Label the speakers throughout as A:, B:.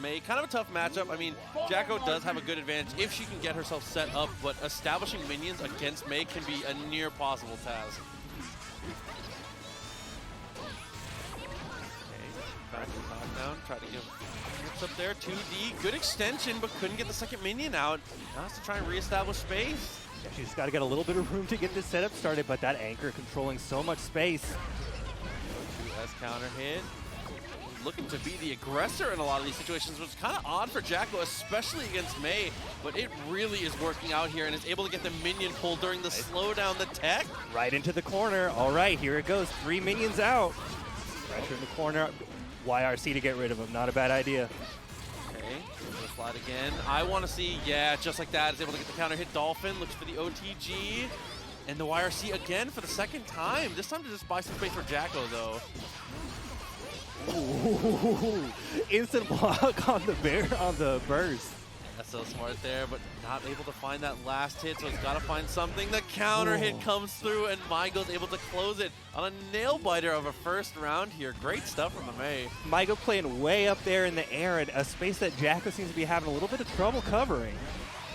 A: Mei. Kind of a tough matchup. I mean, Jacko does have a good advantage if she can get herself set up, but establishing minions against Mei can be a near possible task. Back to knockdown, try to give hits up there, 2D, good extension, but couldn't get the second minion out. Now has to try and reestablish space.
B: Yeah, she's just got to get a little bit of room to get this setup started, but that anchor controlling so much space.
A: 2S counter hit. Looking to be the aggressor in a lot of these situations, which is kind of odd for Jacko, especially against Mei, but it really is working out here and is able to get the minion pull during the slowdown, the tech.
B: Right into the corner. All right, here it goes. 3 minions out. Pressure in the corner. YRC to get rid of him. Not a bad idea.
A: Okay, slide again. I want to see, yeah, just like that, is able to get the counter hit. Dolphin looks for the OTG. And the YRC again for the second time. This time to just buy some space for Jacko, though.
B: Ooh, instant block on the burst.
A: That's so smart there, but not able to find that last hit, so it's got to find something. The counter hit comes through, and Maigo's able to close it on a nail-biter of a first round here. Great stuff from the Mei.
B: Maigo playing way up there in the air, and a space that Jacko seems to be having a little bit of trouble covering.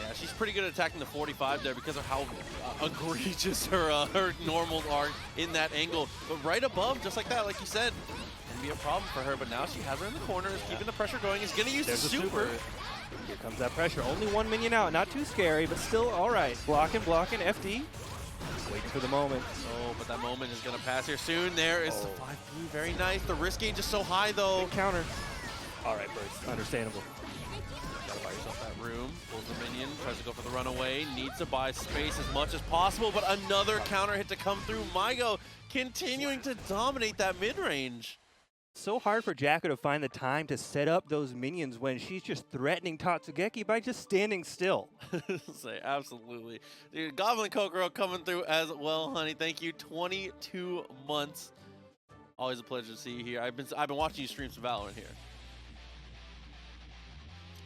A: Yeah, she's pretty good at attacking the 45 there because of how egregious her normals are in that angle. But right above, just like that, like you said, can be a problem for her, but now she has her in the corner, is keeping the pressure going, is going to use the super.
B: Here comes that pressure. Only 1 minion out. Not too scary, but still all right. Blocking, FD. Waiting for the moment.
A: Oh, but that moment is going to pass here soon. There is the 5P. Very nice. The risk gauge is so high, though.
B: Big counter. All right, burst. Understandable.
A: Gotta buy yourself that room. Pulls the minion. Tries to go for the runaway. Needs to buy space as much as possible, but another counter hit to come through. Maigo continuing to dominate that mid-range.
B: So hard for Jacko to find the time to set up those minions when she's just threatening Tatsugeki by just standing still.
A: Say, absolutely. Dude, Goblin Kokoro coming through as well, honey. Thank you. 22 months. Always a pleasure to see you here. I've been watching you stream some Valorant here.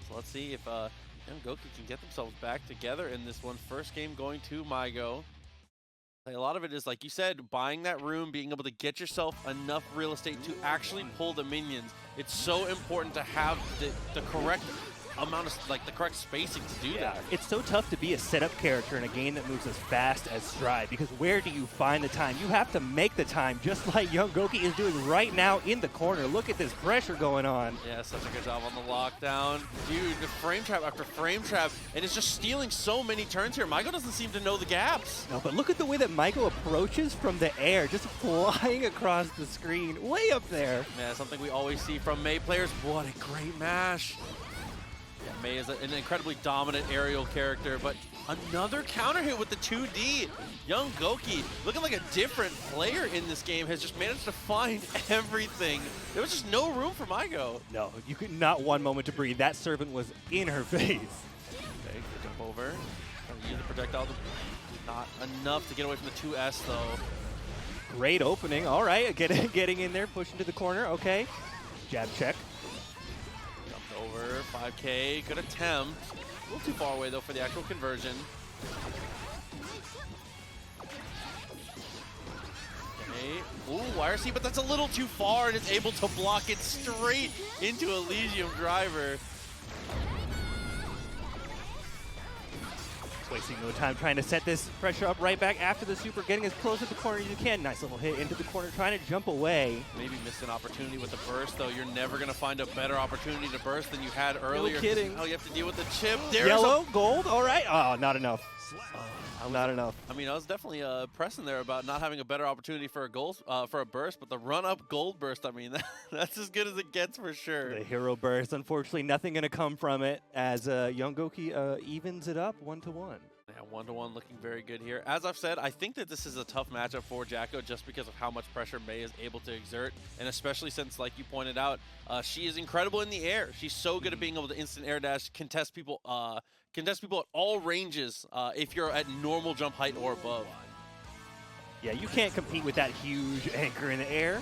A: So let's see if Young Goku can get themselves back together in this one. First game going to Maigo. A lot of it is, like you said, buying that room, being able to get yourself enough real estate to actually pull the minions. It's so important to have the correct amount of, like, the correct spacing to do that.
B: It's so tough to be a setup character in a game that moves as fast as Stride, because where do you find the time? You have to make the time, just like Young Goki is doing right now in the corner. Look at this pressure going on.
A: Yeah, such a good job on the lockdown. Dude, the frame trap after frame trap, and it's just stealing so many turns here. Maigo doesn't seem to know the gaps.
B: No, but look at the way that Maigo approaches from the air, just flying across the screen, way up there.
A: Yeah, something we always see from Mei players. What a great mash. Yeah, Mei is an incredibly dominant aerial character, but another counter hit with the 2D. Young Goki, looking like a different player in this game, has just managed to find everything. There was just no room for Maigo.
B: No, you could not one moment to breathe. That servant was in her face.
A: Okay, good jump over. Trying to use the projectile. Not enough to get away from the 2S, though.
B: Great opening. All right, getting in there, pushing to the corner. Okay, jab check.
A: Over 5K, good attempt. A little too far away though for the actual conversion. Okay. Ooh, YRC, but that's a little too far, and it's able to block it straight into Elysium Driver.
B: Wasting no time trying to set this pressure up right back after the super, getting as close to the corner as you can. Nice little hit into the corner, trying to jump away.
A: Maybe missed an opportunity with the burst, though. You're never going to find a better opportunity to burst than you had earlier.
B: No kidding.
A: Oh, you have to deal with the chip.
B: Yellow, gold, all right. Oh, not enough. Not enough.
A: I mean, I was definitely pressing there about not having a better opportunity for a goal, for a burst, but the run-up gold burst, I mean, that's as good as it gets for sure.
B: The hero burst, unfortunately, nothing going to come from it as Young Goki evens it up 1-1.
A: Yeah, 1-1 looking very good here. As I've said, I think that this is a tough matchup for Jacko just because of how much pressure Mei is able to exert, and especially since, like you pointed out, she is incredible in the air. She's so good at being able to instant air dash, contest people at all ranges if you're at normal jump height or above.
B: Yeah, you can't compete with that huge anchor in the air.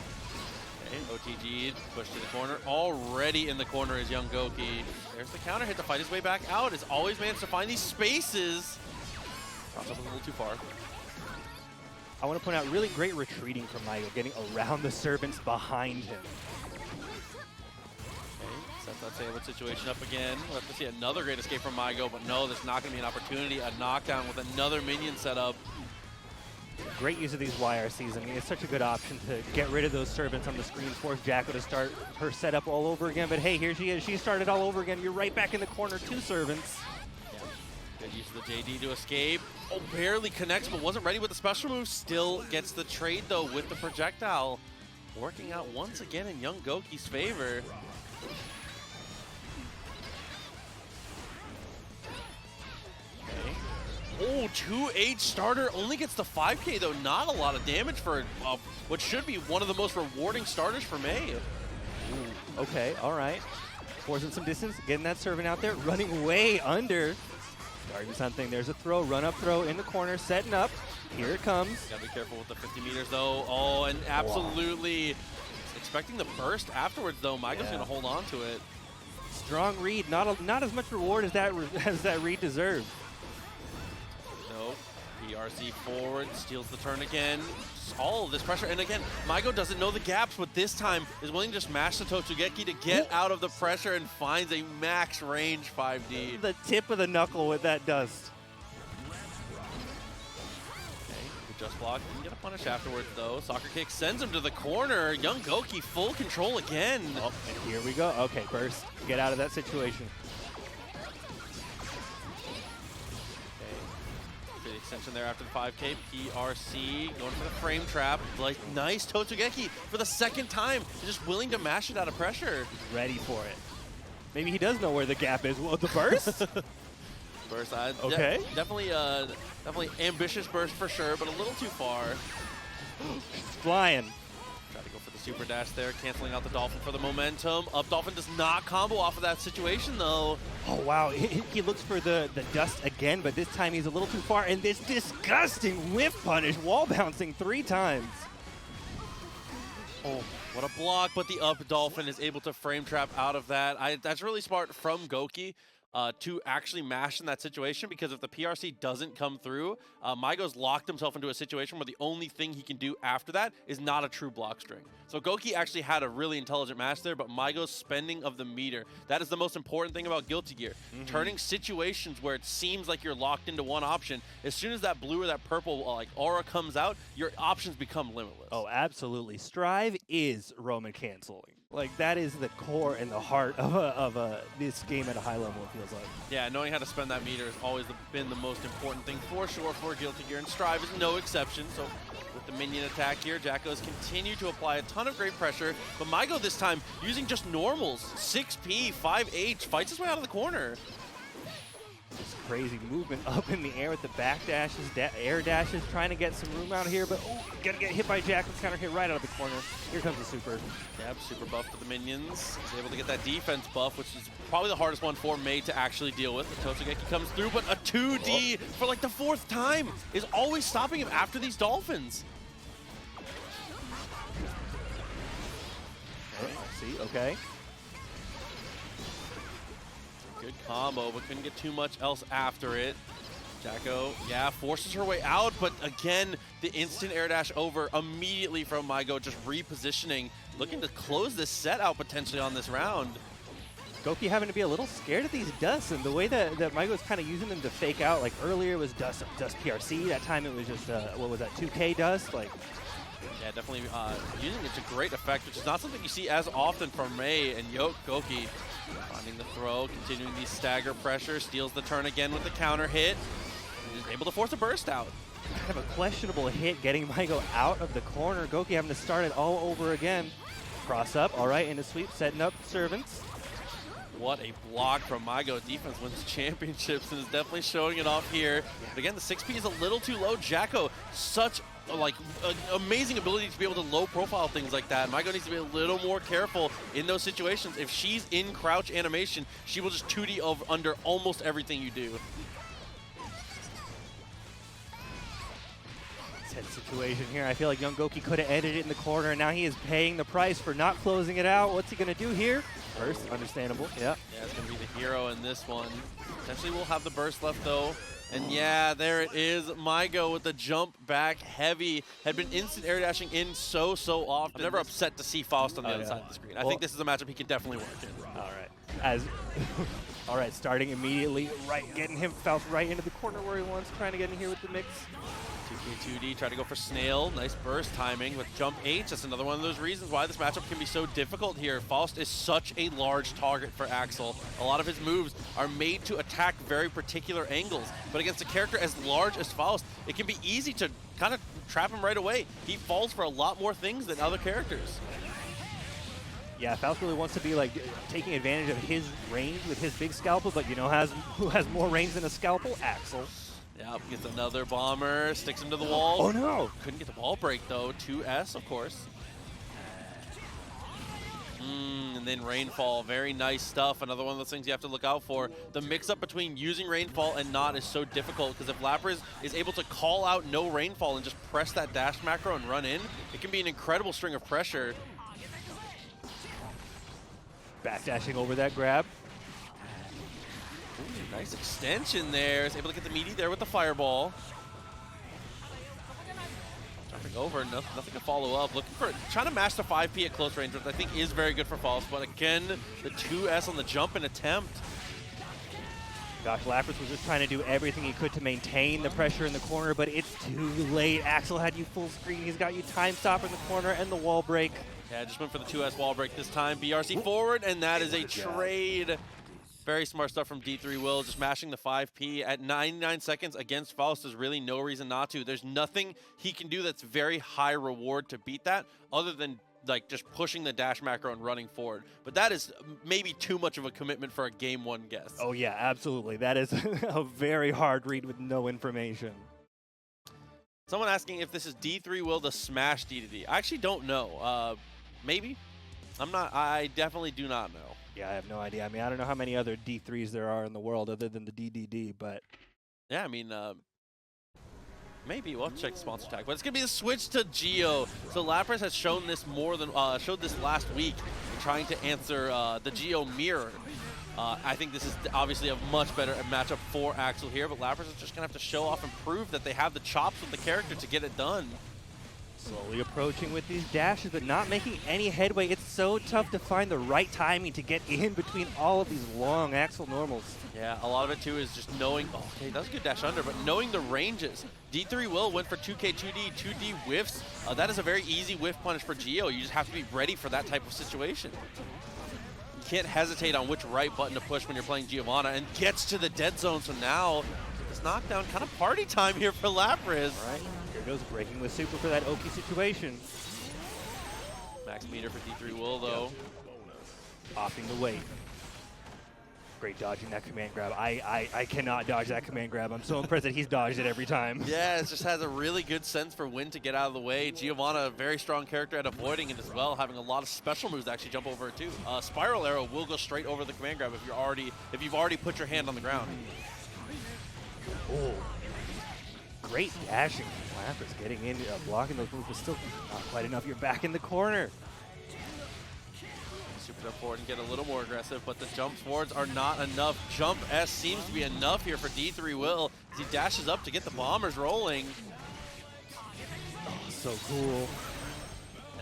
A: Okay, OTG, push to the corner. Already in the corner is Young Goki. There's the counter hit to fight his way back out. Has always managed to find these spaces. Cross up a little too far.
B: I want to point out really great retreating from Maigo, getting around the servants behind him.
A: Okay, sets That sandwich situation up again. We'll have to see another great escape from Maigo, but no, there's not going to be an opportunity. A knockdown with another minion setup.
B: Great use of these YRCs. I mean, it's such a good option to get rid of those servants on the screen, force Jacko to start her setup all over again. But hey, here she is. She started all over again. You're right back in the corner, 2 servants.
A: Good use of the JD to escape. Oh, barely connects, but wasn't ready with the special move. Still gets the trade, though, with the projectile. Working out once again in young Goki's favor. Oh, 2H starter only gets the 5K, though. Not a lot of damage for what should be one of the most rewarding starters for May.
B: Ooh, okay, all right. Forcing some distance, getting that servant out there, running way under. Starting something. There's a throw, run-up throw in the corner, setting up. Here it comes.
A: Gotta be careful with the 50 meters, though. Oh, and absolutely expecting the burst afterwards, though. Maigo's gonna hold on to it.
B: Strong read. Not as much reward as that read deserved.
A: Nope. PRC forward, steals the turn again. All of this pressure, and again, Maigo doesn't know the gaps, but this time is willing to just mash the Totsugeki to get out of the pressure and finds a max range 5D.
B: The tip of the knuckle with that dust.
A: Okay, good just block. Didn't get a punish afterwards, though. Soccer kick sends him to the corner. Young Goki full control again.
B: Oh, and here we go. Okay, burst. Get out of that situation.
A: Extension there after the 5K. PRC going for the frame trap. Like, nice Totsugeki for the second time. Just willing to mash it out of pressure.
B: Ready for it. Maybe he does know where the gap is. Well, the burst?
A: Burst,
B: okay.
A: Definitely ambitious burst for sure, but a little too far.
B: Flying.
A: Try to go for the super dash there, canceling out the Dolphin for the momentum. Up Dolphin does not combo off of that situation, though.
B: Oh, wow. He looks for the dust again, but this time he's a little too far. And this disgusting whiff punish, wall bouncing 3 times.
A: Oh, what a block, but the up Dolphin is able to frame trap out of that. That's really smart from Goki. To actually mash in that situation, because if the PRC doesn't come through, Maigo's locked himself into a situation where the only thing he can do after that is not a true block string. So Goki actually had a really intelligent match there, but Maigo's spending of the meter, that is the most important thing about Guilty Gear. Turning situations where it seems like you're locked into one option, as soon as that blue or that purple like aura comes out, your options become limitless.
B: Oh, absolutely. Strive is Roman canceling. Like, that is the core and the heart of this game at a high level, it feels like.
A: Yeah, knowing how to spend that meter has always been the most important thing for sure for Guilty Gear, and Strive is no exception. So with the minion attack here, Jacko's continue to apply a ton of great pressure, but Maigo this time using just normals. 6P, 5H, fights his way out of the corner.
B: This crazy movement up in the air with the back dashes, air dashes, trying to get some room out here, but oh, gonna get hit by Jacko's counter hit right out of the corner. Here comes the super.
A: Yep, super buff to the minions. He's able to get that defense buff, which is probably the hardest one for May to actually deal with. The Totsugeki comes through, but a 2D for like the 4th time is always stopping him after these Dolphins.
B: Okay, I see, okay.
A: Good combo, but couldn't get too much else after it. Jacko, yeah, forces her way out, but again, the instant air dash over immediately from Maigo, just repositioning, looking to close this set out potentially on this round.
B: Goki having to be a little scared of these dusts, and the way that Maigo's kind of using them to fake out, like earlier it was dust PRC, that time it was just, what was that, 2K dust? Like,
A: yeah, definitely using it to great effect, which is not something you see as often from May and Goki. Finding the throw, continuing the stagger pressure, steals the turn again with the counter hit, and is able to force a burst out.
B: Kind of a questionable hit getting Maigo out of the corner. Goki having to start it all over again. Cross up, all right, into sweep, setting up servants.
A: What a block from Maigo. Defense wins championships and is definitely showing it off here. But again, the 6P is a little too low. Jacko, such like an amazing ability to be able to low profile things like that. Maigo needs to be a little more careful in those situations. If she's in crouch animation, she will just 2D under almost everything you do.
B: Tense situation here. I feel like young Goki could have ended it in the corner, and now he is paying the price for not closing it out. What's he going to do here? Burst, understandable. Yeah.
A: Yeah, it's going to be the hero in this one. Potentially we'll have the burst left, though. And yeah, there it is. Maigo with the jump back heavy. Had been instant air dashing in so often. I'm never upset to see Faust on the other side of the screen. I think this is a matchup he can definitely work in.
B: All right. As all right, starting immediately, right, getting him Faust right into the corner where he wants, trying to get in here with the mix.
A: 2K2D, try to go for Snail. Nice burst timing with jump H. That's another one of those reasons why this matchup can be so difficult here. Faust is such a large target for Axel. A lot of his moves are made to attack very particular angles. But against a character as large as Faust, it can be easy to kind of trap him right away. He falls for a lot more things than other characters.
B: Yeah, Faust really wants to be like taking advantage of his range with his big scalpel, but you know who has more range than a scalpel? Axel.
A: Yep, gets another bomber, sticks him to the wall.
B: Oh no!
A: Couldn't get the wall break though. 2S, of course. And then Rainfall, very nice stuff. Another one of those things you have to look out for. The mix-up between using Rainfall and not is so difficult, because if Lapriz is able to call out no Rainfall and just press that dash macro and run in, it can be an incredible string of pressure.
B: Backdashing over that grab.
A: Ooh, nice extension there. Is able to get the meaty there with the fireball. Jumping over, nothing to follow up. Trying to match the 5P at close range, which I think is very good for Faust. But again, the 2S on the jump and attempt.
B: Gosh, Lapriz was just trying to do everything he could to maintain the pressure in the corner, but it's too late. Axel had you full screen. He's got you time stop in the corner and the wall break.
A: Yeah, just went for the 2S wall break this time. BRC forward, and that is a trade. Very smart stuff from D3 Will, just mashing the 5P at 99 seconds against Faust. There's really no reason not to. There's nothing he can do that's very high reward to beat that, other than like just pushing the dash macro and running forward. But that is maybe too much of a commitment for a game one guess.
B: Oh yeah, absolutely. That is a very hard read with no information.
A: Someone asking if this is D3 Will to smash D2D. I actually don't know. Maybe. I definitely do not know.
B: Yeah, I have no idea. I mean, I don't know how many other D3s there are in the world other than the DDD, but...
A: Yeah, I mean, maybe. We'll have to check the sponsor tag. But it's going to be the switch to Geo. So Lapriz has shown this showed this last week, trying to answer the Geo mirror. I think this is obviously a much better matchup for Axel here, but Lapriz is just going to have to show off and prove that they have the chops with the character to get it done.
B: Slowly approaching with these dashes, but not making any headway. It's so tough to find the right timing to get in between all of these long Axel normals.
A: Yeah, a lot of it too is just knowing, oh, okay, that was a good dash under, but knowing the ranges. D3 Will went for 2K2D, 2D whiffs. That is a very easy whiff punish for Geo. You just have to be ready for that type of situation. You can't hesitate on which right button to push when you're playing Giovanna, and gets to the dead zone, so now this knockdown kind of party time here for Lapriz.
B: All right. Here goes breaking with super for that Oki situation.
A: Max meter for D3 Will though.
B: Offing the weight. Great dodging that command grab. I cannot dodge that command grab. I'm so impressed that he's dodged it every time.
A: Yeah, it just has a really good sense for when to get out of the way. Giovanna, a very strong character at avoiding it as well, having a lot of special moves to actually jump over it too. Spiral arrow will go straight over the command grab if you've already put your hand on the ground.
B: Oh. Great dashing from Lapriz, getting in, blocking those moves, but still not quite enough. You're back in the corner.
A: Super jump forward and get a little more aggressive, but the jumps forwards are not enough. Jump S seems to be enough here for D3 Will as he dashes up to get the bombers rolling.
B: Oh, so cool.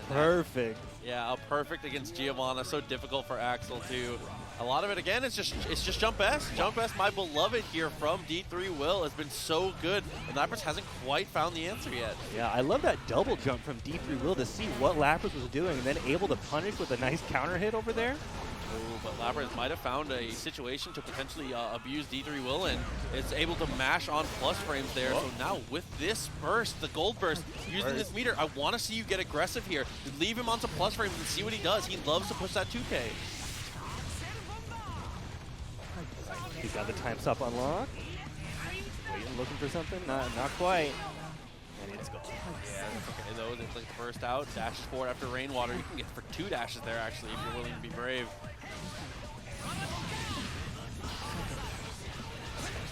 B: Perfect.
A: Yeah, a perfect against Giovanna. So difficult for Axel too. A lot of it again, it's just jump S. Jump S, my beloved here from D3 Will, has been so good, and Lapriz hasn't quite found the answer yet.
B: Yeah, I love that double jump from D3 Will to see what Lapriz was doing, and then able to punish with a nice counter hit over there.
A: Ooh, but Lapriz might have found a situation to potentially abuse D3 Will, and is able to mash on plus frames there. So now with this burst, the gold burst, using this meter, I want to see you get aggressive here. Leave him on some plus frames and see what he does. He loves to push that 2K.
B: He's got the time stop unlocked. Waiting, looking for something. Not quite. And it's gone.
A: Yeah, that's okay though. They like the burst out, dashes forward after rainwater. You can get for 2 dashes there actually if you're willing to be brave.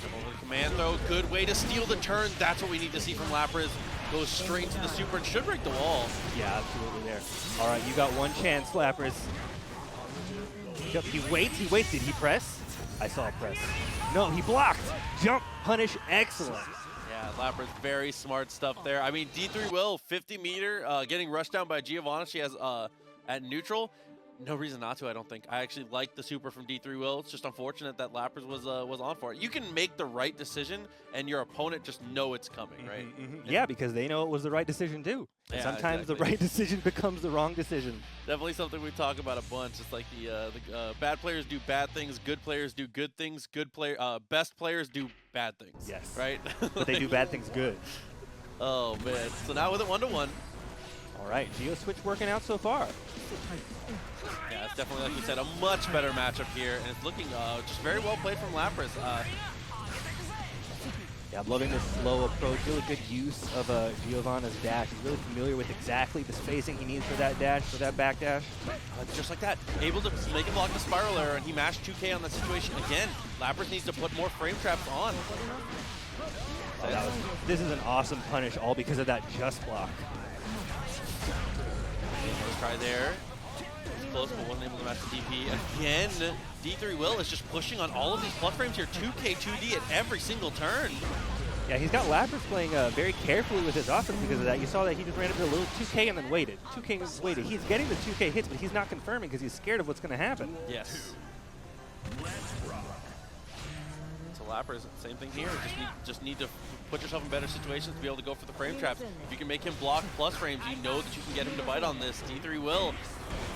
A: Over the command throw, good way to steal the turn. That's what we need to see from Lapriz. Goes straight to the super and should break the wall.
B: Yeah, absolutely there. All right, you got one chance, Lapriz. He waits. Did he press? I saw a press. No, he blocked. Jump, punish, excellent.
A: Yeah, Lapriz, very smart stuff there. I mean, D3 Will, 50 meter, getting rushed down by Giovanna. She has at neutral. No reason not to, I don't think. I actually like the super from D3 Will. It's just unfortunate that Lapriz was on for it. You can make the right decision, and your opponent just know it's coming, right?
B: Yeah, because they know it was the right decision too. And
A: Yeah,
B: sometimes
A: exactly.
B: the right decision becomes the wrong decision.
A: Definitely something we talk about a bunch. It's like the bad players do bad things, good players do good things, best players do bad things.
B: Yes.
A: Right?
B: But they do bad things good.
A: Oh, man. So now with a 1-to-1.
B: All right, Geo Switch working out so far.
A: Yeah, it's definitely, like you said, a much better matchup here, and it's looking just very well played from Lapriz.
B: Yeah, I'm loving this slow approach. Really good use of Giovanna's dash. He's really familiar with exactly the spacing he needs for that dash, for that back dash.
A: Just like that, able to make him block the spiral error, and he mashed 2K on that situation again. Lapriz needs to put more frame traps on.
B: Oh, this is an awesome punish, all because of that just block.
A: First try there. Close, but wasn't able to match the DP. Again, D3 Will is just pushing on all of these plus frames here. 2K, 2D at every single turn.
B: Yeah, he's got Lapriz playing very carefully with his offense because of that. You saw that he just ran up to a little 2K and then waited. 2K and waited. He's getting the 2K hits, but he's not confirming because he's scared of what's going to happen.
A: Yes. So Lapriz, same thing here. Just need to put yourself in better situations to be able to go for the frame traps. If you can make him block plus frames, you know that you can get him to bite on this. D3 Will,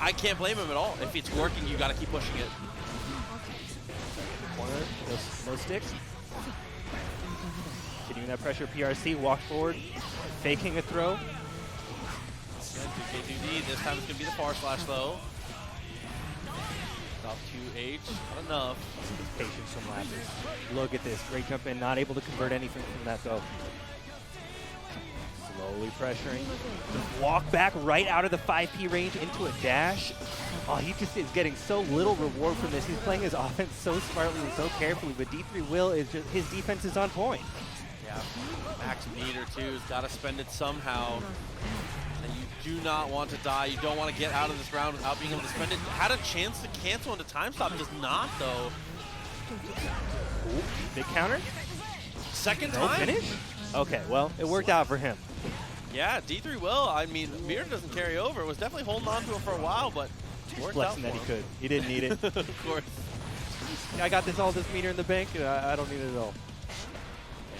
A: I can't blame him at all. If it's working, you got to keep pushing it.
B: Corner, no sticks. Continuing that pressure, PRC, walk forward, faking a throw.
A: Again, 2K2D, this time it's going to be the far slash though. Stop 2H, not enough.
B: Patience from Lapriz. Look at this, great jump in, not able to convert anything from that though. Slowly pressuring. Walk back right out of the 5P range into a dash. Oh, he just is getting so little reward from this. He's playing his offense so smartly and so carefully, but D3 Will is just, his defense is on point.
A: Yeah, max meter too, has got to spend it somehow. And you do not want to die. You don't want to get out of this round without being able to spend it. Had a chance to cancel into time stop, does not though.
B: Ooh, big counter.
A: Second
B: No
A: time?
B: finish? Okay, well, it worked out for him.
A: Yeah, D3 Will. I mean, meter doesn't carry over. Was definitely holding on to him for a while, but worked out
B: Flexing
A: for
B: that he
A: him.
B: could. He didn't need it.
A: Of course.
B: I got this meter in the bank, and I don't need it at all.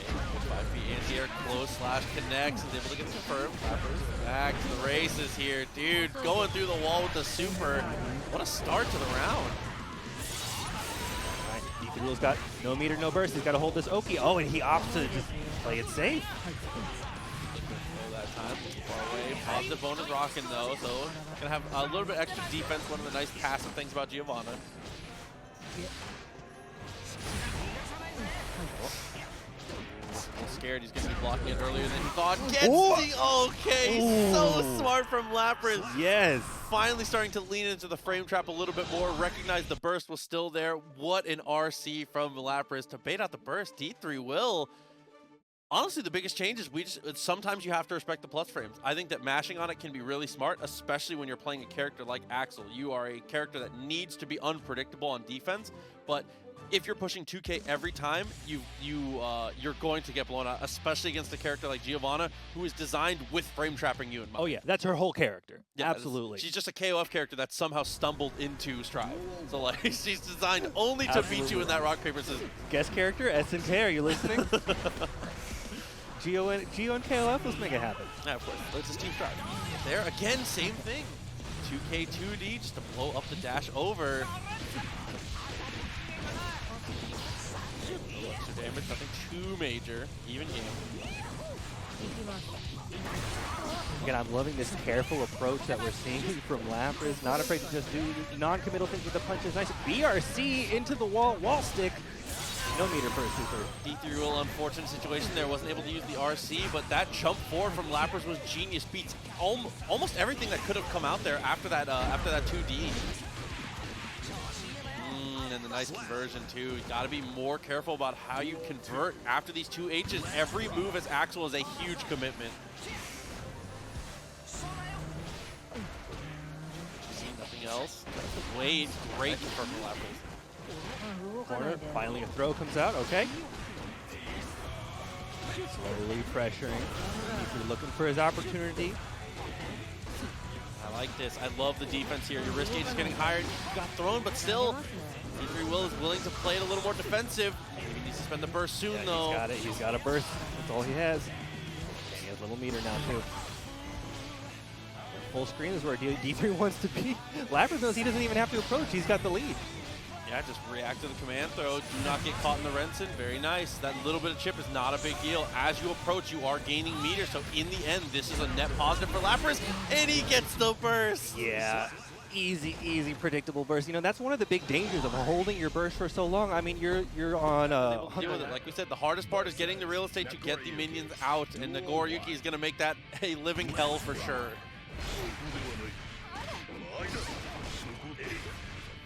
A: 5 feet anti-air, close slash connects, is able to get confirmed. Back to the races here. Dude, going through the wall with the super. What a start to the round.
B: Right, D3 Will's got no meter, no burst. He's got to hold this Oki. Oh, and he opts to just play it safe.
A: That time, far away. Positive bonus rocking though, so gonna have a little bit extra defense. One of the nice passive things about Giovanna. A little scared he's gonna be blocking it earlier than he thought. Gets the okay. So smart from Lapriz.
B: Yes.
A: Finally starting to lean into the frame trap a little bit more. Recognize the burst was still there. What an RC from Lapriz to bait out the burst. D3 Will. Honestly, the biggest change is sometimes you have to respect the plus frames. I think that mashing on it can be really smart, especially when you're playing a character like Axel. You are a character that needs to be unpredictable on defense, but if you're pushing 2K every time, you're going to get blown out, especially against a character like Giovanna, who is designed with frame trapping you in mind.
B: Oh yeah, that's her whole character.
A: Yeah,
B: absolutely.
A: She's just a KOF character that somehow stumbled into Strive. So like, she's designed only to beat you in that rock, paper, scissors.
B: Guest character, SNK, are you listening? Geo and KOF, let's make it happen.
A: Yeah, of course. Let's just team Strive. There, again, same thing. 2K, 2D, just to blow up the dash over. Extra damage, nothing too major. Even game.
B: Again, I'm loving this careful approach that we're seeing from Lapriz. Not afraid to just do non-committal things with the punches. Nice BRC into the wall stick. No meter for a super.
A: D3 Will, unfortunate situation there. Wasn't able to use the RC, but that jump forward from Lapriz was genius. Beats almost everything that could have come out there after that 2D. And the nice conversion too. You got to be more careful about how you convert after these 2 H's. Every move as Axel is a huge commitment. See nothing else. Wait, great for Lapriz.
B: Corner, finally a throw comes out, okay. Slowly pressuring. He's looking for his opportunity.
A: I like this. I love the defense here. Your risk gauge is getting higher. You got thrown, but still, D3 Will is willing to play it a little more defensive. Maybe needs to spend the burst soon, though.
B: He's got it. He's got a burst. That's all he has. He has a little meter now, too. Full screen is where D3 wants to be. Lapriz knows he doesn't even have to approach. He's got the lead.
A: Yeah, just react to the command throw. Do not get caught in the Renson. Very nice. That little bit of chip is not a big deal. As you approach, you are gaining meter. So in the end, this is a net positive for Lapriz, and he gets the burst.
B: Yeah, easy, easy, predictable burst. You know, that's one of the big dangers of holding your burst for so long. I mean, you're on
A: deal with it. Like we said, the hardest part is getting the real estate to get the minions out, and Nagoriyuki is going to make that a living hell for sure.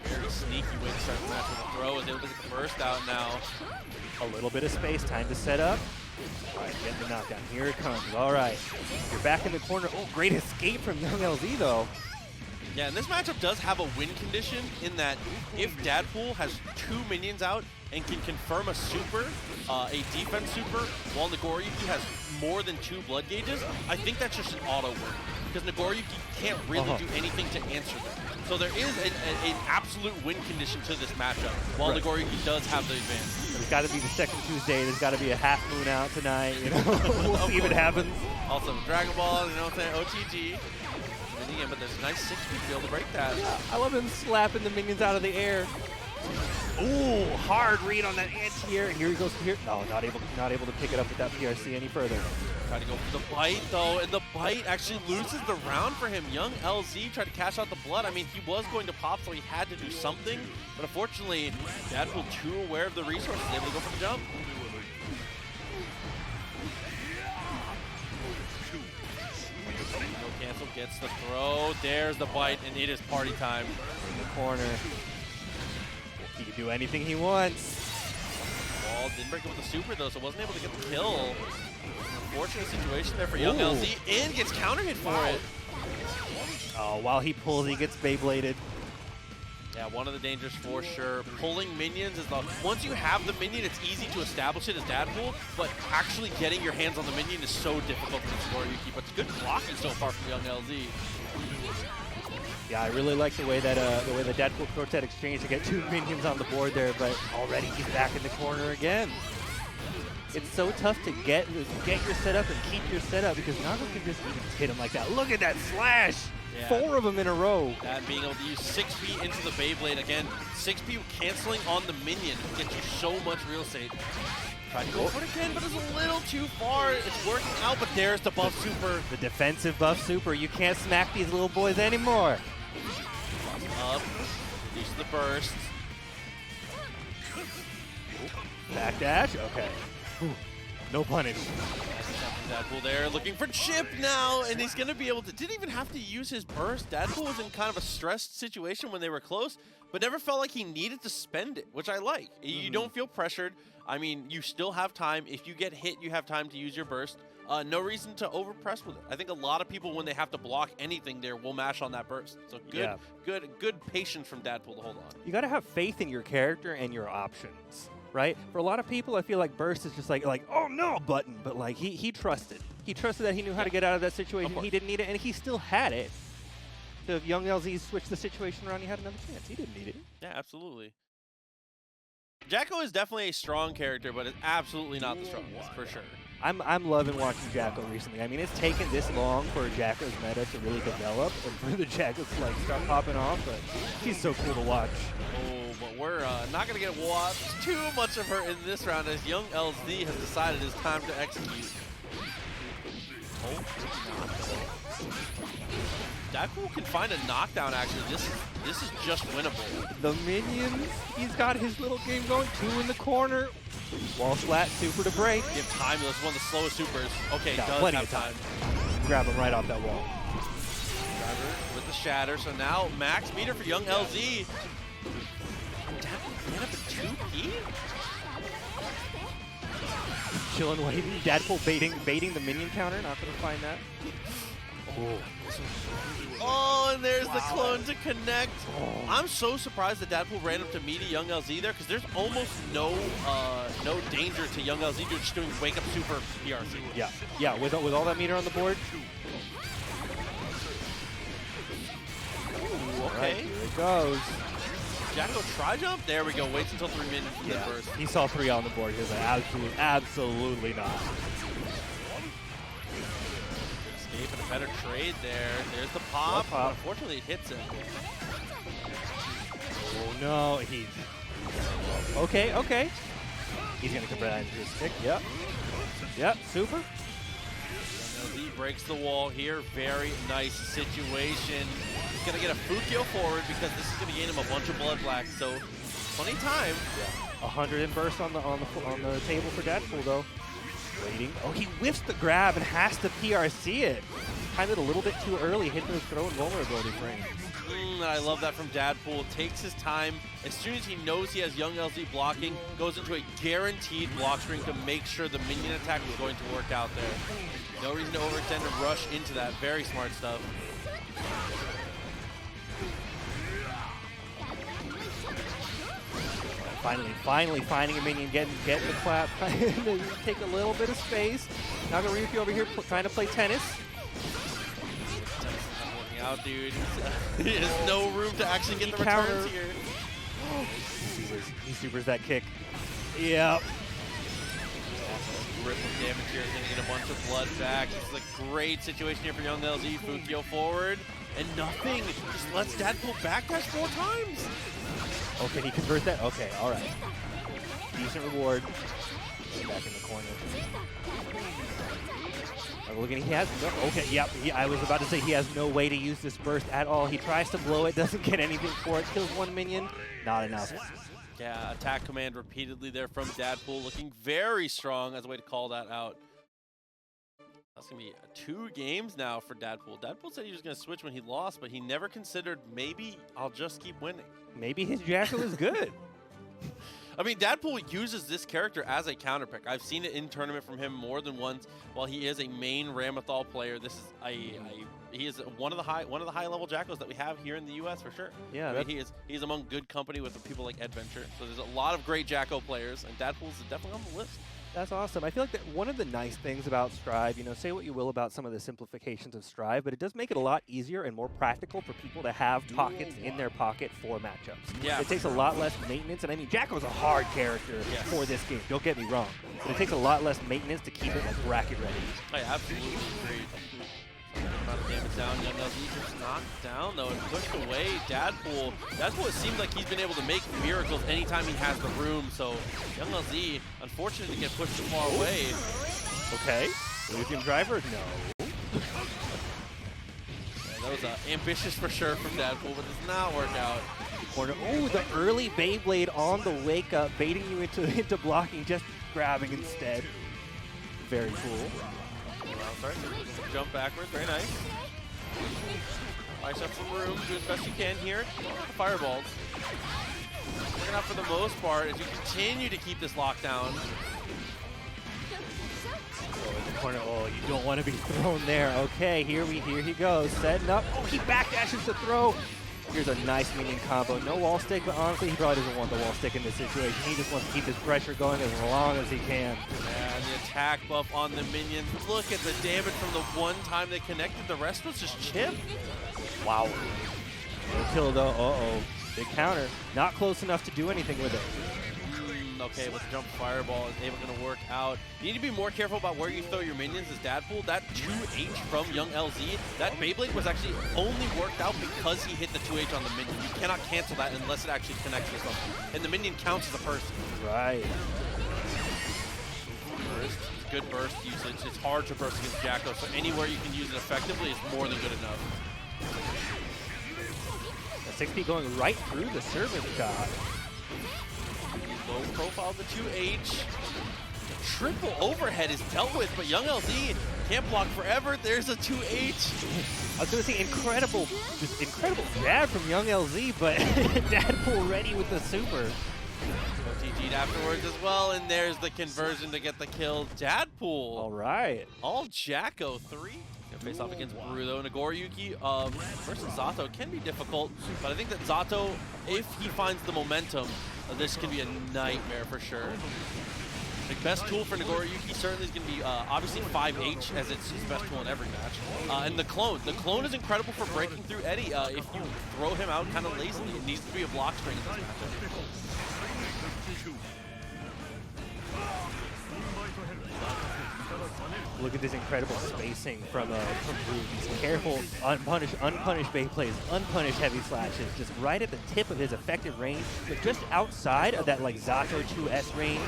A: Very sneaky way to start the match with a throw. Is able to get the burst out now.
B: A little bit of space, time to set up. All right, get the knockdown. Here it comes. All right, you're back in the corner. Oh, great escape from Young LZ though.
A: Yeah, and this matchup does have a win condition in that if Dadpool has 2 minions out and can confirm a super, a defense super, while Nagoriyuki has more than 2 blood gauges, I think that's just an auto win. Because Nagoriyuki can't really do anything to answer that. So there is an absolute win condition to this matchup, while Nagoriyuki does have the advantage.
B: There's got to be the second Tuesday. There's got to be a half moon out tonight. You know, we'll see if it happens.
A: Also, Dragon Ball, you know what I'm saying, OTG. But there's a nice 6 feet to be able to break that.
B: Yeah, I love him slapping the minions out of the air. Ooh, hard read on that anti-air. Here he goes. Here, no, not able to pick it up with that PRC any further.
A: Try to go for the bite though, and the bite actually loses the round for him. Young LZ tried to cash out the blood. I mean, he was going to pop, so he had to do something. But unfortunately, Dadpool too aware of the resources, able to go for the jump. No cancel, gets the throw. There's the bite, and it is party time.
B: In the corner. He can do anything he wants.
A: Wall didn't break it with the super though, so wasn't able to get the kill. Unfortunate situation there for Young LZ, and gets counter hit for it.
B: Oh, while he pulls, he gets Beybladed.
A: Yeah, one of the dangers for sure. Pulling minions is once you have the minion, it's easy to establish it as Dadpool, but actually getting your hands on the minion is so difficult for Nagoriyuki. But it's good blocking so far from Young LZ.
B: Yeah, I really like the way that the Dadpool Quartet exchange to get 2 minions on the board there, but already he's back in the corner again. It's so tough to get your setup and keep your setup because Nago can just even hit him like that. Look at that slash! Yeah. 4 of them in a row.
A: That being able to use 6 feet into the Beyblade. Again, 6 feet canceling on the minion gets you so much real estate. Try to go for it again, but it's a little too far. It's working out, but there's the buff super.
B: The defensive buff super. You can't smack these little boys anymore.
A: Up, reduce the burst.
B: Backdash, okay. Ooh, no punish.
A: Dadpool there looking for chip now, and he's gonna be able to, didn't even have to use his burst. Dadpool was in kind of a stressed situation when they were close, but never felt like he needed to spend it, which I like. You don't feel pressured. I mean, you still have time. If you get hit, you have time to use your burst. No reason to overpress with it. I think a lot of people, when they have to block anything there, will mash on that burst. So good patience from Dadpool to hold on.
B: You gotta have faith in your character and your options, right? For a lot of people, I feel like burst is just like oh no button, but like he trusted. He trusted that he knew how to get out of that situation. He didn't need it, and he still had it. So if Young LZ switched the situation around, he had another chance. He didn't need it.
A: Yeah, absolutely. Jacko is definitely a strong character, but it's absolutely not the strongest, for sure.
B: I'm loving watching Jacko recently. I mean, it's taken this long for Jacko's meta to really develop and for the Jackos to like start popping off, but she's so cool to watch.
A: Oh, but we're not going to get watched too much of her in this round as Young LZ has decided it's time to execute. Oh, Dadpool can find a knockdown, actually. This is just winnable.
B: The minions, he's got his little game going. 2 in the corner. Wall slat, super to break.
A: Give time, that's one of the slowest supers. Okay,
B: no,
A: does
B: plenty
A: have
B: of time. Grab him right off that wall.
A: Driver with the shatter, so now max meter for Young LZ. Dadpool ran up a 2P?
B: Chilling, waiting. Dadpool baiting the minion counter. Not gonna find that.
A: Oh, and there's the clone to connect. I'm so surprised that Dadpool ran up to meet a Young LZ there because there's almost no danger to Young LZ just doing wake up super PRC.
B: Yeah, with all that meter on the board.
A: okay.
B: Here it goes.
A: Jacko try jump? There we go. Waits until 3 minutes for the burst.
B: He saw 3 on the board. He was like, absolutely not.
A: Escape and a better trade there. There's the pop. But unfortunately, it hits him.
B: Oh no, he's okay. He's gonna convert that into his stick. Yep, super.
A: He breaks the wall here. Very nice situation. He's gonna get a Fukyo forward because this is gonna gain him a bunch of blood black. So plenty of time.
B: 100 in burst on the table for Dadpool though. Waiting. Oh, he whiffs the grab and has to PRC it. Timed it a little bit too early. Hit those throw and vulnerability frames.
A: I love that from Dadpool. Takes his time. As soon as he knows he has young LZ blocking, goes into a guaranteed block string to make sure the minion attack is going to work out there. No reason to overextend and rush into that. Very smart stuff.
B: Finally finding a minion, getting the clap. Take a little bit of space. Nagoriyuki over here trying to play tennis.
A: Out, dude. He has no room to actually get the returns here.
B: He supers that kick. Yep.
A: Rip of damage here. Gonna get a bunch of blood back. This is a great situation here for young LZ. Fukyo forward. And nothing. Just lets Dadpool backdash 4 times.
B: Oh, can he convert that? Okay, alright. Decent reward. Back in the corner. Looking, he has no. Okay, yep. I was about to say he has no way to use this burst at all. He tries to blow it, doesn't get anything for it. Kills 1 minion. Not enough.
A: Yeah, attack command repeatedly there from Dadpool, looking very strong as a way to call that out. That's gonna be 2 games now for Dadpool. Dadpool said he was gonna switch when he lost, but he never considered maybe I'll just keep winning.
B: Maybe his Jacko is good.
A: I mean, Dadpool uses this character as a counter pick. I've seen it in tournament from him more than once. While he is a main Ramathal player, this is he is one of the high level Jackos that we have here in the U.S. for sure.
B: Yeah,
A: I mean, he's among good company with people like Adventure. So there's a lot of great Jacko players, and Dadpool's definitely on the list.
B: That's awesome. I feel like that one of the nice things about Strive, you know, say what you will about some of the simplifications of Strive, but it does make it a lot easier and more practical for people to have pockets in their pocket for matchups.
A: Yeah,
B: it takes a lot less maintenance, and I mean, Jacko's a hard character for this game. Don't get me wrong, but it takes a lot less maintenance to keep it like bracket ready.
A: I absolutely agree. Amount of damage down. Young LZ just knocked down though and pushed away. Dadpool, it seems like he's been able to make miracles anytime he has the room. So young LZ, unfortunately, to get pushed too far away.
B: Okay, Lithium driver, no.
A: Yeah, that was ambitious for sure from Dadpool, but does not work out.
B: Corner. Oh, the early Beyblade on the wake up, baiting you into blocking, just grabbing instead. Very cool.
A: Sorry, jump backwards, very nice. Ice up some room, do as best you can here. Fireballs. Working out for the most part as you continue to keep this lockdown.
B: Oh, in the corner. Oh, you don't want to be thrown there. Okay, here he goes, setting up. Oh, he backdashes the throw. Here's a nice minion combo. No wall stick, but honestly, he probably doesn't want the wall stick in this situation. He just wants to keep his pressure going as long as he can.
A: And the attack buff on the minions. Look at the damage from the one time they connected. The rest was just chip.
B: Wow. No kill though. Uh-oh. Big counter. Not close enough to do anything with it.
A: Okay, with the jump fireball is able to work out. You need to be more careful about where you throw your minions as Dadpool. That 2H from young LZ, that Beyblade was actually only worked out because he hit the 2H on the minion. You cannot cancel that unless it actually connects with something. And the minion counts as a person.
B: Right.
A: Burst, good burst usage. It's hard to burst against Jacko, so anywhere you can use it effectively is more than good enough.
B: The 6P going right through the servant shot.
A: Low profile the 2H. The triple overhead is dealt with, but young LZ can't block forever. There's a 2H.
B: I was going to say incredible jab from young LZ, but Dadpool ready with the super.
A: GG'd afterwards as well, and there's the conversion to get the kill. Dadpool.
B: All right.
A: All Jacko 3. Gonna face off against Brew though. Nagoriyuki versus Zato can be difficult, but I think that Zato, if he finds the momentum, this could be a nightmare for sure. The best tool for Nagoriyuki certainly is going to be obviously 5H, as it's his best tool in every match. And the clone. The clone is incredible for breaking through Eddie. If you throw him out kind of lazily, it needs to be a block string in this matchup.
B: Look at this incredible spacing from Brew. These careful, unpunished bait plays, unpunished heavy slashes, just right at the tip of his effective range, but just outside of that like Zato 2S range.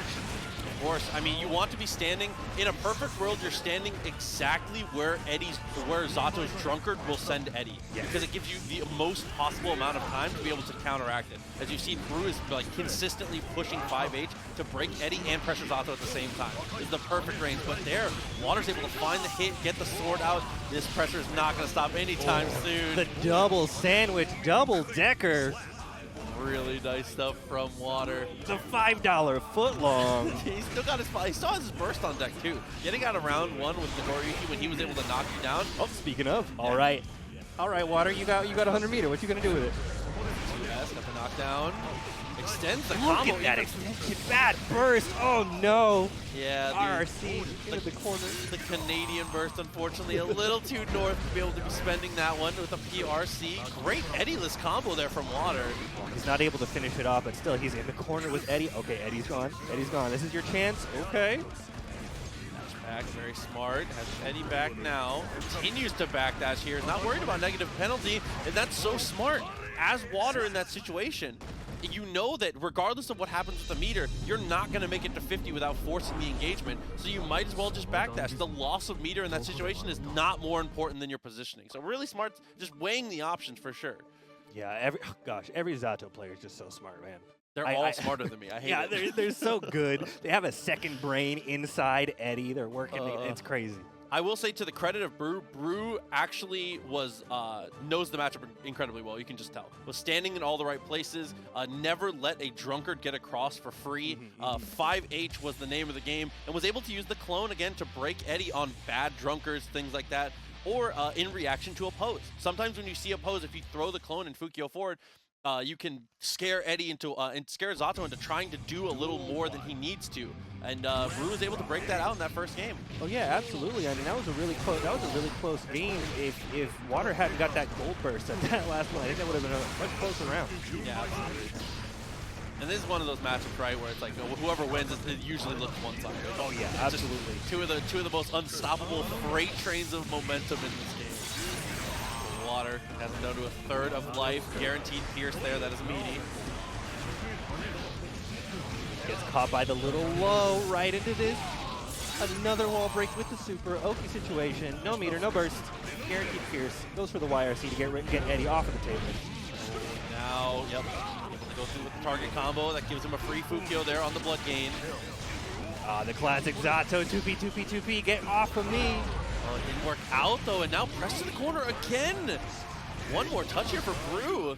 A: Of course, I mean, you want to be standing, in a perfect world, you're standing exactly where Zato's drunkard will send Eddie.
B: Yeah.
A: Because it gives you the most possible amount of time to be able to counteract it. As you've seen, Brew is like consistently pushing 5H to break Eddie and pressure Zato at the same time. It's the perfect range, but there, Water's able to find the hit, get the sword out. This pressure is not going to stop anytime soon.
B: The double sandwich, double decker.
A: Really nice stuff from Water.
B: It's a $5 footlong.
A: He still has his burst on deck too. Getting out of round one with Nagoriyuki when he was able to knock you down.
B: Oh, speaking of, all right, Water, you got 100 meter. What you gonna do with it?
A: TNS got the knockdown. Extends the
B: Look
A: combo.
B: at that extension, bad burst. Oh no.
A: Yeah,
B: RRC into the corner.
A: The Canadian burst, unfortunately, a little too north to be able to be spending that one with a PRC. Great Eddie-less combo there from Water.
B: He's not able to finish it off, but still, he's in the corner with Eddie. Okay, Eddie's gone. Eddie's gone. This is your chance. Okay.
A: Back, very smart. Has Eddie back now. Continues to backdash here. Not worried about negative penalty, and that's so smart. As Water in that situation, you know that regardless of what happens with the meter, you're not going to make it to 50 without forcing the engagement, so you might as well just backdash. The loss of meter in that situation is not more important than your positioning. So really smart, just weighing the options for sure.
B: Yeah, every Zato player is just so smart, man.
A: They're all smarter than me. I hate it.
B: Yeah, they're so good. They have a second brain inside Eddie. They're working. It's crazy.
A: I will say, to the credit of Brew, Brew actually knows the matchup incredibly well. You can just tell. Was standing in all the right places. Never let a drunkard get across for free. 5H was the name of the game, and was able to use the clone again to break Eddie on bad drunkards, things like that, or in reaction to a pose. Sometimes when you see a pose, if you throw the clone and Fukio forward, you can scare Eddie into and scare Zato into trying to do a little more than he needs to, and Brew was able to break that out in that first game.
B: Oh yeah, absolutely. I mean, that was a really close game. If Water hadn't got that gold burst at that last one, I think that would have been a much closer round.
A: Yeah, absolutely. And this is one of those matchups, right, where it's like whoever wins, it usually looks one-sided.
B: Oh yeah, absolutely.
A: Two of the most unstoppable freight trains of momentum in this game. Water has him down to a third of life. Guaranteed pierce there. That is meaty.
B: Gets caught by the little low right into this. Another wall break with the super. Oki situation. No meter, no burst. Guaranteed pierce. Goes for the YRC to get Eddie off of the table.
A: Now, yep. Able to go through with the target combo. That gives him a free Fukio there on the blood gain.
B: The classic Zato 2P, 2P, 2P. Get off of me.
A: Well, it didn't work out, though, and now pressed to the corner again. One more touch here for Brew.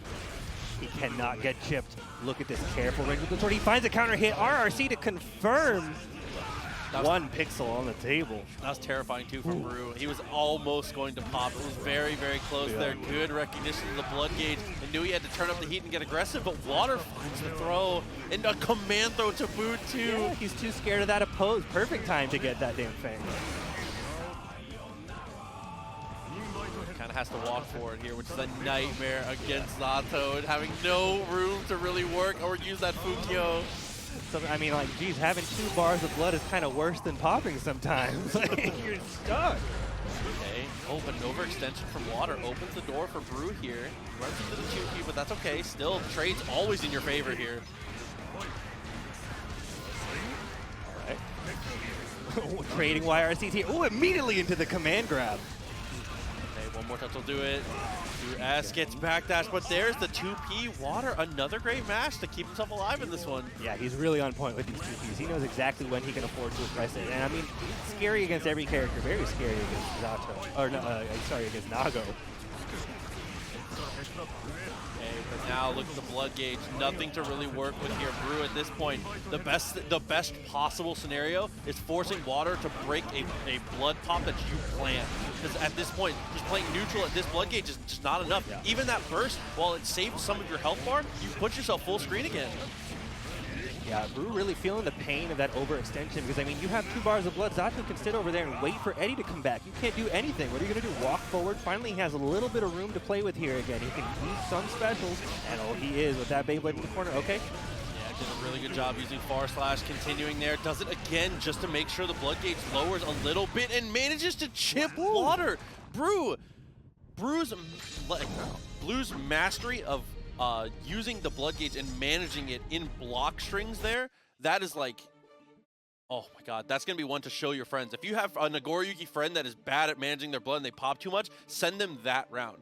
B: He cannot get chipped. Look at this careful range with the sword. He finds a counter hit. RRC to confirm. One pixel on the table.
A: That was terrifying, too, for Brew. He was almost going to pop. It was very, very close there. Good recognition of the blood gauge. And knew he had to turn up the heat and get aggressive, but Water finds the throw. And a command throw to boot, too.
B: Yeah, he's too scared of that oppose. Perfect time to get that damn fang.
A: Kind of has to walk forward here, which is a nightmare against Zato, and having no room to really work or use that Fukio.
B: So, I mean, like, geez, having 2 bars of blood is kind of worse than popping sometimes. Like, you're stuck.
A: Okay. Oh, but an overextension from Water opens the door for Brew here. Runs into the 2Q, but that's okay. Still, trade's always in your favor here.
B: All right. Trading YRCs here. Oh, immediately into the command grab.
A: Okay, one more touch will do it. 2S gets backdash, but there's the 2P. Water, another great match to keep himself alive in this one.
B: Yeah, he's really on point with these 2Ps. He knows exactly when he can afford to address it. And I mean, scary against every character. Very scary against Zato. Or, no, sorry, against Nago.
A: Okay, but now look at the blood gauge. Nothing to really work with here. Brew at this point, the best possible scenario is forcing Water to break a blood pop that you plan. Because at this point, just playing neutral at this blood gauge is just not enough. Yeah. Even that burst, while it saves some of your health bar, you put yourself full screen again.
B: Yeah, Brew really feeling the pain of that overextension because, I mean, you have 2 bars of blood. Zato can sit over there and wait for Eddie to come back. You can't do anything. What are you going to do? Walk forward? Finally, he has a little bit of room to play with here again. He can use some specials, and oh, he is with that Beyblade in the corner. Okay.
A: Yeah, did a really good job using Far Slash, continuing there. Does it again just to make sure the blood gauge lowers a little bit and manages to chip water. Blue's mastery of using the blood gauge and managing it in block strings there, that is like, oh my god, that's going to be one to show your friends. If you have a Nagoriyuki friend that is bad at managing their blood and they pop too much, send them that round.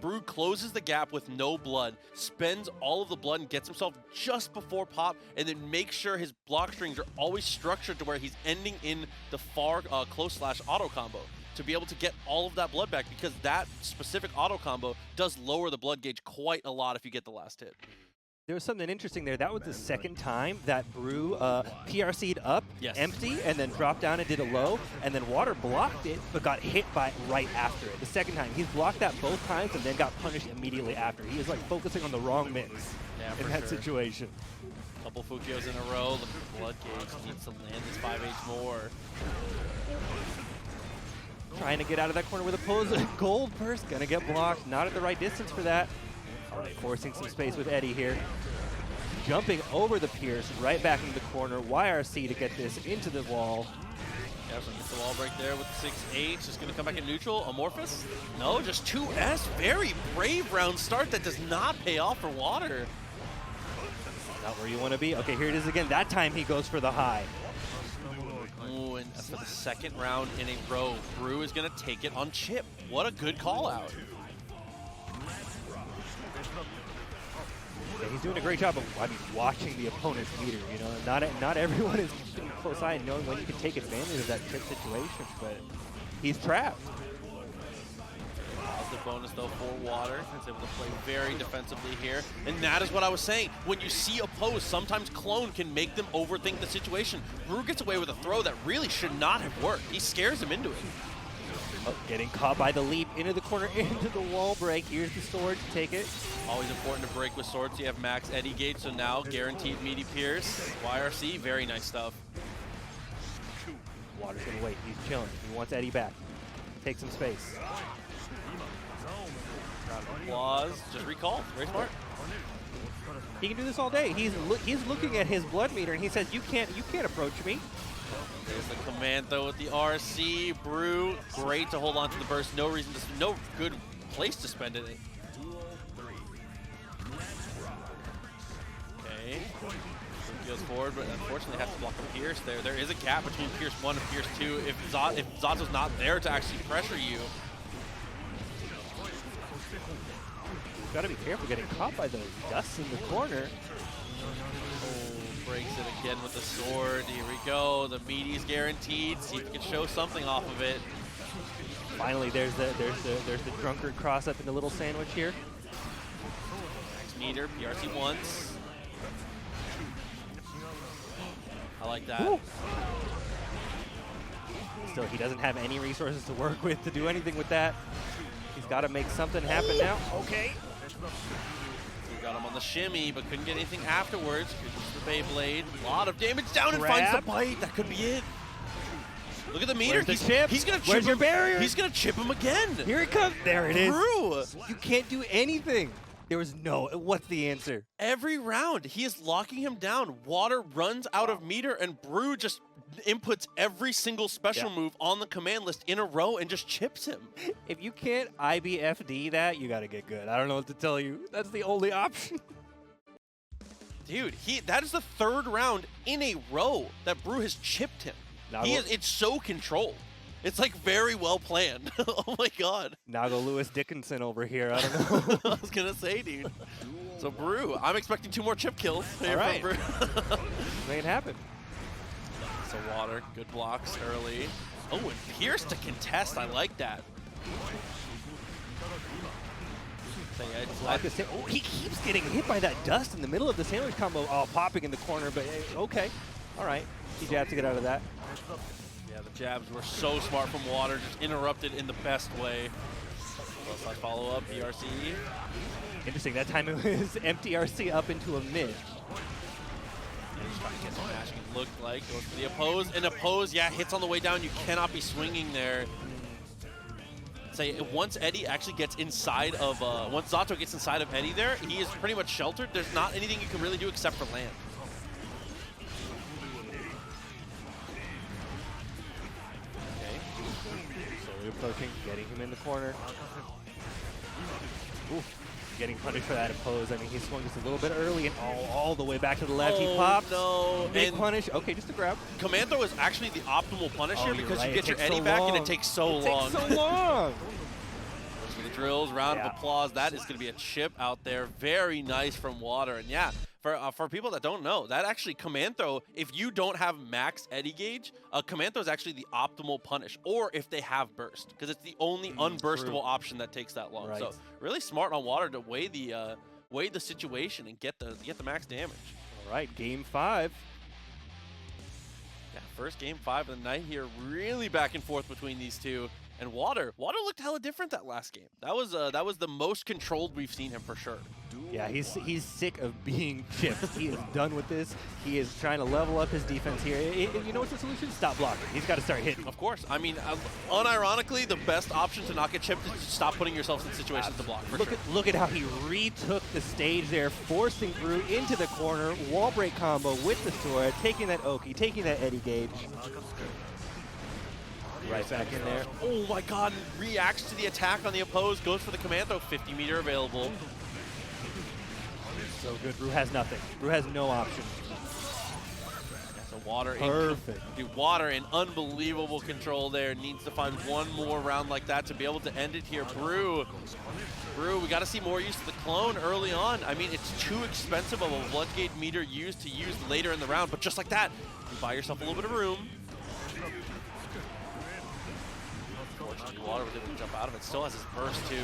A: Brew closes the gap with no blood, spends all of the blood and gets himself just before pop, and then makes sure his block strings are always structured to where he's ending in the far close slash auto combo to be able to get all of that blood back, because that specific auto combo does lower the blood gauge quite a lot if you get the last hit.
B: There was something interesting there. That was the second time that Brew PRC'd up, empty, and then dropped down and did a low, and then Water blocked it, but got hit by it right after it. The second time, he's blocked that both times and then got punished immediately after. He is like focusing on the wrong mix in that situation.
A: Couple Fukios in a row. Look at the blood gauge. Needs to land this 5H more.
B: Trying to get out of that corner with a pose. Gold burst, gonna get blocked. Not at the right distance for that. All right, forcing some space with Eddie here. Jumping over the Pierce, right back into the corner. YRC to get this into the wall.
A: Yeah, so gets the wall break there with the 6H. Just gonna come back in neutral. Amorphous? No, just 2S. Very brave round start that does not pay off for Water.
B: Not where you want to be. Okay, here it is again. That time he goes for the high.
A: Ooh, and for the second round in a row, Brew is going to take it on chip. What a good call out.
B: Yeah, he's doing a great job of watching the opponent's meter. You know, not everyone is keeping a close eye and knowing when you can take advantage of that chip situation, but he's trapped.
A: Positive bonus though for Water. He's able to play very defensively here. And that is what I was saying. When you see a pose, sometimes Clone can make them overthink the situation. Brew gets away with a throw that really should not have worked. He scares him into it.
B: Oh, getting caught by the leap into the corner, into the wall break. Here's the sword to take it.
A: Always important to break with swords. You have max Eddie gauge, so now guaranteed meaty Pierce. YRC, very nice stuff.
B: Water's gonna wait. He's chilling. He wants Eddie back. Take some space.
A: Round of applause. Just recall. Very smart.
B: He can do this all day. He's looking at his blood meter and he says, "You can't approach me."
A: There's the command though with the RC. Brew, great to hold on to the burst. No reason to, no good place to spend it. Okay. Goes forward, but unfortunately has to block the Pierce there. There is a gap between Pierce 1 and Pierce 2. If Zato's not there to actually pressure you.
B: You've got to be careful getting caught by those dusts in the corner.
A: Oh, breaks it again with the sword. Here we go. The meaty's guaranteed. See if we can show something off of it.
B: Finally, there's the drunkard cross up in the little sandwich here.
A: Max meter, PRC once. I like that.
B: Ooh. Still, he doesn't have any resources to work with to do anything with that. He's got to make something happen now. Okay.
A: We got him on the shimmy, but couldn't get anything afterwards. Here's the Beyblade. A lot of damage down and finds the bite. That could be it. Look at the meter.
B: He's gonna chip
A: Where's your
B: him.
A: Barrier? He's gonna chip him again.
B: Here it comes. There it is.
A: Brew.
B: You can't do anything. There was no. What's the answer?
A: Every round, he is locking him down. Water runs out of meter, and Brew just inputs every single special move on the command list in a row and just chips him.
B: If you can't IBFD that, you got to get good. I don't know what to tell you. That's the only option.
A: Dude, that is the third round in a row that Brew has chipped him. It's so controlled. It's like very well planned. Oh my god.
B: Nago Lewis Dickinson over here. I don't know.
A: I was gonna say, dude. So Brew, I'm expecting 2 more chip kills.
B: All right. Make it happen.
A: So Water, good blocks early. Oh, and Pierce to contest. I like that. So yeah,
B: oh, he keeps getting hit by that dust in the middle of the sandwich combo. Oh, popping in the corner, but okay. All right. He jabs to get out of that.
A: Yeah, the jabs were so smart from Water, just interrupted in the best way. Plus I follow up, PRC.
B: Interesting, that time it was empty RC up into a mid.
A: He's trying to get some mashing, it looked like. Goes for the oppose, and oppose, yeah, hits on the way down. You cannot be swinging there. Say, once Eddie actually gets inside of, once Zato gets inside of Eddie there, he is pretty much sheltered. There's not anything you can really do except for land.
B: Slowly approaching, getting him in the corner. Oof. Getting punished for that oppose. I mean, he swung just a little bit early and all the way back to the left. He pops.
A: No.
B: Big punish. Okay, just a grab.
A: Command throw is actually the optimal punish here because
B: right.
A: you get your Eddie back and it takes so long.
B: It takes so long.
A: Those are the drills, round of applause. That is going to be a chip out there. Very nice from Water. And yeah, for people that don't know, that actually command throw, if you don't have max Eddie gauge, command throw is actually the optimal punish, or if they have burst, because it's the only unburstable option that takes that long.
B: Right.
A: So really smart on Water to weigh the situation and get the max damage.
B: All right, game 5.
A: Yeah, first game 5 of the night here. Really back and forth between these two. And Water looked hella different that last game. That was the most controlled we've seen him for sure.
B: Yeah, he's sick of being chipped. He is done with this. He is trying to level up his defense here. You know what's the solution? Stop blocking. He's got to start hitting.
A: Of course. I mean, unironically, the best option to not get chipped is to stop putting yourself in situations to block.
B: Look at how he retook the stage there, forcing Brew into the corner. Wall break combo with the sword, taking that Oki, taking that Eddie gauge. Right back in there.
A: Oh my god, reacts to the attack on the oppose, goes for the command throw, 50 meter available.
B: So good. Brew has nothing. Brew has no option.
A: So Water,
B: perfect.
A: Dude, Water in unbelievable control there. Needs to find one more round like that to be able to end it here. Brew, we got to see more use of the clone early on. I mean, it's too expensive of a Floodgate meter to use later in the round, but just like that, you buy yourself a little bit of room. Water was able to jump out of it. Still has his burst too.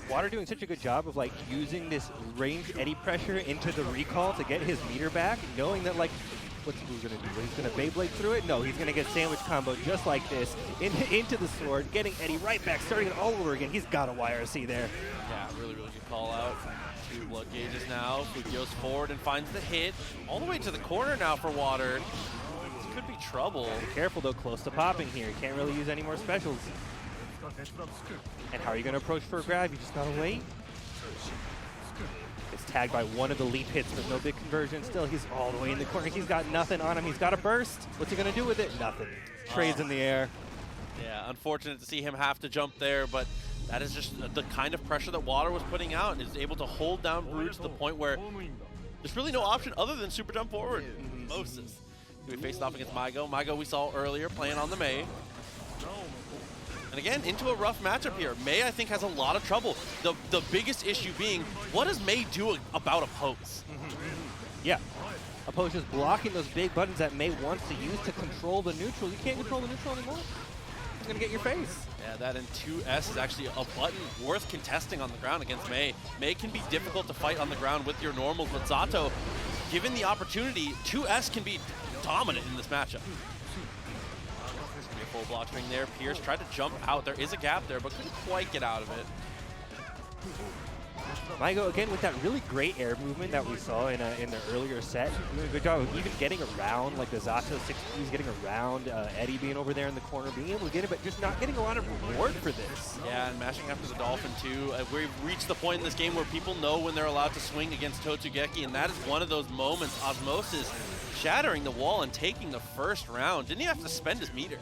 B: Water doing such a good job of like using this range Eddie pressure into the recall to get his meter back, knowing that like, what's Brew gonna do? He's gonna Beyblade through it? No, he's gonna get sandwich combo just like this into the sword, getting Eddie right back, starting it all over again. He's got a YRC there.
A: Yeah, really good call out. 2 blood gauges now. Fugio's forward and finds the hit all the way to the corner now for Water. This could be trouble.
B: Be careful though, close to popping here. You can't really use any more specials. And how are you going to approach for a grab? You just got to wait. It's tagged by one of the leap hits, but no big conversion. Still, he's all the way in the corner. He's got nothing on him. He's got a burst. What's he going to do with it? Nothing. Trades in the air.
A: Yeah, unfortunate to see him have to jump there, but that is just the kind of pressure that Water was putting out, and is able to hold down Brew to the point where there's really no option other than super jump forward. Osmosis. We faced off against Maigo. Maigo we saw earlier playing on the Mei. And again, into a rough matchup here. Mei, I think, has a lot of trouble. The biggest issue being, what does Mei do about oppose?
B: Yeah. Oppose just blocking those big buttons that Mei wants to use to control the neutral. You can't control the neutral anymore. It's going to get your face.
A: Yeah, that and 2S is actually a button worth contesting on the ground against Mei. Mei can be difficult to fight on the ground with your normals, but Zato, given the opportunity, 2S can be dominant in this matchup. Full block string there. Pierce tried to jump out. There is a gap there, but couldn't quite get out of it.
B: Maigo, again, with that really great air movement that we saw in the earlier set, doing a good job of even getting around, like the Zato 6Ps, getting around Eddie being over there in the corner, being able to get it, but just not getting a lot of reward for this.
A: Yeah, and mashing after the Dolphin, too. We've reached the point in this game where people know when they're allowed to swing against Totsugeki, and that is one of those moments. Osmosis shattering the wall and taking the first round. Didn't he have to spend his meter?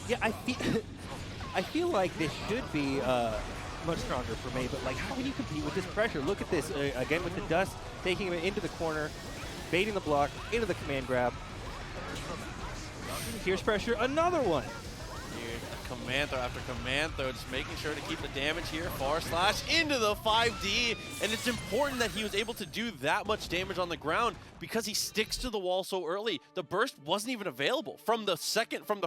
B: Yeah, I feel like this should be much stronger for Mei, but like, how can you compete with this pressure? Look at this, again with the dust, taking him into the corner, baiting the block, into the command grab. Pierce pressure, another one.
A: Dude, command throw after command throw, just making sure to keep the damage here. Far slash into the 5D, and it's important that he was able to do that much damage on the ground because he sticks to the wall so early. The burst wasn't even available from the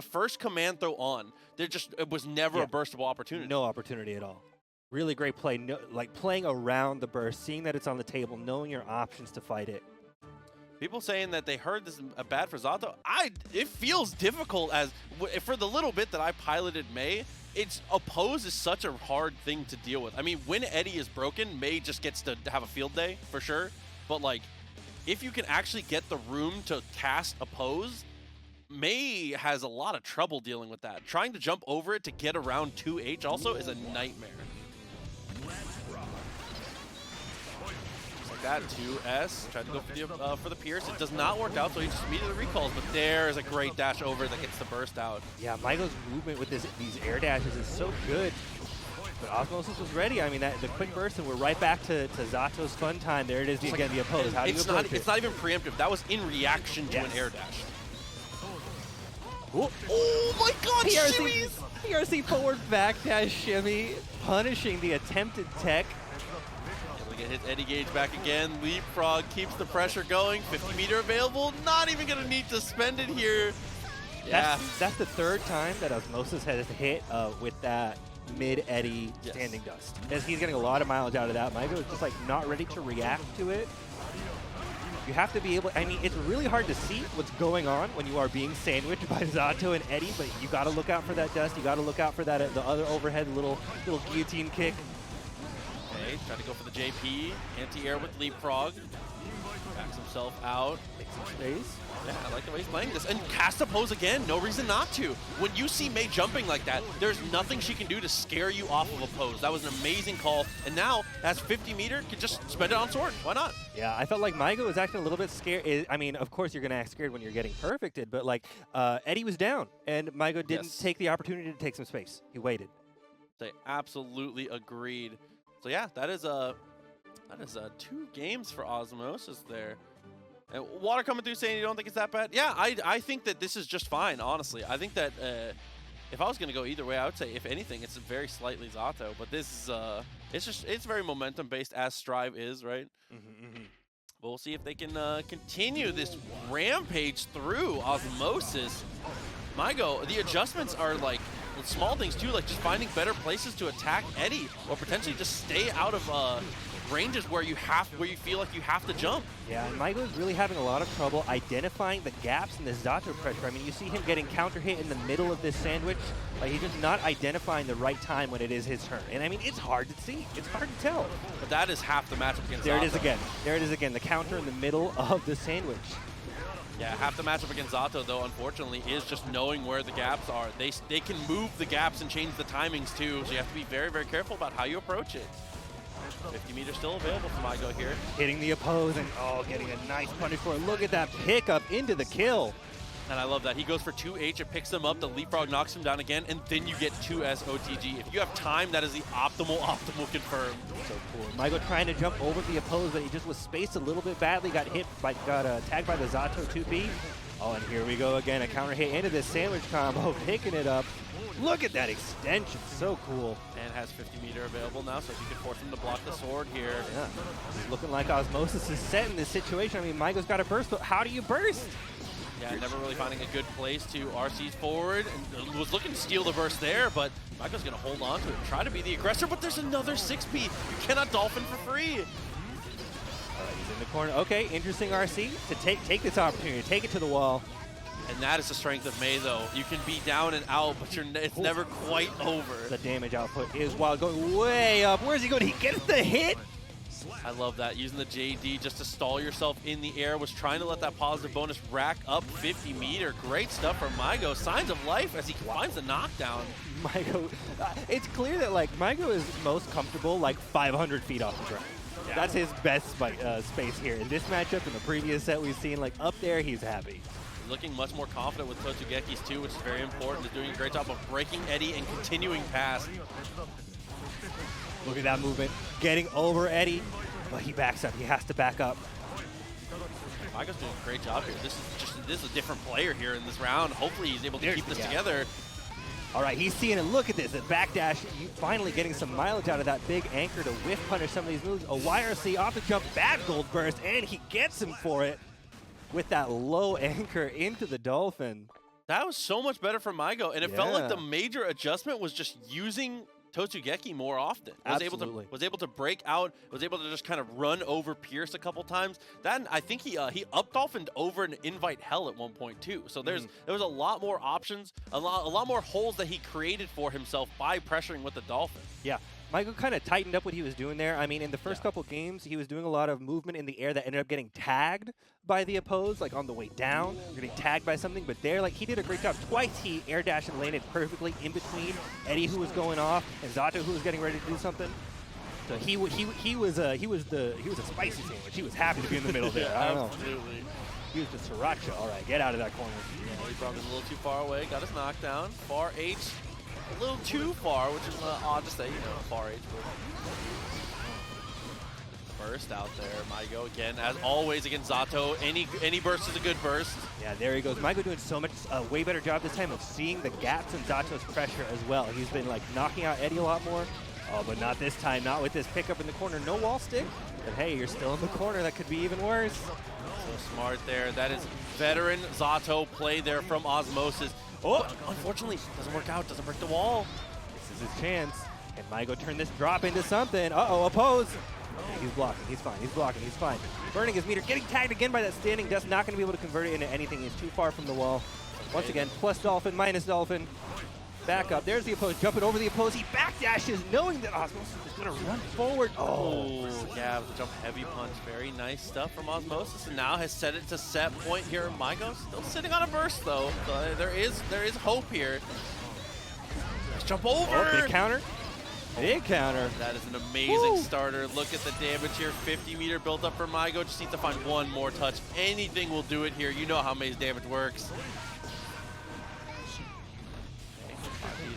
A: first command throw on. It was never a burstable opportunity.
B: No opportunity at all. Really great play, like playing around the burst, seeing that it's on the table, knowing your options to fight it.
A: People saying that they heard this is bad for Zato. It feels difficult as for the little bit that I piloted Mei. Oppose is such a hard thing to deal with. I mean, when Eddie is broken, Mei just gets to have a field day for sure. But like, if you can actually get the room to cast a pose, Mei has a lot of trouble dealing with that. Trying to jump over it to get around 2H also is a nightmare. Just like that, 2S, tried to go for the Pierce. It does not work out, so he just immediately recalls, but there's a great dash over that gets the burst out.
B: Yeah, Maigo's movement with these air dashes is so good. But Osmosis was ready. I mean, the quick burst, and we're right back to Zato's fun time. There it is again, the oppose. How do you approach it?
A: It's not even preemptive. That was in reaction to an air dash.
B: Ooh.
A: Oh my god, shimmies!
B: PRC forward backdash shimmy, punishing the attempted tech.
A: Able to get his Eddie gauge back again. Leapfrog keeps the pressure going. 50-meter available. Not even going to need to spend it here. Yeah.
B: That's the third time that Osmosis has hit with that mid-Eddie standing dust. As he's getting a lot of mileage out of that. Maigo is just like not ready to react to it. You have to be able, I mean, it's really hard to see what's going on when you are being sandwiched by Zato and Eddie, but you got to look out for that dust. You got to look out for that, the other overhead little guillotine kick.
A: Okay, trying to go for the JP. Anti-air with Leapfrog. Backs himself out.
B: Makes some space.
A: Yeah, I like the way he's playing this. And cast a pose again. No reason not to. When you see Mei jumping like that, there's nothing she can do to scare you off of a pose. That was an amazing call. And now, as 50-meter, can just spend it on sword. Why not?
B: Yeah, I felt like Maigo was acting a little bit scared. I mean, of course, you're going to act scared when you're getting perfected, but like Eddie was down, and Maigo didn't take the opportunity to take some space. He waited.
A: They absolutely agreed. So yeah, that is 2 games for Osmosis there. And Water coming through saying you don't think it's that bad? Yeah, I think that this is just fine, honestly. I think that if I was going to go either way, I would say, if anything, it's very slightly Zato. But this is, it's very momentum-based, as Strive is, right? But we'll see if they can continue this rampage through Osmosis. Maigo, the adjustments are like small things too, like just finding better places to attack Eddie, or potentially just stay out of ranges where you feel like you have to jump.
B: Yeah, and Maigo is really having a lot of trouble identifying the gaps in the Zato pressure. I mean, you see him getting counter hit in the middle of this sandwich. Like, he's just not identifying the right time when it is his turn. And I mean, it's hard to see. It's hard to tell.
A: But that is half the matchup against
B: There
A: Zato.
B: it is again. There it is again. The counter in the middle of the sandwich.
A: Yeah, half the matchup against Zato, though, unfortunately, is just knowing where the gaps are. They can move the gaps and change the timings, too, so you have to be very, very careful about how you approach it. 50 meters still available for Maigo here.
B: Hitting the oppose and, getting a nice punish for it. Look at that pickup into the kill.
A: And I love that. He goes for 2H, it picks him up, the Leapfrog knocks him down again, and then you get 2S OTG. If you have time, that is the optimal confirm.
B: So cool. Maigo trying to jump over the oppose, but he just was spaced a little bit badly, got tagged by the Zato 2B. Oh, and here we go again, a counter hit into this sandwich combo, picking it up. Look at that extension, so cool.
A: And has 50-meter available now, so if you can force him to block the sword here.
B: Yeah, it's looking like Osmosis is set in this situation. I mean, Maigo's got a burst, but how do you burst?
A: Yeah, never really finding a good place to RC's forward, and was looking to steal the burst there, but Maigo's going to hold on to it, try to be the aggressor, but there's another 6P. You cannot Dolphin for free.
B: He's in the corner. Okay, interesting RC to take this opportunity, take it to the wall.
A: And that is the strength of Mei, though. You can be down and out, but it's never quite over.
B: The damage output is wild, going way up. Where's he going? He gets the hit.
A: I love that. Using the JD just to stall yourself in the air. Was trying to let that positive bonus rack up 50-meter. Great stuff from Maigo. Signs of life as he finds the knockdown.
B: Maigo, it's clear that like Maigo is most comfortable like 500 feet off the ground. Yeah. That's his best space here. In this matchup, in the previous set we've seen, like up there, he's happy.
A: Looking much more confident with Totsugekis too, which is very important. He's doing a great job of breaking Eddie and continuing past.
B: Look at that movement. Getting over Eddie, but he backs up. He has to back up.
A: Maigo's doing a great job here. This is a different player here in this round. Hopefully he's able to keep this together.
B: All right, he's seeing it. Look at this. A backdash, finally getting some mileage out of that big anchor to whiff punish some of these moves. A YRC off the jump, bad gold burst, and he gets him for it with that low anchor into the Dolphin.
A: That was so much better for Maigo, and it felt like the major adjustment was just using Totsugeki more often. Was able to break out, was able to just kind of run over Pierce a couple times. Then I think he up dolphined over an invite hell at one point too. So there was a lot more options, a lot more holes that he created for himself by pressuring with the Dolphin.
B: Yeah, Maigo kind of tightened up what he was doing there. I mean, in the first couple games, he was doing a lot of movement in the air that ended up getting tagged by the opposed, like on the way down, getting tagged by something. But there, like, he did a great job. Twice he air dashed and landed perfectly in between Eddie, who was going off, and Zato, who was getting ready to do something. So he was a spicy sandwich. He was happy to be in the middle there. I don't know.
A: Absolutely.
B: He was the sriracha. All right, get out of that corner.
A: Yeah, he probably was a little too far away. Got his knockdown. Far H. A little too far, which is odd to say, you know, far H. But burst out there. Maigo again, as always against Zato. Any burst is a good burst.
B: Yeah, there he goes. Maigo doing so much, way better job this time of seeing the gaps in Zato's pressure as well. He's been like knocking out Eddie a lot more. Oh, but not this time. Not with this pickup in the corner. No wall stick. But hey, you're still in the corner. That could be even worse.
A: So smart there. That is veteran Zato play there from Osmosis. Oh, unfortunately, doesn't work out. Doesn't break the wall.
B: This is his chance. Can Maigo turn this drop into something? Uh-oh, oppose. Okay, he's blocking. He's fine. He's blocking. He's fine. Burning his meter. Getting tagged again by that standing dust. Not going to be able to convert it into anything. He's too far from the wall. Once again, plus Dolphin, minus Dolphin. Back up. There's the opposed. Jumping over the opposed. He backdashes, knowing that Osmosis is going to run forward. Oh,
A: yeah, with the jump heavy punch. Very nice stuff from Osmosis, and now has set it to set point here. Maigo still sitting on a burst, though. So there is hope here. Let's jump over.
B: Oh, big counter. Big counter.
A: That is an amazing starter. Look at the damage here. 50 meter built up for Maigo. Just needs to find one more touch. Anything will do it here. You know how Maze damage works.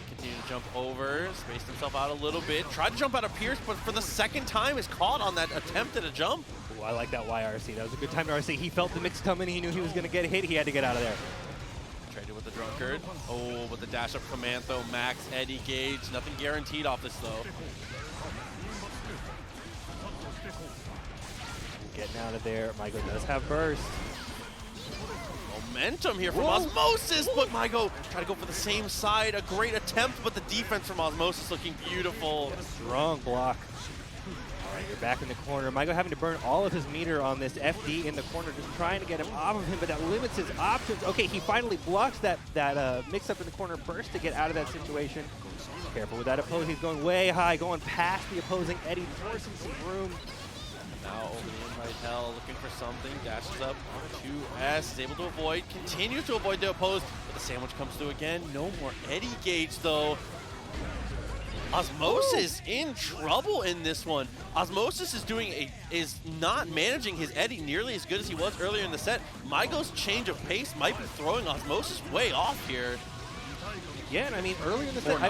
A: Continue to jump over, spaced himself out a little bit. Tried to jump out of Pierce, but for the second time is caught on that attempt at a jump.
B: Ooh, I like that YRC. That was a good time to RC. He felt the mix coming. He knew he was going to get hit. He had to get out of there.
A: Traded with the Drunkard. Oh, with the dash up command though. Max, Eddie, Gage. Nothing guaranteed off this though.
B: Getting out of there. Maigo does have burst.
A: Momentum here from Osmosis, but Maigo try to go for the same side. A great attempt, but the defense from Osmosis looking beautiful.
B: Strong block. All right, you're back in the corner. Maigo having to burn all of his meter on this FD in the corner, just trying to get him off of him, but that limits his options. Okay, he finally blocks that mix-up in the corner burst to get out of that situation. Careful with that opposing. He's going way high, going past the opposing Eddie, forcing some room.
A: Now over the invite hell, looking for something, dashes up to S, is able to avoid, continues to avoid the opposed, but the sandwich comes through again. No more Eddie Gage though. Osmosis in trouble in this one. Osmosis is not managing his Eddie nearly as good as he was earlier in the set. Maigo's change of pace might be throwing Osmosis way off here.
B: Yeah, and I mean, earlier in the set,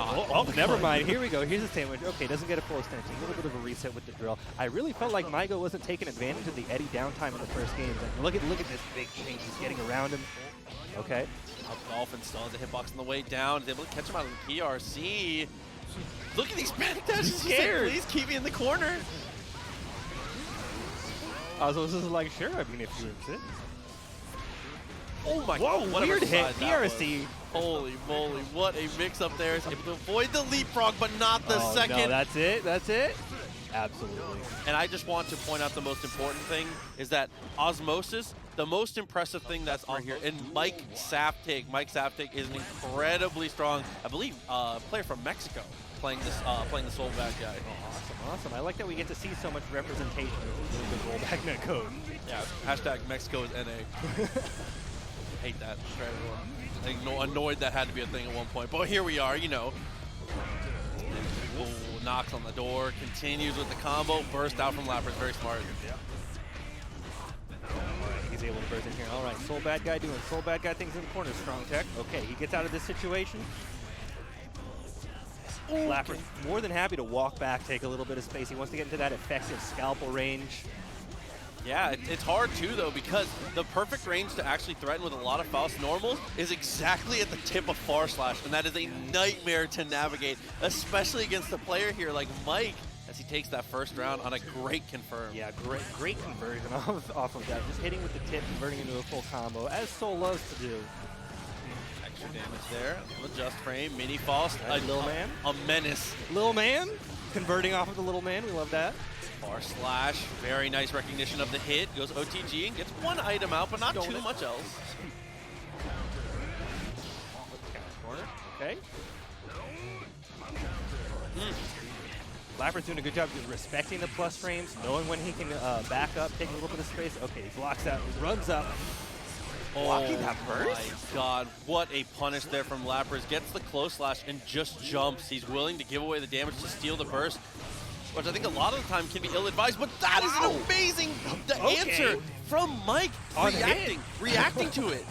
B: never mind. Here we go. Here's a sandwich. Okay, doesn't get a full extension. A little bit of a reset with the drill. I really felt like Maigo wasn't taking advantage of the Eddie downtime in the first game. Like, look at this big change. He's getting around him. Okay.
A: Dolphin still has a hitbox on the way down. He's able to catch him out of the PRC. Look at these panic dashes. He's scared. Please keep me in the corner.
B: Osmosis is like, sure, I mean, if you insist.
A: Oh my god, what
B: weird
A: a
B: hit. PRC.
A: Holy moly, what a mix-up there. He's able to avoid the leapfrog, but not the second.
B: No, that's it. That's it. Absolutely.
A: And I just want to point out the most important thing is that Osmosis, the most impressive thing that's on here, and Mike Saftig is an incredibly strong, I believe, player from Mexico playing the Soul Bad guy.
B: Oh, awesome. I like that we get to see so much representation of the rollback net code.
A: Yeah, hashtag Mexico is NA. Hate that for everyone. Annoyed that had to be a thing at one point, but here we are, you know. Ooh, knocks on the door, continues with the combo, burst out from Lapriz, very smart.
B: Yeah. All right, he's able to burst in here. All right, Soul Bad Guy doing Soul Bad Guy things in the corner, strong tech. Okay, he gets out of this situation. Lapriz more than happy to walk back, take a little bit of space. He wants to get into that effective scalpel range.
A: Yeah, it's hard too though, because the perfect range to actually threaten with a lot of Faust normals is exactly at the tip of far slash, and that is a nightmare to navigate, especially against a player here like Mike, as he takes that first round on a great confirm.
B: Yeah, great conversion off of that. Just hitting with the tip, converting into a full combo, as Soul loves to do.
A: Extra damage there, the just frame, mini Faust,
B: Little Man.
A: A menace.
B: Little Man, converting off of the Little Man, we love that.
A: Far slash, very nice recognition of the hit, goes OTG and gets one item out, but not too much else.
B: Corner, okay. Lapriz doing a good job of respecting the plus frames, knowing when he can back up, take a little bit of space. Okay, he blocks out, runs up. Blocking that burst?
A: My God, what a punish there from Lapriz. Gets the close slash and just jumps. He's willing to give away the damage to steal the burst, which I think a lot of the time can be ill-advised, but that is an amazing answer from Mike, reacting to it.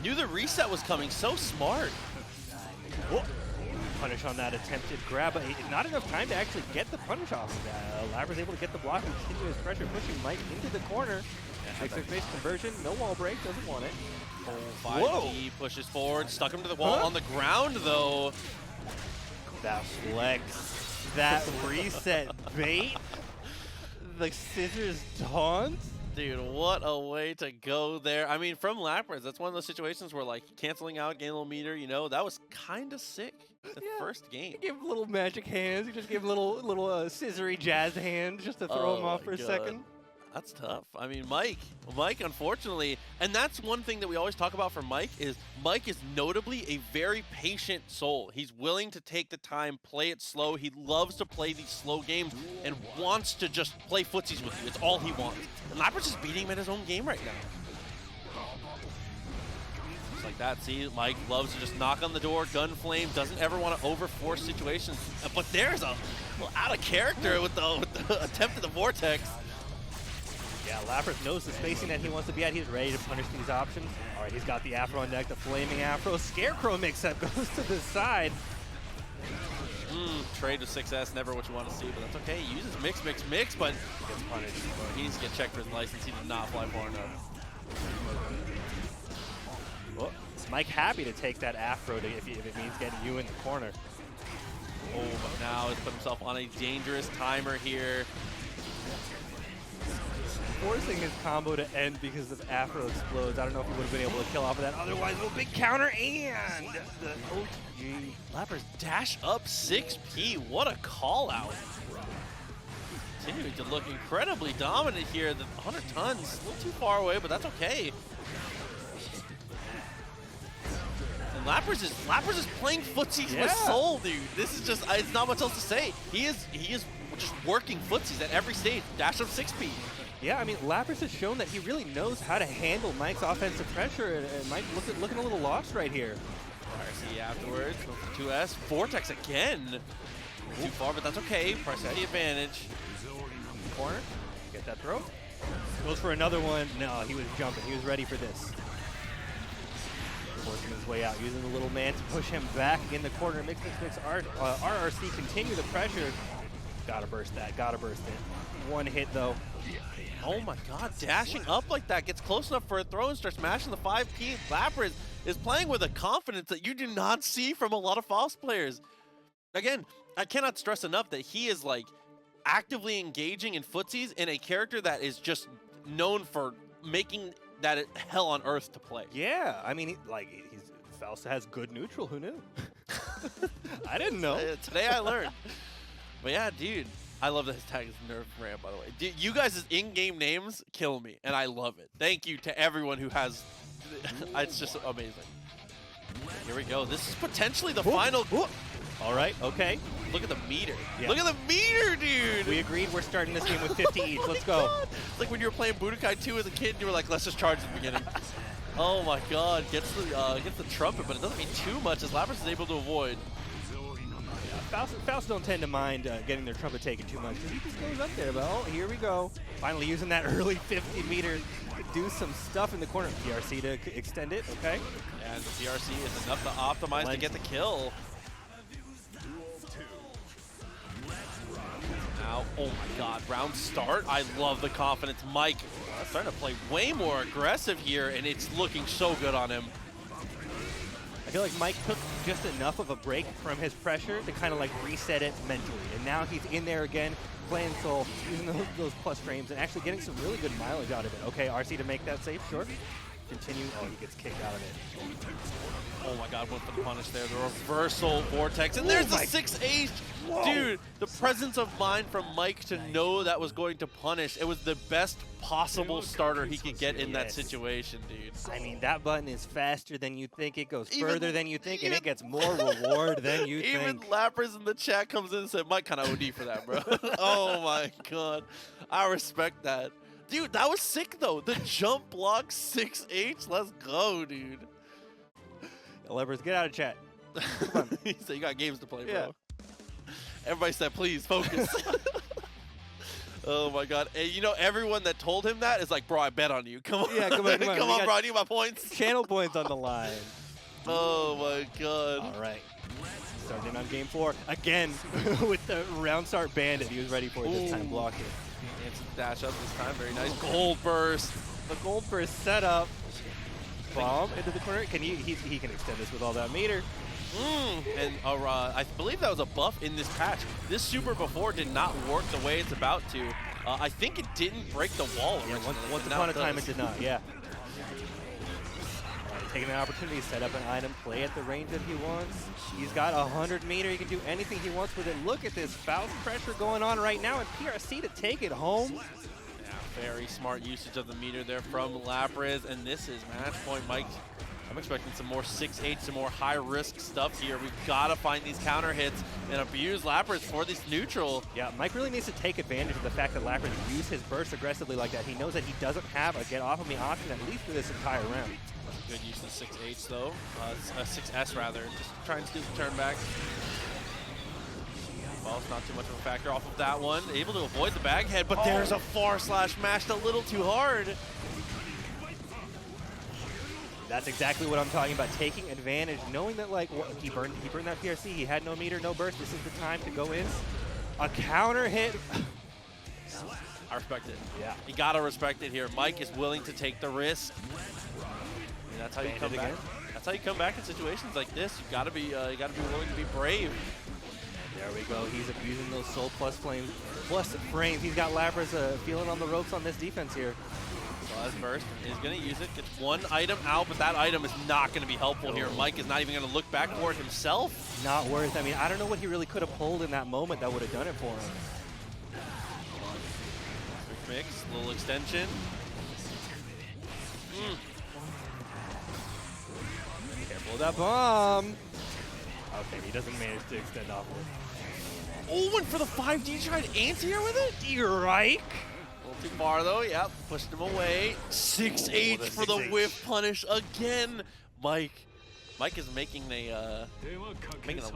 A: Knew the reset was coming, so smart.
B: Whoa. Punish on that attempted grab, but not enough time to actually get the punish off of that. Lapriz able to get the block and continue his pressure, pushing Mike into the corner. 6-6 base conversion, no wall break, doesn't want it.
A: 5D pushes forward, stuck him to the wall on the ground though.
B: That flex, that reset bait, the scissors taunt.
A: Dude, what a way to go there. I mean, from Lapriz, that's one of those situations where, like, canceling out, gain a little meter, you know, that was kind of sick the first game.
B: You give him little magic hands. You just give him little scissory jazz hands just to throw him off for a second.
A: That's tough. I mean, Mike, unfortunately, and that's one thing that we always talk about for Mike is notably a very patient soul. He's willing to take the time, play it slow. He loves to play these slow games and wants to just play footsies with you. It's all he wants. And Lapriz is beating him at his own game right now. Just like that. See, Mike loves to just knock on the door, gun flame, doesn't ever want to overforce situations. But there's a little out of character with the attempt at the vortex.
B: Yeah, Lapriz knows the spacing that he wants to be at. He's ready to punish these options. All right, he's got the Afro on deck, the Flaming Afro. Scarecrow mix-up goes to the side.
A: Trade with 6S, never what you want to see, but that's okay. He uses mix, but gets punished. He needs to get checked for his license. He did not fly far enough.
B: Well, is Mike happy to take that Afro if it means getting you in the corner?
A: Oh, but now he's put himself on a dangerous timer here.
B: Forcing his combo to end because of Afro explodes. I don't know if he would have been able to kill off of that. Otherwise, a big counter and the OTG.
A: Lapriz dash up 6P. What a call out. Continuing to look incredibly dominant here. The 100 tons, a little too far away, but that's okay. And Lapriz is playing footsies with soul, dude. This is just, it's not much else to say. He is just working footsies at every stage. Dash up 6P.
B: Yeah, I mean, Lapriz has shown that he really knows how to handle Mike's offensive pressure, and Mike looking a little lost right here.
A: RC afterwards, 2S, Vortex again. Too far, but that's okay. Price the advantage.
B: Corner, get that throw. Goes for another one. No, he was jumping. He was ready for this. Forcing his way out, using the little man to push him back in the corner. Mix. RRC continue the pressure. Gotta burst that. Gotta burst it. One hit though.
A: Oh my God, dashing up like that, gets close enough for a throw and starts smashing the 5P. Lapriz is playing with a confidence that you do not see from a lot of Faust players. Again, I cannot stress enough that he is like actively engaging in footsies in a character that is just known for making that hell on earth to play.
B: Yeah, I mean, Faust has good neutral, who knew? I didn't know.
A: Today I learned. But yeah, dude. I love that his tag is Nerf Ram, by the way. You guys' in-game names kill me, and I love it. Thank you to everyone who has... It's just amazing. Here we go. This is potentially the final...
B: All right, okay.
A: Look at the meter. Yeah. Look at the meter, dude!
B: We agreed we're starting this game with 50 each. Let's go.
A: It's like when you were playing Budokai 2 as a kid, and you were like, let's just charge at the beginning. Oh my God. Gets the trumpet, but it doesn't mean too much as Lapriz is able to avoid.
B: Faust don't tend to mind getting their trumpet taken too much because he just goes up there. But oh, here we go. Finally using that early 50 meter to do some stuff in the corner. PRC to extend it, okay.
A: And the PRC is enough to optimize to get the kill. Now, oh my God, round start. I love the confidence. Mike starting to play way more aggressive here, and it's looking so good on him.
B: I feel like Mike took just enough of a break from his pressure to kind of like reset it mentally. And now he's in there again, playing soul, using those plus frames, and actually getting some really good mileage out of it. Okay, RC to make that safe, sure. continue. Oh, he gets kicked out of it.
A: Oh my god, went for the punish there. The reversal vortex. And there's the 6H. Dude, the presence of mind from Mike to know that was going to punish. It was the best possible starter he could get in that situation, dude.
B: I mean, that button is faster than you think. It goes further than you think, and it gets more reward than you think.
A: Even Lapriz in the chat comes in and said, Mike kind of OD for that, bro. Oh my god. I respect that. Dude, that was sick, though. The jump block 6H. Let's go, dude.
B: Lapriz, get out of chat. Come on.
A: He said, you got games to play, bro.
B: Yeah.
A: Everybody said, please, focus. Oh, my God. And, you know, everyone that told him that is like, bro, I bet on you. Come on.
B: Yeah, come on.
A: Come on, bro. I need my points.
B: Channel points on the line.
A: Oh, my God.
B: All right. Starting on game 4. Again, with the round start bandit. He was ready for it this time, blocking.
A: It's dash up this time. Very nice. Gold burst.
B: The gold burst setup. Bomb into the corner. Can he can extend this with all that meter.
A: And I believe that was a buff in this patch. This super before did not work the way it's about to. I think it didn't break the wall originally.
B: Yeah, once upon a time it did not, yeah. Taking an opportunity to set up an item, play at the range that he wants. He's got 100 meter. He can do anything he wants with it. Look at this Faust pressure going on right now, and PRC to take it home.
A: Yeah, very smart usage of the meter there from Lapriz, and this is match point, Mike. I'm expecting some more 6H, some more high-risk stuff here. We've got to find these counter hits and abuse Lapriz for this neutral.
B: Yeah, Mike really needs to take advantage of the fact that Lapriz used his burst aggressively like that. He knows that he doesn't have a get-off-of-me option, at least for this entire round.
A: Good use of the 6H, though. 6S, rather. Just trying to steal the turn back. Faust not too much of a factor off of that one. Able to avoid the bag head, but there's a far slash mashed a little too hard.
B: That's exactly what I'm talking about, taking advantage, knowing that like he burned that PRC, he had no meter, no burst. This is the time to go in. A counter hit.
A: I respect it.
B: Yeah.
A: You gotta respect it here. Mike is willing to take the risk. And that's how you come back. That's how you come back in situations like this. You gotta be willing to be brave.
B: There we go. He's abusing those soul plus frames. He's got Lapriz feeling on the ropes on this defense here.
A: Plus burst is going to use it. Gets one item out, but that item is not going to be helpful here. Mike is not even going to look back for it himself.
B: Not worth. I mean, I don't know what he really could have pulled in that moment that would have done it for him.
A: Quick mix, little extension.
B: Careful of that bomb. Okay, he doesn't manage to extend off of it.
A: Oh, went for the 5D, tried anti-air with it?
B: You're right.
A: A little too far, though. Yep, pushed him away. 6H for the whiff punish again. Mike is making a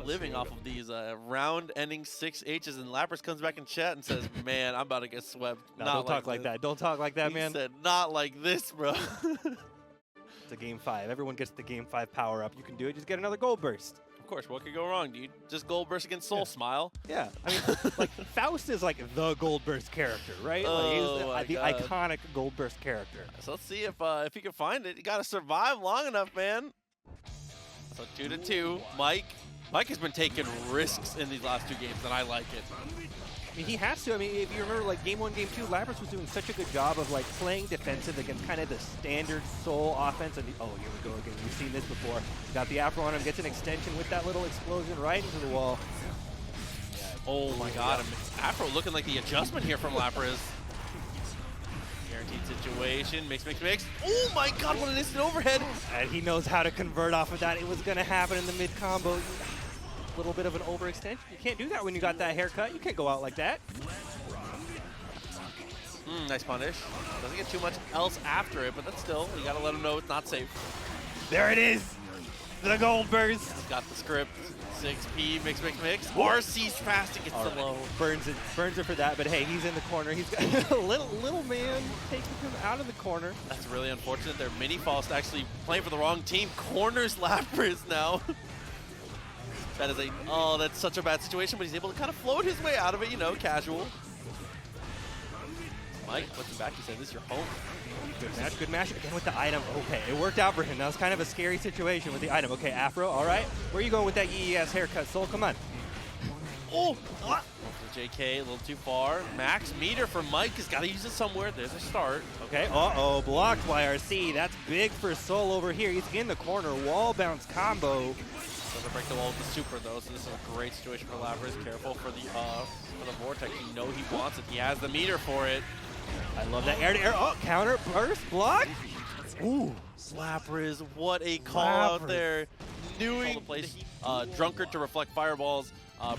A: living off of these round-ending 6Hs, and Lapriz comes back in chat and says, man, I'm about to get swept.
B: No, don't talk like that. Don't talk like that, man.
A: He said, not like this, bro.
B: It's a game 5. Everyone gets the game 5 power-up. You can do it. Just get another gold burst.
A: Of course, what could go wrong, dude? Just gold burst against Soul Smile.
B: Yeah, I mean, like Faust is like the gold burst character, right?
A: Oh,
B: like, he's the iconic gold burst character.
A: So let's see if he can find it. You got to survive long enough, man. So 2-2. Mike has been taking risks in these last 2 games, and I like it.
B: I mean, he has to. I mean, if you remember, like game 1, game 2, Lapriz was doing such a good job of like playing defensive against kind of the standard Soul offense. And oh, here we go again. We've seen this before. Got the Afro on him, gets an extension with that little explosion right into the wall.
A: Oh my God, Afro looking like the adjustment here from Lapriz. Guaranteed situation. Mix. Oh my God, what an instant overhead.
B: And he knows how to convert off of that. It was going to happen in the mid combo. Little bit of an overextension. You can't do that when you got that haircut. You can't go out like that.
A: Nice punish. Doesn't get too much else after it, but that's still, you gotta let him know it's not safe.
B: There it is. The gold burst.
A: He's got the script. 6P, mix. RC's fast, it gets the low.
B: Burns it for that, but hey, he's in the corner. He's got a little man taking him out of the corner.
A: That's really unfortunate. Their mini Faust actually playing for the wrong team. Corners Lapriz now. That is that's such a bad situation, but he's able to kind of float his way out of it, you know, casual. Mike puts him back. He said, this is your home.
B: Good match again with the item. Okay, it worked out for him. That was kind of a scary situation with the item. Okay, Afro, all right. Where are you going with that EES haircut, Soul? Come on.
A: Oh, what? JK a little too far. Max meter for Mike has got to use it somewhere. There's a start.
B: Okay, uh-oh, blocked YRC. That's big for Soul over here. He's in the corner, wall bounce combo.
A: Doesn't break the wall with the super though, so this is a great situation for Lapriz. Careful for the Vortex. You know he wants it. He has the meter for it.
B: I love that air-to-air. Oh, counter, burst, block. Ooh.
A: Lapriz, what a call out there. Doing the place, Drunkard to reflect fireballs.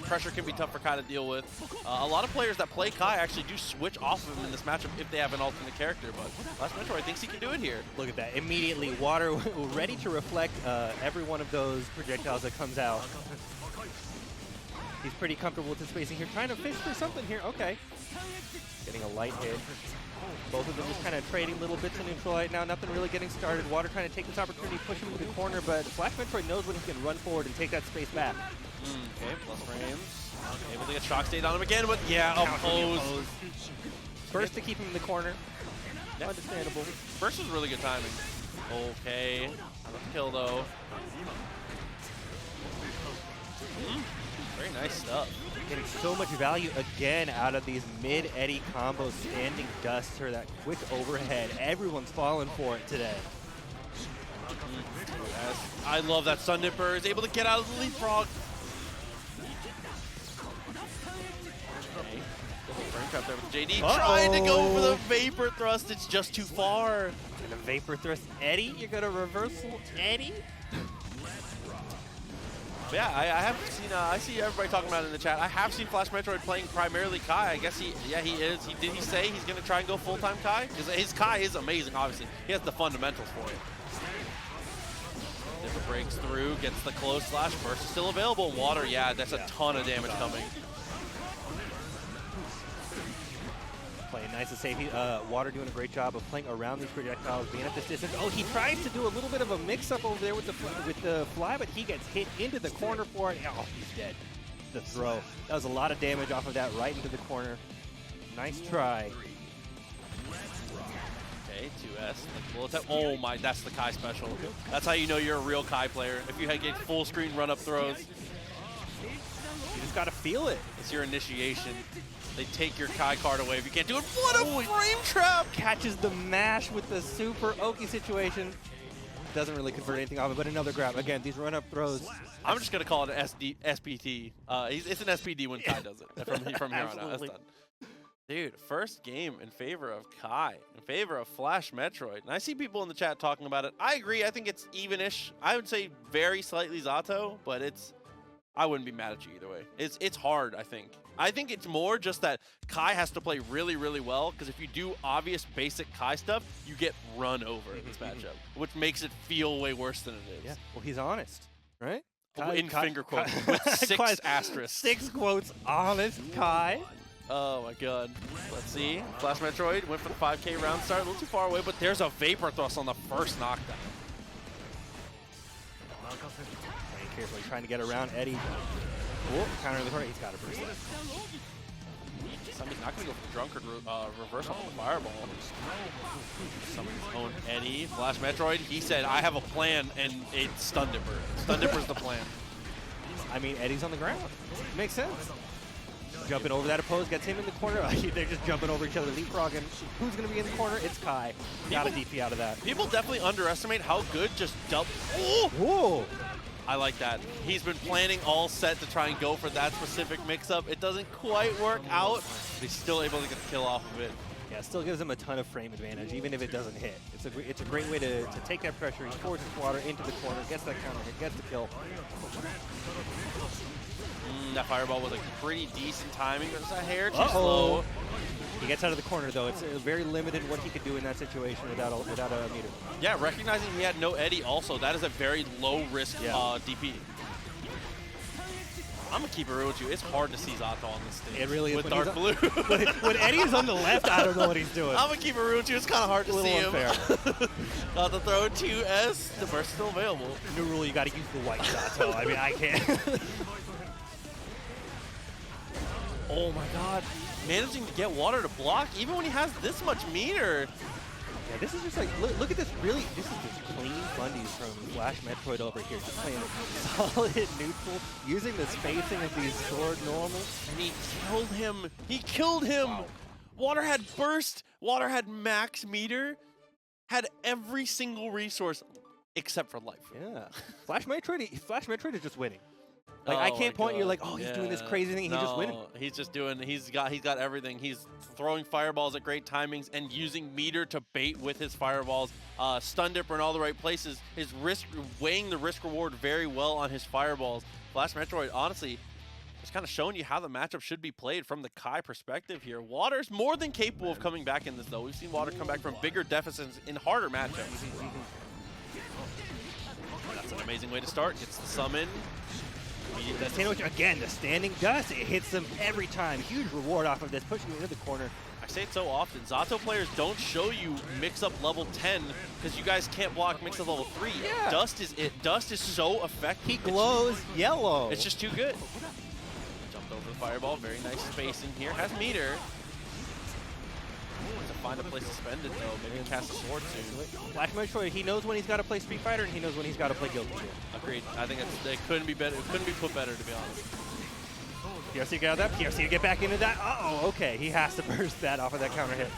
A: Pressure can be tough for Kai to deal with. A lot of players that play Kai actually do switch off of him in this matchup if they have an alternate character, but Last Metroid thinks he can do it here.
B: Look at that. Immediately, water ready to reflect every one of those projectiles that comes out. He's pretty comfortable with the spacing here, trying to fish for something here. Okay. Getting a light hit. Both of them just kind of trading little bits of neutral right now. Nothing really getting started. Water trying to take this opportunity, push him into the corner, but Flash Metroid knows when he can run forward and take that space back.
A: Okay, plus frames. Able to get shock state on him again, but yeah, oppose.
B: First to keep him in the corner. Yep. Understandable.
A: First was really good timing. Okay. Kill though. Very nice stuff.
B: Getting so much value again out of these mid-eddy combos, standing dust or that quick overhead. Everyone's falling for it today.
A: I love that Sun Dipper is able to get out of the leapfrog. Okay. Frame trap there with JD trying to go for the Vapor Thrust. It's just too far.
B: And a Vapor Thrust Eddie? You're going to reversal Eddie?
A: Yeah, I have seen. I see everybody talking about it in the chat. I have seen Flash Metroid playing primarily Kai. I guess he is. Did he say he's going to try and go full-time Kai? Because his Kai is amazing, obviously. He has the fundamentals for it. Dipper breaks through, gets the close slash. Burst is still available. Water, yeah, that's a ton of damage coming.
B: Playing nice and safe. Water doing a great job of playing around these projectiles, being at this distance. Oh, he tries to do a little bit of a mix-up over there with the fly, but he gets hit into the corner for it. Oh, he's dead. The throw. That was a lot of damage off of that right into the corner. Nice try.
A: Okay, 2S. Oh my, that's the Kai special. That's how you know you're a real Kai player. If you get full screen run-up throws.
B: You just got to feel it.
A: It's your initiation. They take your Kai card away if you can't do it. What a frame trap!
B: Catches the mash with the super Oki situation. Doesn't really convert anything off it, but another grab. Again, these run-up throws.
A: I'm just going to call it an SPT. It's an SPD when Kai does it from here on out. That's done. Dude, first game in favor of Kai, in favor of Flash Metroid. And I see people in the chat talking about it. I agree. I think it's even-ish. I would say very slightly Zato, but I wouldn't be mad at you either way. It's hard, I think. I think it's more just that Kai has to play really, really well, because if you do obvious basic Kai stuff, you get run over in this matchup, which makes it feel way worse than it is.
B: Yeah, well, he's honest, right?
A: In finger quotes, with 6 asterisks.
B: 6 quotes, honest Kai.
A: Oh my god. Let's see. Flash Metroid went for the 5K round start, a little too far away, but there's a Vapor Thrust on the first knockdown.
B: Very carefully trying to get around Eddie. Oh, counter in the corner. He's got a burst.
A: Somebody's not going to go for the Drunkard reversal on the fireball. Somebody's own Eddie. Flash Metroid, he said, I have a plan, and it's Stun Dipper. Stun Dipper's the plan.
B: I mean, Eddie's on the ground. Makes sense. Jumping over that oppose, gets him in the corner. They're just jumping over each other, leapfrogging. Who's going to be in the corner? It's Kai. Got a DP out of that.
A: People definitely underestimate how good just double. Oh!
B: Whoa!
A: I like that. He's been planning all set to try and go for that specific mix-up. It doesn't quite work out, but he's still able to get the kill off of it.
B: Yeah, it still gives him a ton of frame advantage, even if it doesn't hit. It's a great way to take that pressure. He forces Water into the corner, gets that counter hit, gets the kill.
A: That fireball was a pretty decent timing, but it's a hair too slow.
B: He gets out of the corner, though. It's very limited what he could do in that situation without a meter.
A: Yeah, recognizing he had no Eddie also, that is a very low-risk DP. I'm going to keep it real with you. It's hard to see Zato on this stage.
B: It really is.
A: With Dark Blue.
B: When Eddie is on the left, I don't know what he's doing.
A: I'm going to keep it real with you. It's kind of hard to see him.
B: Unfair.
A: Got the throw 2S. The burst is still available.
B: New rule, you got to use the white Zato. I mean, I can't.
A: Oh my god. Managing to get Water to block even when he has this much meter.
B: Yeah, this is just like, look at this, really, this is just clean fundies from Flash Metroid over here. Just playing solid neutral, using the spacing of these sword normals.
A: And he killed him. He killed him. Wow. Water had burst. Water had max meter. Had every single resource except for life.
B: Yeah. Flash Metroid is just winning. Like, I can't point you like, oh, he's doing this crazy thing. He's just winning.
A: He's just doing. He's got everything. He's throwing fireballs at great timings and using meter to bait with his fireballs. Stun Dipper in all the right places. His risk, weighing the risk reward very well on his fireballs. Flash Metroid, honestly, just kind of showing you how the matchup should be played from the Kai perspective here. Water's more than capable of coming back in this, though. We've seen Water come back from bigger deficits in harder matchups. That's an amazing way to start. Gets the summon.
B: The sandwich again, the standing dust, it hits them every time. Huge reward off of this, pushing you into the corner.
A: I say it so often, Zato players don't show you mix-up level 10 because you guys can't block mix-up level 3.
B: Yeah.
A: Dust is it. Dust is so effective.
B: He glows yellow.
A: It's just too good. Jumped over the fireball, very nice spacing here. Has meter. To find a place to spend it though, maybe cast a sword soon.
B: Flash Metroid, he knows when he's got to play Street Fighter and he knows when he's got to play Guilty Gear.
A: Agreed. I think it couldn't be better. It couldn't be put better, to be honest.
B: PRC get out of that. PRC get back into that. Uh-oh, okay. He has to burst that off of that counter hit.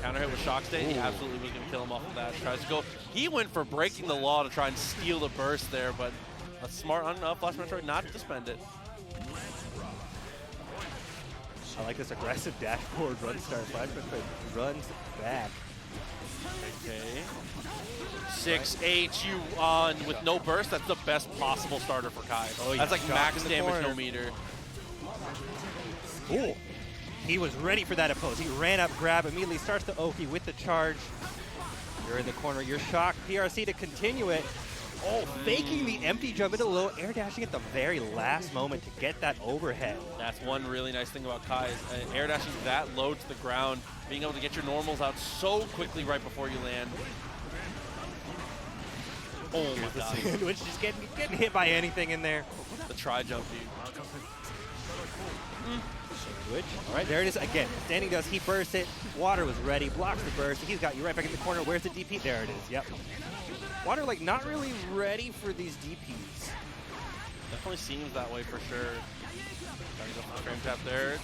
A: Counter hit with Shock State. He absolutely was going to kill him off of that. Tries to go. He went for breaking the law to try and steal the burst there, but a smart on Flash Metroid not to spend it.
B: I like this aggressive dashboard run start. Flash Metroid runs back.
A: Okay. 6H you on with no burst. That's the best possible starter for Kai. Oh, that's like max damage, no meter.
B: Cool. He was ready for that oppose. He ran up, grab, immediately starts to Oki with the charge. You're in the corner. You're shocked. PRC to continue it. Oh, faking the empty jump into low, air dashing at the very last moment to get that overhead.
A: That's one really nice thing about Kai is air dashing that low to the ground, being able to get your normals out so quickly right before you land. Oh my god.
B: Sandwich just getting hit by anything in there.
A: The tri-jump, dude.
B: Sandwich. All right, there it is again. Standing dust, he bursts it. Water was ready, blocks the burst. He's got you right back in the corner. Where's the DP? There it is, yep. Water, like, not really ready for these DPs.
A: Definitely seems that way for sure. Trying to go for the frame trap there.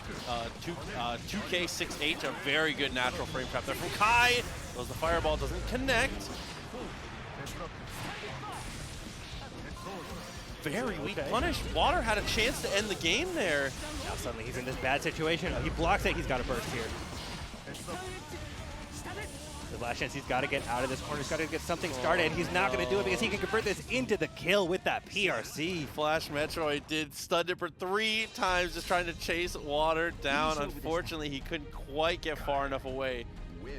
A: 2K6H, a very good natural frame trap there from Kai. Goes the fireball, doesn't connect. Very weak punish. Water had a chance to end the game there.
B: Now suddenly he's in this bad situation. He blocks it, he's got a burst here. The last chance, he's got to get out of this corner. He's got to get something started. He's not going to do it because he can convert this into the kill with that PRC.
A: Flash Metroid did Stun Dipper 3 times just trying to chase Water down. Unfortunately, he couldn't quite get far enough away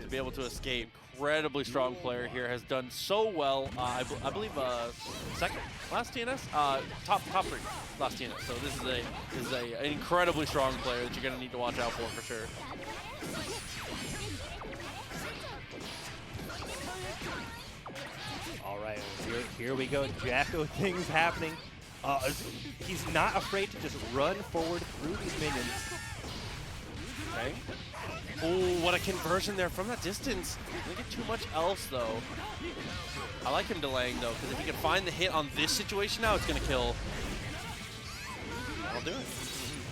A: to be able to escape. Incredibly strong player here, has done so well. I believe second last TNS, top 3 last TNS. So this is an incredibly strong player that you're going to need to watch out for sure.
B: All right, here we go. Jacko things happening. He's not afraid to just run forward through these minions. Okay.
A: Oh, what a conversion there from that distance. Didn't get too much else, though. I like him delaying, though, because if he can find the hit on this situation now, it's going to kill. That'll do it.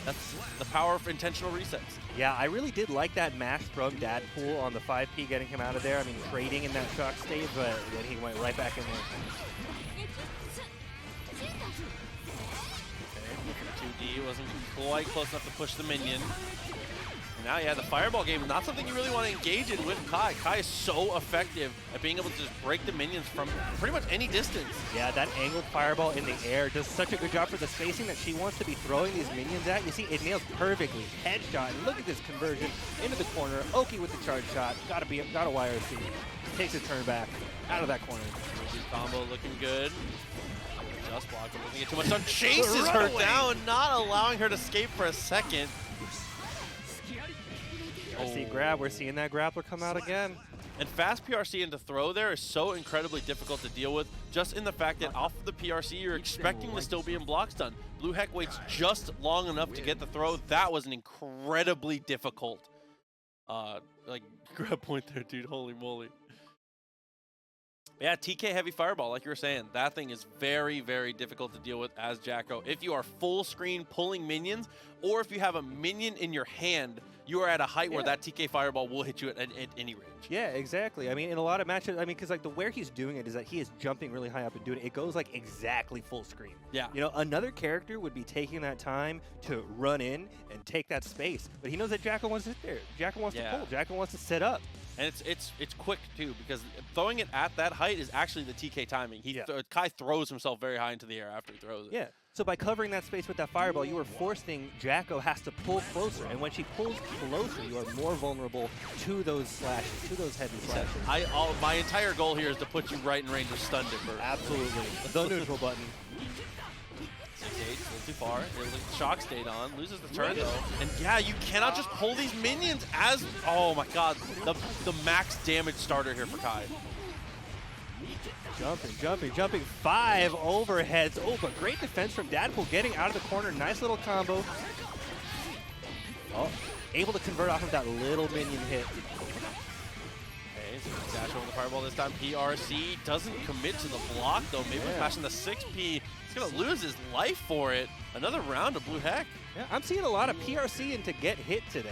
A: That's the power of intentional resets.
B: Yeah, I really did like that mash from Dadpool on the 5P, getting him out of there. I mean, trading in that shock state, but then he went right back in there.
A: Okay, 2D wasn't quite close enough to push the minion. Now, yeah, the fireball game is not something you really want to engage in with Kai. Kai is so effective at being able to just break the minions from pretty much any distance.
B: Yeah, that angled fireball in the air does such a good job for the spacing that she wants to be throwing these minions at. You see, it nails perfectly. Headshot. Look at this conversion into the corner. Oki with the charge shot. Got a YRC. Takes a turn back out of that corner.
A: Combo looking good. Just blocked. Doesn't get too much done. Chases her down, not allowing her to escape for a second.
B: See grab, we're seeing that grappler come out again.
A: And fast PRC into throw there is so incredibly difficult to deal with, just in the fact that off of the PRC, you're expecting to still be in block stun. Blue Heck waits just long enough to get the throw. That was an incredibly difficult, like, grab point there, dude. Holy moly. Yeah, TK Heavy Fireball, like you were saying, that thing is very, very difficult to deal with as Jacko. If you are full screen pulling minions, or if you have a minion in your hand, you are at a height where that TK Fireball will hit you at any range.
B: Yeah, exactly. I mean, in a lot of matches, I mean, because like where he's doing it is that he is jumping really high up and doing it. It goes like exactly full screen.
A: Yeah.
B: You know, another character would be taking that time to run in and take that space, but he knows that Jacko wants to sit there. Jacko wants to pull. Jacko wants to set up.
A: And it's quick too, because throwing it at that height is actually the TK timing. Kai throws himself very high into the air after he throws it.
B: Yeah. So by covering that space with that fireball, you are forcing Jacko has to pull closer, and when she pulls closer, you are more vulnerable to those slashes, to those heavy slashes.
A: My entire goal here is to put you right in range of Stun Dipper.
B: Absolutely. The neutral button.
A: 6-8, a little too far. Shock stayed on, loses the turn though. And yeah, you cannot just pull these minions as, oh my god, the max damage starter here for Kai.
B: Jumping. 5 overheads. Oh, but great defense from Dadpool getting out of the corner. Nice little combo. Oh, able to convert off of that little minion hit.
A: Okay, so dash over the fireball this time. PRC doesn't commit to the block though. Maybe smashing the 6P. He's gonna lose his life for it. Another round of Blue Heck.
B: Yeah, I'm seeing a lot of PRC into get hit today.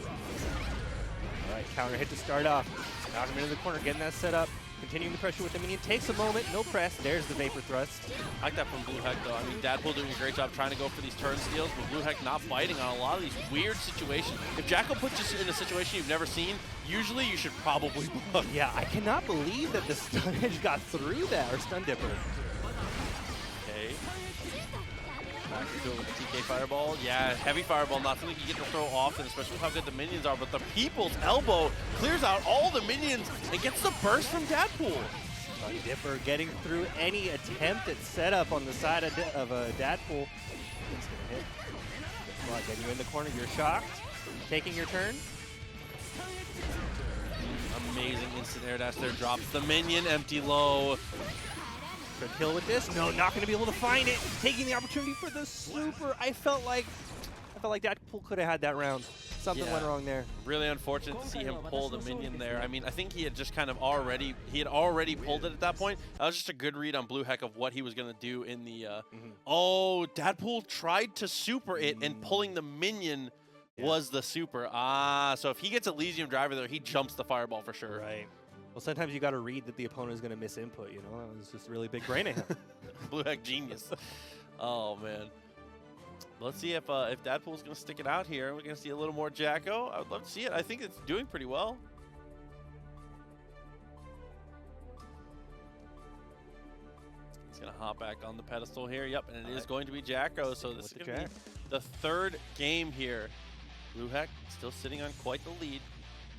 B: All right, counter hit to start off. Knock him into the corner, getting that set up. Continuing the pressure with the minion. Takes a moment, no press. There's the Vapor Thrust.
A: I like that from Blue Heck though. I mean, Dadpool doing a great job trying to go for these turn steals, but Blue Heck not biting on a lot of these weird situations. If Jacko puts you in a situation you've never seen, usually you should probably block.
B: Yeah, I cannot believe that the Stun Edge got through that, or Stun Dipper.
A: Okay. Back to it with the TK Fireball. Yeah, heavy Fireball, not something you get to throw often, especially with how good the minions are, but the People's Elbow clears out all the minions and gets the burst from Dadpool.
B: Dipper getting through any attempt at setup on the side of Dadpool. It's gonna hit. Come on, get you in the corner, you're shocked. Taking your turn.
A: Amazing instant air dash there, drops the minion, empty low.
B: Could kill with this. No, not going to be able to find it. Taking the opportunity for the super. I felt like Dadpool could have had that round. Something went wrong there.
A: Really unfortunate to see him pull the minion there. I mean, I think he had just kind of already pulled it at that point. That was just a good read on Blue Heck of what he was going to do in the. Oh, Dadpool tried to super it, and pulling the minion was the super. So if he gets Elysium Driver there, he jumps the fireball for sure.
B: Right. Well, sometimes you got to read that the opponent is going to miss input, you know? That was just a really big brain of him.
A: Blue Heck genius. Oh, man. Let's see if Dadpool's going to stick it out here. We're going to see a little more Jacko. I would love to see it. I think it's doing pretty well. He's going to hop back on the pedestal here. Yep, and it is going to be Jacko. So this is going to be the third game here. Blue Heck still sitting on quite the lead.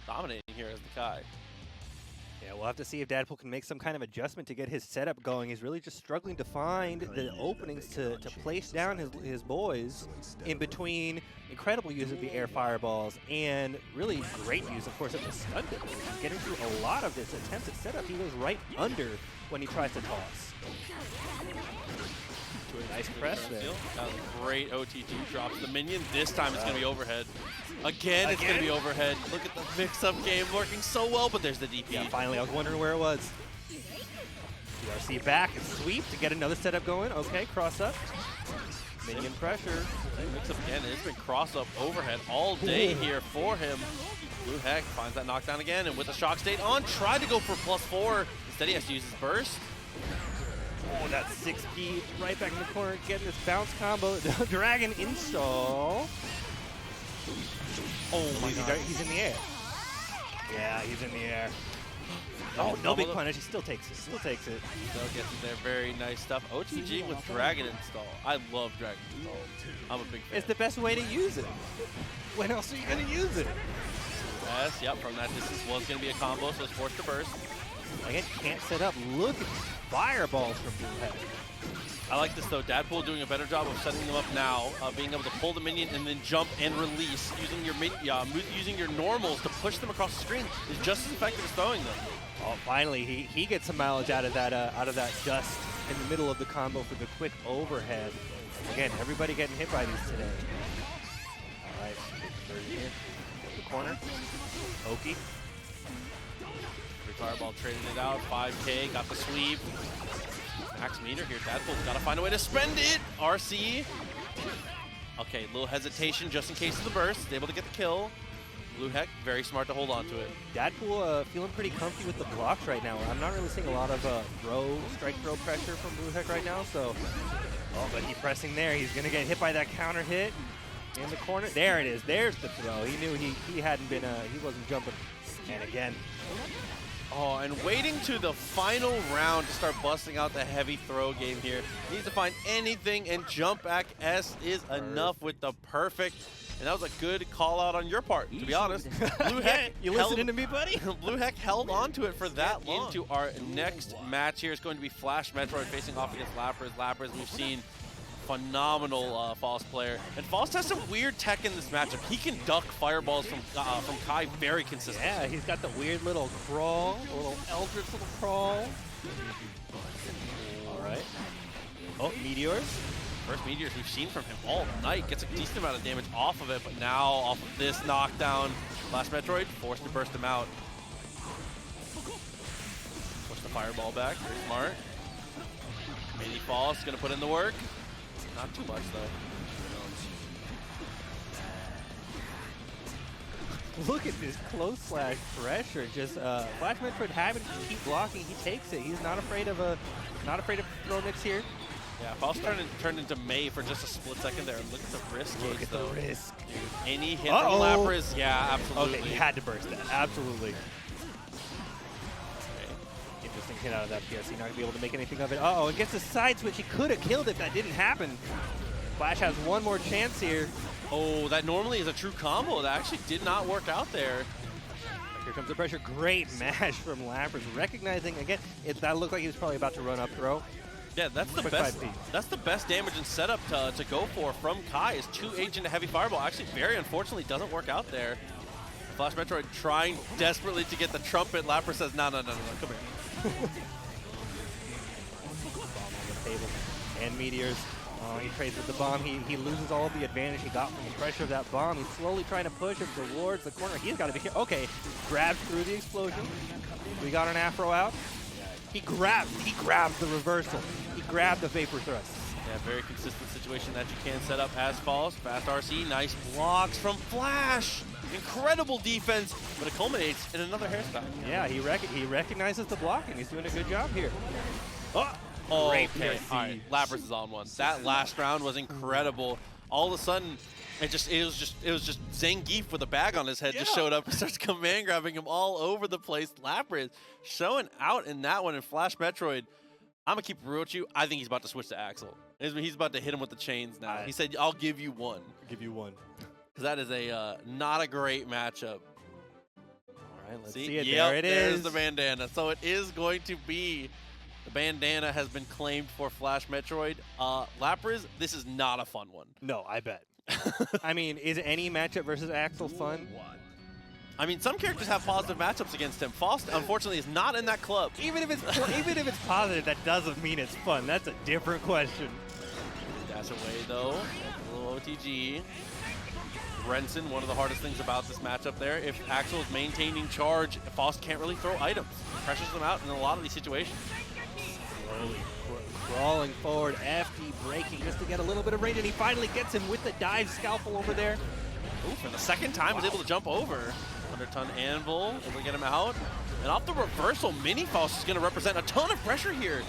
A: Dominating here as the Kai.
B: Yeah, we'll have to see if Dadpool can make some kind of adjustment to get his setup going. He's really just struggling to find the openings to place down his boys in between incredible use of the air fireballs and really great use, of course, of the Stun Dipper. He's getting through a lot of this attempted setup. He goes right under when he tries to toss. Nice press there.
A: That was a great OTG. Drops the minion. This time it's going to be overhead. Again, it's going to be overhead. Look at the mix-up game working so well, but there's the DP.
B: Yeah, finally, I was wondering where it was. PRC back and sweep to get another setup going. Okay, cross up. Minion pressure.
A: Mix-up again. It's been cross-up overhead all day here for him. Blue Heck finds that knockdown again, and with the shock state on, tried to go for +4. Instead, he has to use his burst.
B: Oh, that 6P right back in the corner, getting this bounce combo. Dragon install. Oh my god. He's in the air. Yeah, he's in the air. Oh, no big punish. He still takes it. Still takes it.
A: Still gets in there. Very nice stuff. OTG with Dragon install. I love Dragon install. I'm a big fan.
B: It's the best way to use it. When else are you going to use it?
A: Yes, yep. From that distance was going to be a combo, so it's forced to burst.
B: Again, can't set up. Look at fireballs from Blue Heck.
A: I like this though. Dadpool doing a better job of setting them up now, being able to pull the minion and then jump and release. Using your normals to push them across the screen is just as effective as throwing them.
B: Oh, finally he gets some mileage out of that dust in the middle of the combo for the quick overhead. Again, everybody getting hit by these today. All right, here. The corner. Oki.
A: Fireball trading it out. 5K, got the sweep. Max meter here. Dadpool's got to find a way to spend it. RC. Okay, little hesitation just in case of the burst. Able to get the kill. Blue Heck, very smart to hold on to it.
B: Dadpool feeling pretty comfy with the blocks right now. I'm not really seeing a lot of strike throw pressure from Blue Heck right now, so... Oh, but he's pressing there. He's going to get hit by that counter hit in the corner. There it is. There's the throw. He knew he hadn't been, he wasn't jumping. And again.
A: Oh, and waiting to the final round to start busting out the heavy throw game here. Needs to find anything, and jump back S is enough with the perfect. And that was a good call out on your part, to be honest. Blue Heck,
B: you listening to me, buddy?
A: Blue Heck held on to it for that long. Into our next match here is going to be Flash Metroid facing off against Lapriz. Lapriz, we've seen phenomenal Faust player. And Faust has some weird tech in this matchup. He can duck fireballs from Kai very consistently.
B: Yeah, he's got the weird little crawl, a little eldritch little crawl. All right. Oh, meteors.
A: First meteors we've seen from him all night. Gets a decent amount of damage off of it, but now off of this knockdown, Flash Metroid forced to burst him out. Push the fireball back, very smart. Mini Faust gonna put in the work. Not too much though.
B: Look at this close slash pressure. Just Flash Metroid having to keep blocking. He takes it. He's not afraid of throw mix here.
A: Yeah, Faust turned into May for just a split second there. And look at the risk.
B: Look at the risk.
A: Any hit from Lapriz? Yeah, absolutely.
B: Okay, he had to burst that. Absolutely. Okay. Interesting hit out of that PSC. Not going to be able to make anything of it. Uh-oh, and gets a side switch. He could have killed it. That didn't happen. Flash has one more chance here.
A: Oh, that normally is a true combo. That actually did not work out there.
B: Here comes the pressure. Great mash from Lapriz. Recognizing, again, that looked like he was probably about to run up throw.
A: Yeah, that's the best. That's the best damage and setup to go for from Kai is 2H into heavy fireball. Actually, very unfortunately, doesn't work out there. Flash Metroid trying desperately to get the trumpet. Lapriz says, no, come here.
B: Bomb on the table. And meteors. Oh, he trades with the bomb. He loses all of the advantage he got from the pressure of that bomb. He's slowly trying to push him towards the corner. He's got to be careful. Okay, grabs through the explosion. We got an Afro out. He grabbed the reversal. He grabbed the vapor thrust.
A: Yeah, very consistent situation that you can set up as Faust. Fast RC, nice blocks from Flash. Incredible defense, but it culminates in another hairstyle.
B: Yeah, he recognizes the blocking. He's doing a good job here.
A: Oh,
B: great
A: okay. All right, Lapriz is on one. That last round was incredible. All of a sudden, it was just Zangief with a bag on his head just showed up and starts command grabbing him all over the place. Lapriz showing out in that one. In Flash Metroid, I'm gonna keep it real with you. I think he's about to switch to Axel. He's about to hit him with the chains now. He said, "I'll give you one."
B: Give you one.
A: Because that is a not a great matchup.
B: All right, let's see it.
A: Yep,
B: there it is.
A: There's the bandana. So it is going to be. The bandana has been claimed for Flash Metroid. Lapriz, this is not a fun one.
B: No, I bet. I mean, is any matchup versus Axel fun?
A: I mean, some characters have positive matchups against him. Faust, unfortunately, is not in that club.
B: Even if it's positive, that doesn't mean it's fun. That's a different question.
A: Dash away, though. A little OTG. Renson, one of the hardest things about this matchup there. If Axel is maintaining charge, Faust can't really throw items. Pressures them out in a lot of these situations.
B: Slowly crawling forward, FD breaking just to get a little bit of range, and he finally gets him with the dive scalpel over there.
A: Ooh, for the second time, was able to jump over. 100-ton anvil, able to get him out. And off the reversal, Mini Faust is going to represent a ton of pressure here.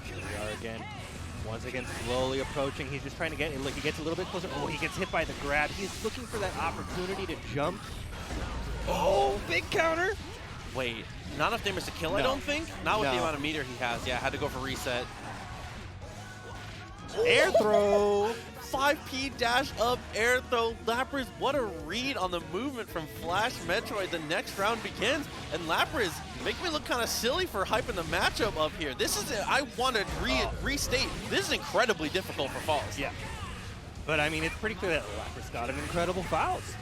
B: Here we are again. Once again, slowly approaching. He's just trying to get, look, he gets a little bit closer. Oh, he gets hit by the grab. He's looking for that opportunity to jump. Oh, big counter.
A: Wait, not enough damage to kill, I don't think? Not with the amount of meter he has. Yeah, had to go for reset.
B: Air throw.
A: 5P dash up, air throw. Lapriz, what a read on the movement from Flash Metroid. The next round begins, and Lapriz make me look kind of silly for hyping the matchup up here. This is, I want to restate, this is incredibly difficult for Faust.
B: Yeah, but I mean, it's pretty clear that Lapriz got an incredible Faust.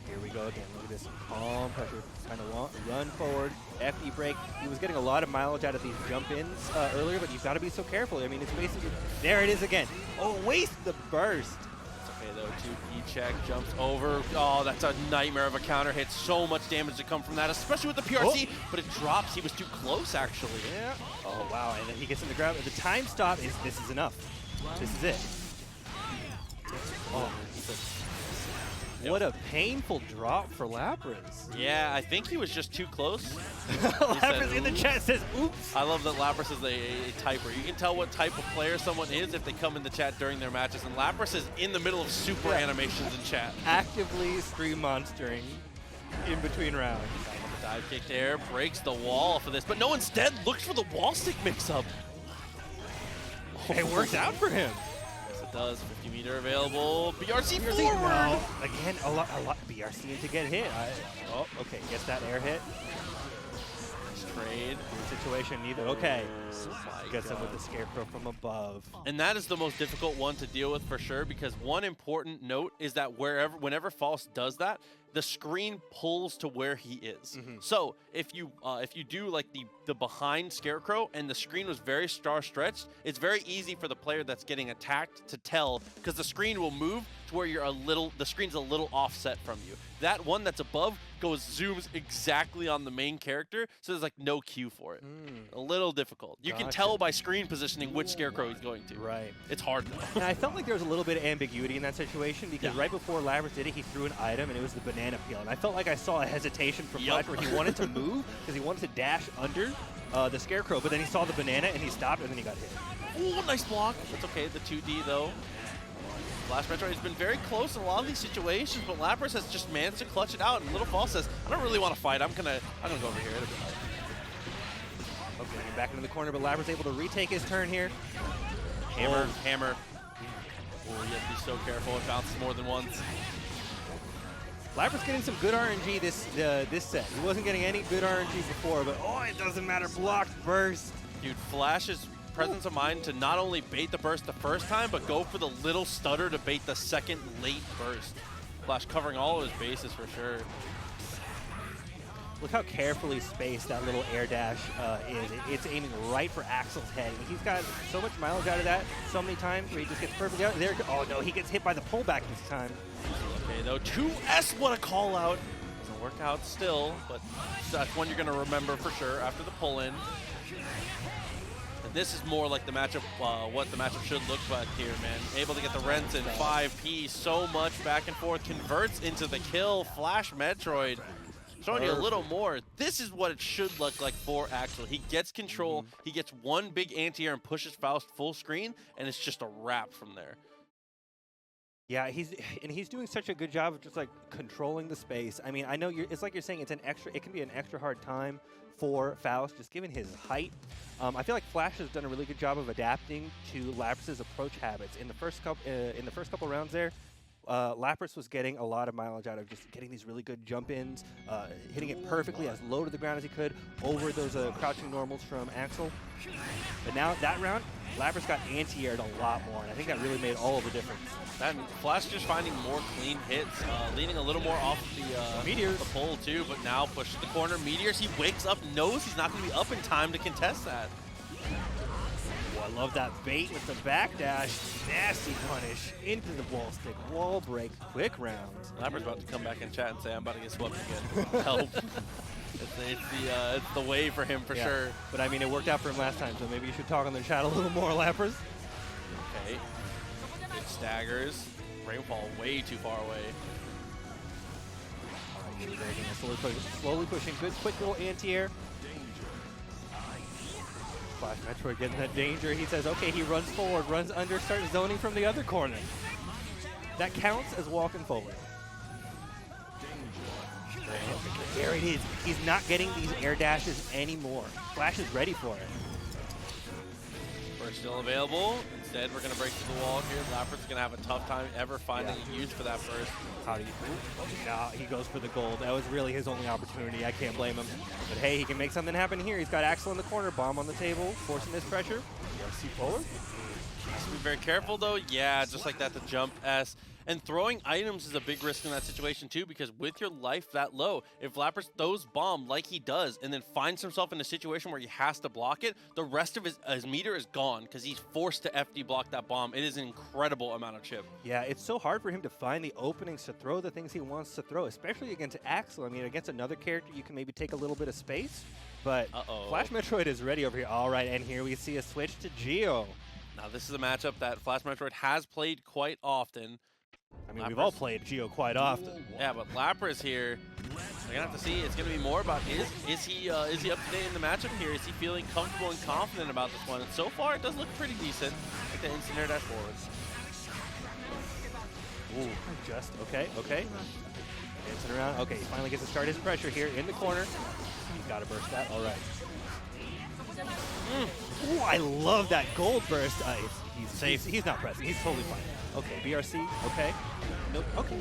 B: Here we go again. Look at this calm pressure. Trying to run forward. FD break. He was getting a lot of mileage out of these jump-ins earlier, but you've got to be so careful. I mean, it's basically... There it is again. Oh, waste the burst.
A: It's okay. though, 2P check, jumps over. Oh, that's a nightmare of a counter hit. So much damage to come from that, especially with the PRC, but it drops. He was too close, actually.
B: Yeah. Oh, wow, and then he gets in the grab. The time stop is, this is enough. This is it. Oh, what a painful drop for Lapriz.
A: Yeah, I think he was just too close.
B: Lapriz in the chat says, oops.
A: I love that Lapriz is a typer. You can tell what type of player someone is if they come in the chat during their matches, and Lapriz is in the middle of super animations in chat.
B: Actively stream monstering in between rounds.
A: Dive kick there, breaks the wall for this, but no, instead looks for the wall stick mix-up.
B: It works out for him.
A: Yes, it does. 50-meter available. BRC forward.
B: No. Again, a lot. BRC to get hit. Oh, okay. Gets that air hit.
A: Trade.
B: Good situation. Neither. Okay.
A: Oh
B: Gets him with the scarecrow from above.
A: And that is the most difficult one to deal with for sure, because one important note is that whenever Faust does that, the screen pulls to where he is. So if you do like the behind scarecrow and the screen was very star stretched, it's very easy for the player that's getting attacked to tell, because the screen will move to where the screen's a little offset from you. That one that's above zooms exactly on the main character, so there's like no cue for it. A little difficult. You can tell by screen positioning which scarecrow he's going to.
B: Right.
A: It's hard though.
B: And I felt like there was a little bit of ambiguity in that situation, because right before Lapriz did it, he threw an item and it was the banana peel. And I felt like I saw a hesitation from Flash where he wanted to move because he wanted to dash under the scarecrow, but then he saw the banana and he stopped and then he got hit.
A: Ooh, nice block. That's okay. The 2D though. Flash Metroid has been very close in a lot of these situations, but Lapriz has just managed to clutch it out. And Little Faust says, "I don't really want to fight. I'm gonna go over here."
B: Okay, back into the corner, but Lapriz able to retake his turn here.
A: Hammer. Oh, you have to be so careful. It bounces more than once.
B: Lapriz getting some good RNG this set. He wasn't getting any good RNG before, but oh, it doesn't matter. Blocked burst.
A: Dude, Flash's presence of mind to not only bait the burst the first time, but go for the little stutter to bait the second late burst. Flash covering all of his bases for sure.
B: Look how carefully spaced that little air dash is. It's aiming right for Axel's head. And he's got so much mileage out of that so many times where he just gets perfectly out. There. Oh no, he gets hit by the pullback this time.
A: Okay, though, 2S, what a call out. Doesn't work out still, but that's one you're going to remember for sure after the pull-in. And this is more like the matchup, what the matchup should look like here, man. Able to get the rents in 5P, so much back and forth, converts into the kill. Flash Metroid. Showing you a little more. This is what it should look like for Axel. He gets control, he gets one big anti-air and pushes Faust full screen, and it's just a wrap from there.
B: Yeah, he's doing such a good job of just like controlling the space. I mean, I know it's like you're saying it can be an extra hard time for Faust, just given his height. I feel like Flash has done a really good job of adapting to Lapriz's approach habits. In the first couple rounds there, Lapriz was getting a lot of mileage out of just getting these really good jump-ins, hitting it perfectly as low to the ground as he could over those crouching normals from Axel. But now that round, Lapriz got anti-aired a lot more, and I think that really made all of the difference.
A: And Flash just finding more clean hits, leaning a little more off the
B: Meteors.
A: The pole too, but now pushes the corner. Meteors, he wakes up, knows he's not going to be up in time to contest that.
B: Oh, I love that bait with the backdash. Nasty punish into the wall stick. Wall break, quick rounds.
A: Lapriz about to come back in chat and say, I'm about to get swept again. Help. It's the way for him for sure.
B: But I mean, it worked out for him last time, so maybe you should talk on the chat a little more, Lapriz.
A: Okay. Big staggers. Rainfall way too far away.
B: Slowly pushing. Good, quick little anti-air. Flash Metroid getting that danger. He says, okay, he runs forward, runs under, starts zoning from the other corner. That counts as walking forward. There it is. He's not getting these air dashes anymore. Flash is ready for it.
A: Burst still available. Instead, we're going to break through the wall here. Lapriz is going to have a tough time ever finding a use for that burst.
B: How do you Nah, he goes for the gold. That was really his only opportunity. I can't blame him. But hey, he can make something happen here. He's got Axel in the corner, bomb on the table, forcing this pressure. See forward.
A: Has to be very careful though. Yeah, just like that, the jump S. And throwing items is a big risk in that situation too, because with your life that low, if Lapriz throws bomb like he does and then finds himself in a situation where he has to block it, the rest of his meter is gone because he's forced to FD block that bomb. It is an incredible amount of chip.
B: Yeah, it's so hard for him to find the openings to throw the things he wants to throw, especially against Axel. I mean, against another character, you can maybe take a little bit of space, but Flash Metroid is ready over here. All right, and here we see a switch to Geo.
A: Now, this is a matchup that Flash Metroid has played quite often.
B: I mean, we've all played Geo quite often.
A: Yeah, but Lapriz here, we're gonna have to see. It's gonna be more about is he up to date in the matchup here? Is he feeling comfortable and confident about this one? And so far, it does look pretty decent. Like the instant air dash forwards.
B: Ooh, just okay. Dancing around. Okay, he finally gets to start his pressure here in the corner. He's got to burst that. All right. Ooh, I love that gold burst. He's safe. He's not pressing. He's totally fine. Okay, BRC. Okay. Nope. Okay.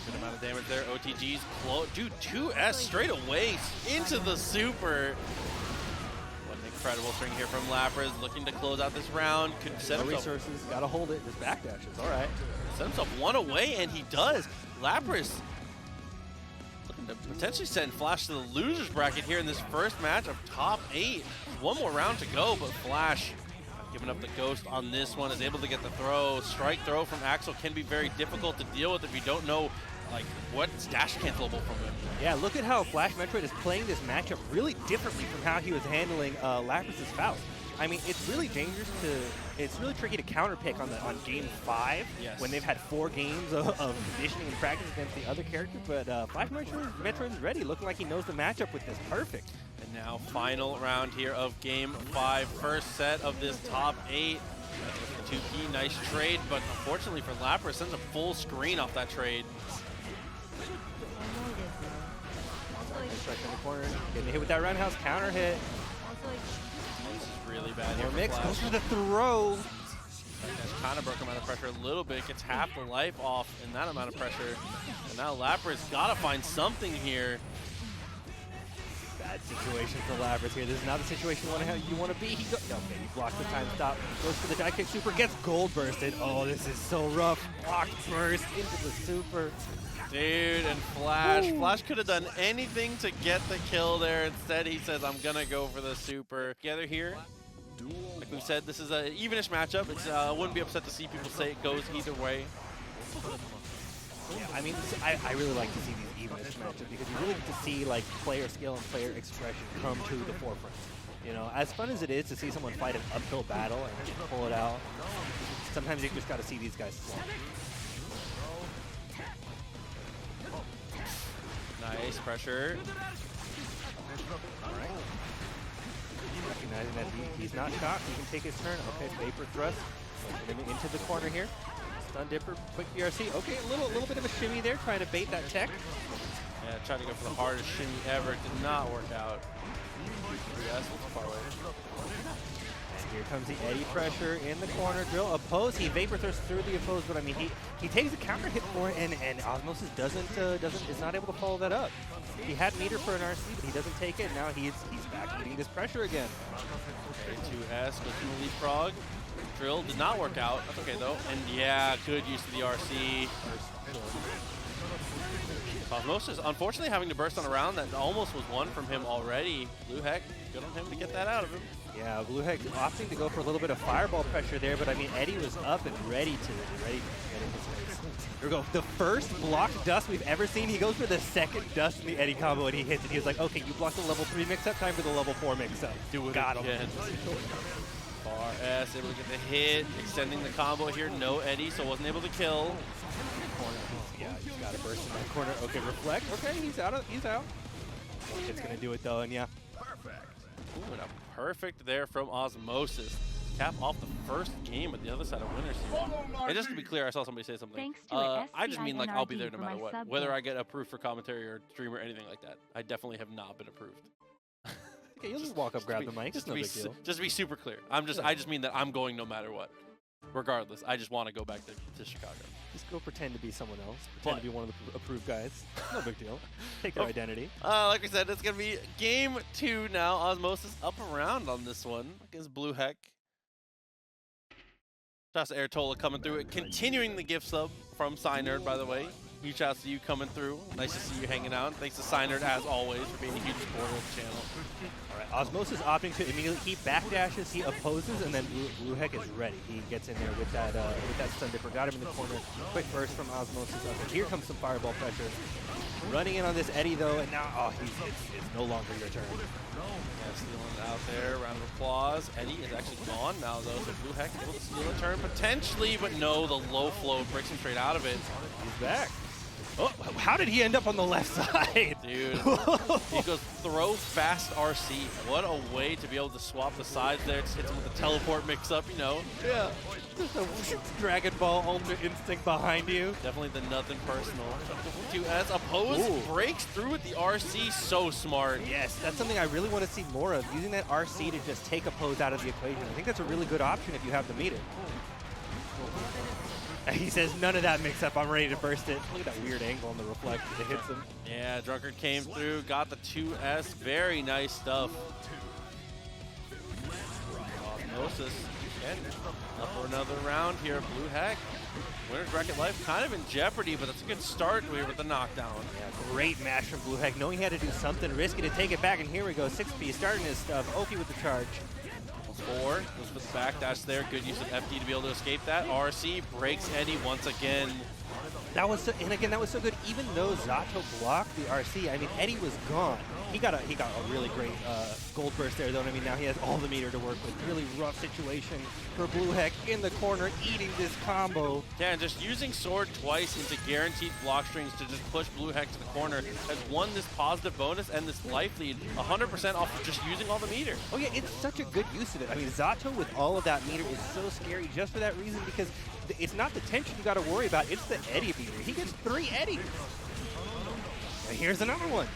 A: Good amount of damage there. OTG's close. Dude, 2S straight away into the super. What an incredible string here from Lapriz, looking to close out this round. Could set
B: no
A: himself.
B: Resources. Got to hold it. Just backdashes. All right.
A: Set himself one away, and he does. Lapriz looking to potentially send Flash to the loser's bracket here in this first match of top 8. One more round to go, but Flash giving up the ghost on this one, is able to get the throw. Strike throw from Axel can be very difficult to deal with if you don't know like what's dash cancelable from him.
B: Yeah, look at how Flash Metroid is playing this matchup really differently from how he was handling Lapriz's Faust. I mean, it's really dangerous it's really tricky to counterpick on game 5 when they've had 4 games of conditioning and practice against the other character. But Flash Metroid is ready, looking like he knows the matchup with this. Perfect.
A: And now final round here of game 5, first set of this top 8. With the 2P, nice trade, but unfortunately for Lapriz, sends a full screen off that trade.
B: Strike in the corner, getting hit with that roundhouse counter hit.
A: This is really bad.
B: More mix, goes for the throw.
A: That's kind of broken amount of pressure a little bit, gets half the life off in that amount of pressure. And now Lapriz gotta find something here.
B: Bad situation for Lapriz here. This is not the situation you want to be. Okay, he blocks the time stop, goes for the die kick super, gets gold bursted. Oh, this is so rough. Blocked burst into the super.
A: Dude, and Flash. Ooh. Flash could have done anything to get the kill there. Instead, he says, I'm going to go for the super. Together here, like we said, this is an evenish matchup. It's wouldn't be upset to see people say it goes either way.
B: Yeah, I mean, I really like to see these evenish matchups because you really get to see like player skill and player expression come to the forefront. You know, as fun as it is to see someone fight an uphill battle and pull it out, sometimes you just got to see these guys flop.
A: Nice pressure.
B: Alright. Recognizing that he's not shocked, he can take his turn. Okay, Vapor Thrust. Into the corner here. Stun Dipper, quick BRC. Okay, a little bit of a shimmy there, trying to bait that tech.
A: Yeah, tried to go for the hardest shimmy ever. Did not work out. Yes, far away.
B: And here comes the Eddie pressure in the corner. Drill oppose. He Vapor Thrusts through the oppose, but I mean he takes a counter hit for it, and Osmosis is not able to follow that up. He had meter for an RC, but he doesn't take it. Now he's back eating this pressure again.
A: Okay, 2S goes to the leapfrog. Drill did not work out. That's okay though. And yeah, good use of the RC. Osmosis, unfortunately, having to burst on a round that almost was won from him already. Blue Heck, good on him to get that out of him.
B: Yeah, Blue Heck opting to go for a little bit of fireball pressure there, but I mean, Eddie was up and ready to get in his face. Here we go. The first blocked dust we've ever seen. He goes for the second dust in the Eddie combo, and he hits it. He was like, okay, you blocked the level 3 mix-up, time for the level 4 mix-up.
A: Do it
B: Got
A: again.
B: him.
A: Bar S, able to get the hit, extending the combo here. No Eddie, so wasn't able to kill.
B: Yeah, he's got to burst in that corner. Okay, reflect. Okay, he's out. He's out. It's going to do it, though, and yeah.
A: Perfect. Ooh, and a perfect there from Osmosis. Cap off the first game at the other side of winners here. And just to be clear, I saw somebody say something. I just mean like I'll be there no matter what. Whether I get approved for commentary or stream or anything like that. I definitely have not been approved.
B: Okay, you'll just walk up, grab the mic. It's no big deal.
A: Just to be super clear. I just mean that I'm going no matter what. Regardless, I just want to go back to Chicago.
B: Just go pretend to be someone else. Pretend to be one of the approved guys. No big deal. Take their identity.
A: Like we said, it's going to be game 2 now. Osmosis up around on this one against Blue Heck. Shouts to Airtola coming through it, continuing the gift sub from Cynerd, by the way. Huge shouts to you coming through. Nice to see you hanging out. Thanks to Cynerd, as always, for being a huge supporter of the channel.
B: All right, Osmosis opting to immediately, he backdashes, he opposes, and then Blueheck is ready. He gets in there with that stun dipper, got him in the corner. Quick burst from Osmosis. Okay, here comes some fireball pressure. Running in on this Eddie though, and now, it's no longer your turn.
A: Yeah, stealing out there, round of applause. Eddie is actually gone now though, so Blueheck able to steal a turn potentially, but no, the low flow breaks him straight out of it.
B: He's back. Oh, how did he end up on the left side?
A: Dude, he goes throw fast RC. What a way to be able to swap the sides there. Just hits him with the teleport mix up, you know.
B: Yeah. Just a Dragon Ball Ultra Instinct behind you.
A: Definitely the nothing personal. 2S oppose breaks through with the RC. So smart.
B: Yes, that's something I really want to see more of. Using that RC to just take oppose out of the equation. I think that's a really good option if you have the meter. He says, none of that mix-up, I'm ready to burst it. Look at that weird angle on the reflect. It hits him.
A: Yeah, Drunkard came through, got the 2S. Very nice stuff. Osmosis, again, up for another round here. Blueheck, winner's bracket life kind of in jeopardy, but that's a good start here with the knockdown.
B: Yeah, great match from Blueheck, knowing he had to do something risky to take it back, and here we go, 6P starting his stuff. Oki with the charge.
A: 4 goes for the backdash there. Good use of FD to be able to escape that. RC breaks Eddie once again.
B: That was so, and again, that was so good. Even though Zato blocked the RC, I mean, Eddie was gone. He got a really great gold burst there, though. I mean, now he has all the meter to work with. Really rough situation for Blueheck in the corner, eating this combo.
A: Yeah, and just using Sword twice into guaranteed block strings to just push Blueheck to the corner has won this positive bonus and this life lead 100% off of just using all the meter.
B: Oh yeah, it's such a good use of it. I mean, Zato with all of that meter is so scary just for that reason, because it's not the tension you got to worry about, it's the Eddie meter. He gets 3 Eddies. And here's another one.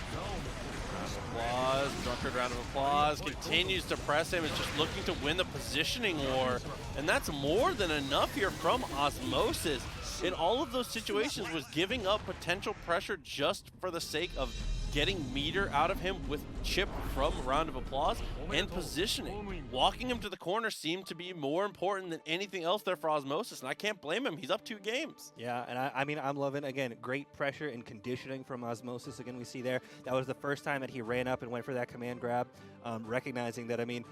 A: Applause, Drunkard round of applause, continues to press him, is just looking to win the positioning war, and that's more than enough here from Osmosis. In all of those situations was giving up potential pressure just for the sake of getting meter out of him with chip from round of applause and positioning. Walking him to the corner seemed to be more important than anything else there for Osmosis, and I can't blame him. He's up 2 games.
B: Yeah, and I mean, I'm loving, again, great pressure and conditioning from Osmosis. Again, we see there, that was the first time that he ran up and went for that command grab, recognizing that, I mean,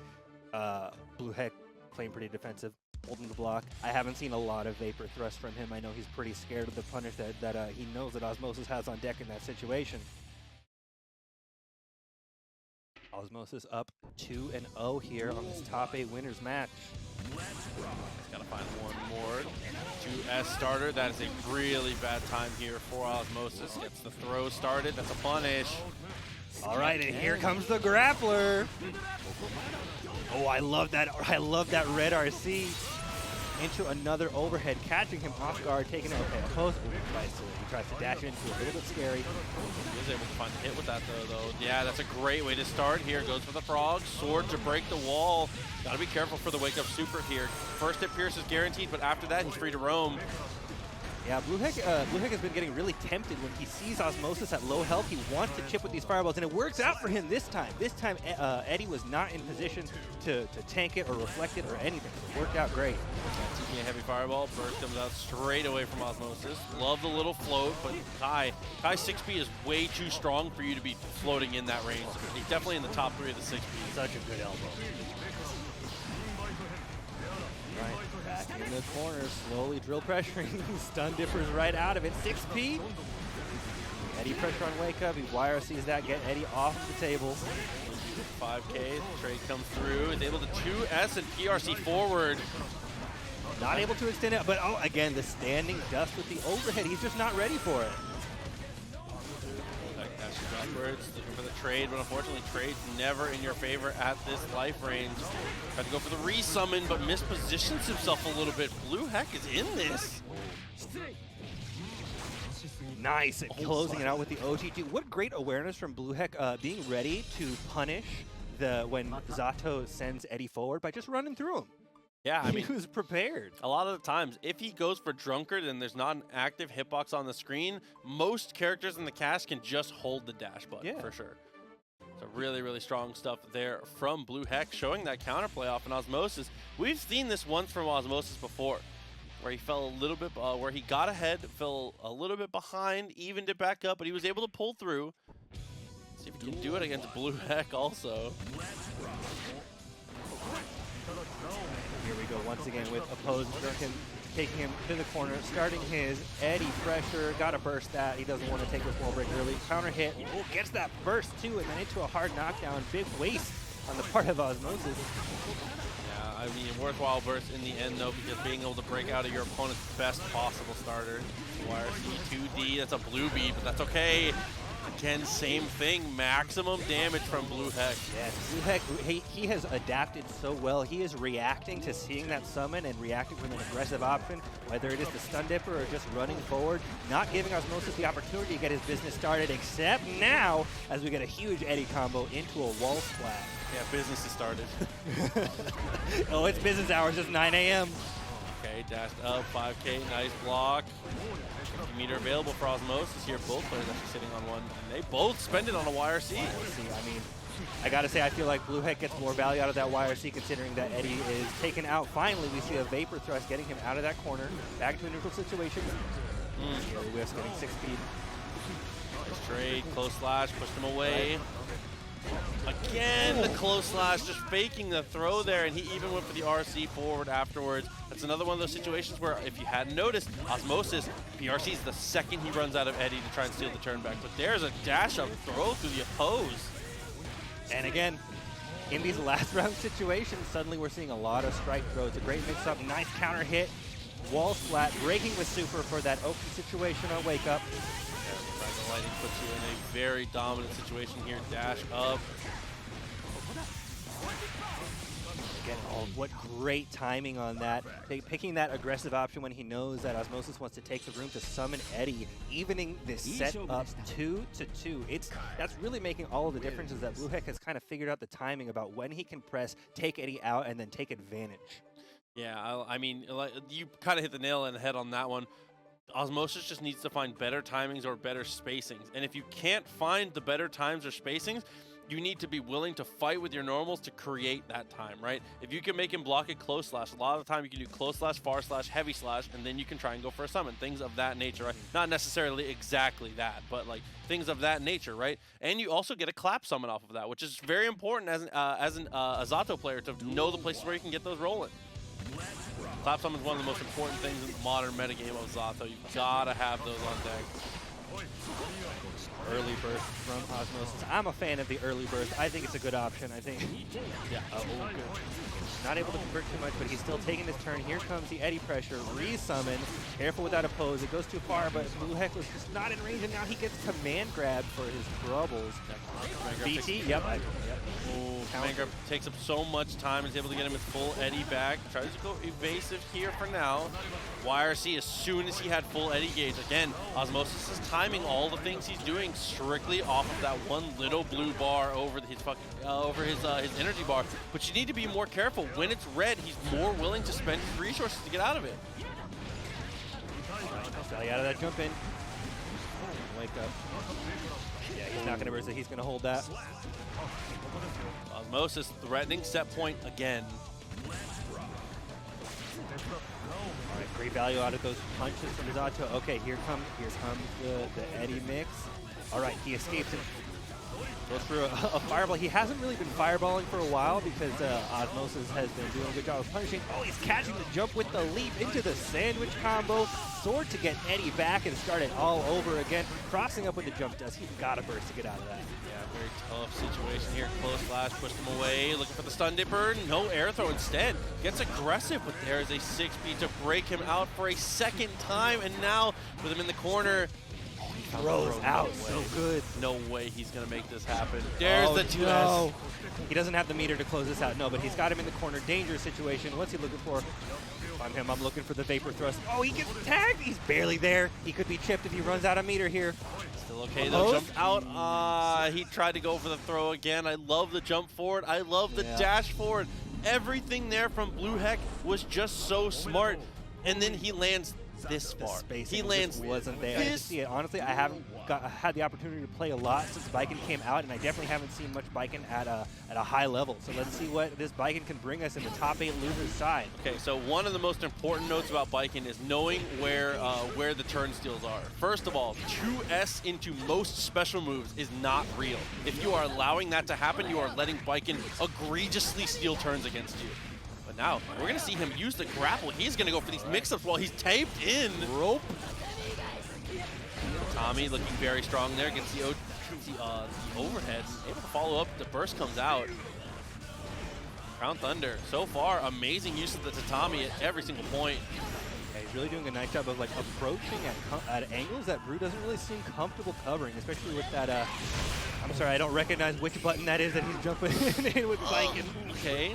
B: Blueheck playing pretty defensive, holding the block. I haven't seen a lot of Vapor Thrust from him. I know he's pretty scared of the punish that he knows that Osmosis has on deck in that situation. Osmosis up 2-0 here on this top 8 winners match.
A: He's got to find one more. 2S starter. That is a really bad time here for Osmosis. Gets the throw started. That's a punish.
B: All right, and here comes the grappler. Oh, I love that. I love that red RC into another overhead, catching him off guard, taking it okay. Opposed. He tries to dash into it. A little bit scary.
A: He was able to find a hit with that though. Yeah, that's a great way to start here. Goes for the frog. Sword to break the wall. Gotta be careful for the wake up super here. First hit Pierce is guaranteed, but after that he's free to roam.
B: Yeah, Blueheck has been getting really tempted when he sees Osmosis at low health. He wants to chip with these fireballs, and it works out for him this time. This time, Eddie was not in position to tank it or reflect it or anything. It worked out great.
A: Taking a heavy fireball, burst comes out straight away from Osmosis. Love the little float, but Kai 6P is way too strong for you to be floating in that range. He's definitely in the top 3 of the 6P.
B: Such a good elbow. Right, back in the corner, slowly drill pressuring. Stun dippers right out of it. 6P. Eddie pressure on wake up. He wire sees that, get Eddie off the table.
A: 5K, trade comes through. Is able to 2S and PRC forward.
B: Not able to extend it, but oh, again, the standing dust with the overhead. He's just not ready for it.
A: Backwards, looking for the trade, but unfortunately trade's never in your favor at this life range. Tried to go for the resummon, but mispositions himself a little bit. Blueheck is in this.
B: Nice, closing it out with the OTG. What great awareness from Blueheck, being ready to punish when Zato sends Eddie forward by just running through him.
A: Yeah, I mean,
B: he was prepared.
A: A lot of the times, if he goes for Drunkard and there's not an active hitbox on the screen, most characters in the cast can just hold the dash button for sure. So really, really strong stuff there from Blueheck, showing that counterplay off in Osmosis. We've seen this once from Osmosis before. where he fell a little bit, where he got ahead, fell a little bit behind, evened it back up, but he was able to pull through. See if he can do it against Blue Heck also.
B: Here we go once again with opposed Durkin taking him to the corner, starting his Eddie pressure. Gotta burst that. He doesn't want to take this wall break early. Counter hit. Oh, gets that burst too, and then into a hard knockdown. Big waste on the part of Osmosis.
A: Yeah, I mean, worthwhile burst in the end though, because being able to break out of your opponent's best possible starter. YRC 2D, that's a blue beat, but that's okay. Again, same thing, maximum damage from Blue Heck.
B: Yes, Blue Heck, he has adapted so well. He is reacting to seeing that summon and reacting with an aggressive option, whether it is the stun dipper or just running forward, not giving Osmosis the opportunity to get his business started, except now as we get a huge Eddie combo into a wall splat.
A: Yeah, business has started.
B: Oh, it's business hours, it's 9 a.m.
A: Okay, dashed up, 5K, nice block. 50 meter available for Osmosis here. Both players actually sitting on one, and they both spend it on a YRC.
B: I mean, I gotta say, I feel like Blue Heck gets more value out of that YRC considering that Eddie is taken out. Finally, we see a Vapor Thrust getting him out of that corner, back to a neutral situation. Scary Whiff's getting 6 speed.
A: Nice trade, close slash, pushed him away. Again, the close slash, just faking the throw there, and he even went for the RC forward afterwards. That's another one of those situations where, if you hadn't noticed, Osmosis, PRC's the second he runs out of Eddie to try and steal the turn back. But there's a dash-up throw through the oppose.
B: And again, in these last round situations, suddenly we're seeing a lot of strike throws. A great mix-up, nice counter hit, wall splat, breaking with super for that open situation on Wake Up.
A: The Lightning puts you in a very dominant situation here. Dash up.
B: Again, oh, what great timing on that. Picking that aggressive option when he knows that Osmosis wants to take the room to summon Eddie, evening this set up 2-2. That's really making all of the differences that Blue Heck has kind of figured out the timing about when he can press, take Eddie out, and then take advantage.
A: Yeah, I mean, you kind of hit the nail on the head on that one. Osmosis just needs to find better timings or better spacings. And if you can't find the better times or spacings, you need to be willing to fight with your normals to create that time, right? If you can make him block it close slash, a lot of the time you can do close slash, far slash, heavy slash, and then you can try and go for a summon, things of that nature, right? Not necessarily exactly that, but like things of that nature, right? And you also get a clap summon off of that, which is very important as an Azato player to know the places where you can get those rolling. Clap summon is one of the most important things in the modern metagame of Zato. You've got to have those on deck.
B: Early burst from Osmosis. I'm a fan of the early burst. I think it's a good option. I think, yeah, good. Not able to convert too much, but he's still taking this turn. Here comes the Eddie pressure, re-summon. Careful with that oppose. It goes too far, but Blue Heck was just not in range, and now he gets command grab for his troubles. BT, yep.
A: Command grab takes up so much time. He's able to get him with full Eddie back. Tries to go evasive here for now. YRC, as soon as he had full Eddie gauge, again, Osmosis is timing all the things he's doing strictly off of that one little blue bar over his energy bar. But you need to be more careful. When it's red, he's more willing to spend his resources to get out of it.
B: Sally out of that jump in. Wake up. Yeah, he's not going to burst it. He's going to hold that.
A: Osmosis threatening set point again.
B: All right, great value out of those punches from Zato. Okay, here comes the Eddie mix. All right, he escapes it. Goes for a fireball. He hasn't really been fireballing for a while because Osmosis has been doing a good job of punishing. Oh, he's catching the jump with the leap into the sandwich combo. Sword to get Eddie back and start it all over again. Crossing up with the jump dust. He's got to burst to get out of that.
A: Yeah, very tough situation here. Close flash, pushed him away. Looking for the stun dipper. No air throw instead. Gets aggressive, but there is a 6-speed to break him out for a second time. And now with him in the corner,
B: throws out so good.
A: No way he's going to make this happen. There's the 2S.
B: No. He doesn't have the meter to close this out. No, but he's got him in the corner. Dangerous situation. What's he looking for? On him, I'm looking for the Vapor Thrust. Oh, he gets tagged. He's barely there. He could be chipped if he runs out of meter here.
A: Still okay, though. Jump out. He tried to go for the throw again. I love the jump forward. I love the dash forward. Everything there from Blue Heck was just so smart. And then he lands this
B: The
A: far.
B: spacing
A: He
B: just
A: lands
B: wasn't there. I just see it. Honestly, I haven't had the opportunity to play a lot since Baiken came out, and I definitely haven't seen much Baiken at a high level. So let's see what this Baiken can bring us in the top 8 losers side.
A: Okay, so one of the most important notes about Baiken is knowing where the turnstiles are. First of all, 2S into most special moves is not real. If you are allowing that to happen, you are letting Baiken egregiously steal turns against you. But now, we're going to see him use the grapple. He's going to go for these mix-ups while he's taped in.
B: Rope.
A: Tommy looking very strong there, gets the overhead, able to follow up. The burst comes out. CrownThunder, so far, amazing use of the tatami at every single point.
B: Yeah, he's really doing a nice job of like approaching at angles that Brew doesn't really seem comfortable covering, especially with that. I'm sorry, I don't recognize which button that is that he's jumping in with Baiken.
A: Okay.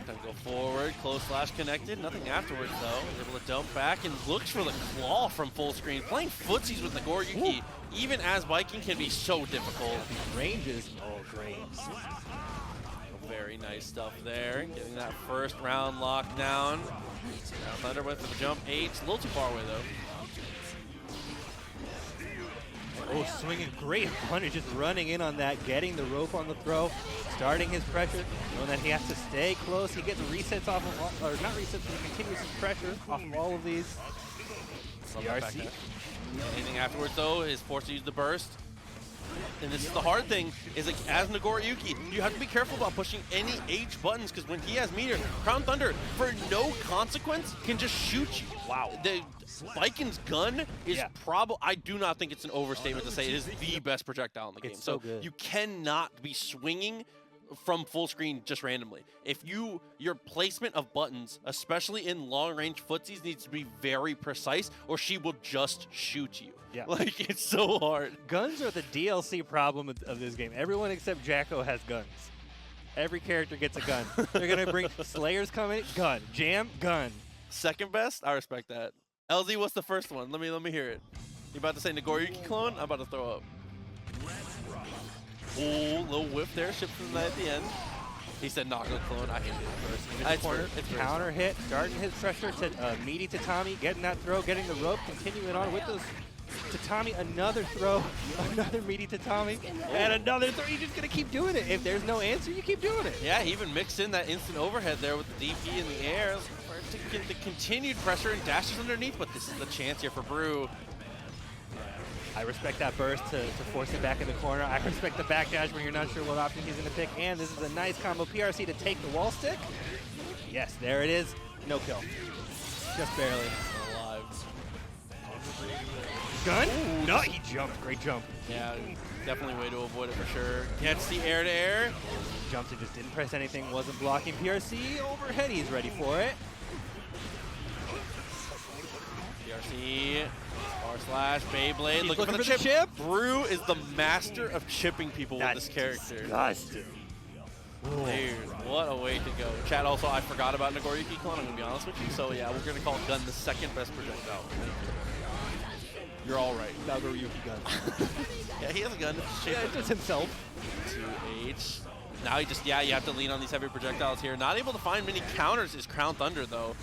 A: Time to go forward, close slash connected, nothing afterwards though. He's able to dump back and looks for the claw from full screen. Playing footsies with Nagoriyuki, even as Baiken, can be so difficult.
B: Ranges, oh great.
A: Very nice stuff there, getting that first round locked down. Thunder went for the jump H, a little too far away though.
B: Oh, swinging great punish, just running in on that, getting the rope on the throw, starting his pressure, knowing that he has to stay close. He gets resets off of, or not resets, but he continues his pressure off of all of these. CRC.
A: Anything afterwards though is forced to use the burst. And this is the hard thing, is like as Nagoriyuki, you have to be careful about pushing any H buttons, because when he has meter, CrownThunder, for no consequence, can just shoot you. Wow. The Baiken's gun is probably, I do not think it's an overstatement to say it is the best projectile in the game.
B: It's so good.
A: You cannot be swinging from full screen just randomly. If your placement of buttons, especially in long range footsies, needs to be very precise, or she will just shoot you.
B: Yeah.
A: Like, it's so hard.
B: Guns are the DLC problem of this game. Everyone except Jacko has guns. Every character gets a gun. They're gonna bring Slayers coming, gun. Jam, gun.
A: Second best? I respect that. LZ, what's the first one? Let me hear it. You about to say Nagoriyuki clone? I'm about to throw up. Ooh, little whiff there, shipped from that at the end. He said Nago clone. I hate it.
B: Corner, counter hit, starting his pressure to meaty tatami, getting that throw, getting the rope, continuing on with those tatami, another throw, another meaty tatami, and another throw. You're just gonna keep doing it. If there's no answer, you keep doing it.
A: Yeah, he even mixed in that instant overhead there with the DP in the air to get the continued pressure and dashes underneath, but this is the chance here for Brew.
B: I respect that burst to force it back in the corner. I respect the backdash when you're not sure what option he's going to pick. And this is a nice combo. PRC to take the wall stick. Yes, there it is. No kill. Just barely.
A: Alive.
B: Gun? Ooh, no, he jumped. Great jump.
A: Yeah, definitely way to avoid it for sure. Gets the air to air.
B: Jumps and just didn't press anything. Wasn't blocking. PRC overhead. He's ready for it.
A: PRC. R slash Beyblade.
B: He's
A: looking for the chip. Brew is the master of chipping people with this character.
B: Disgusting.
A: Dude, what a way to go. Chat, also, I forgot about Nagoriyuki clone, I'm going to be honest with you. So, yeah, we're going to call gun the second best projectile. You're all right.
B: Nagoriyuki gun.
A: Yeah, he has a gun.
B: Yeah, it's just himself.
A: 2H. Now he just, you have to lean on these heavy projectiles here. Not able to find many counters is CrownThunder, though.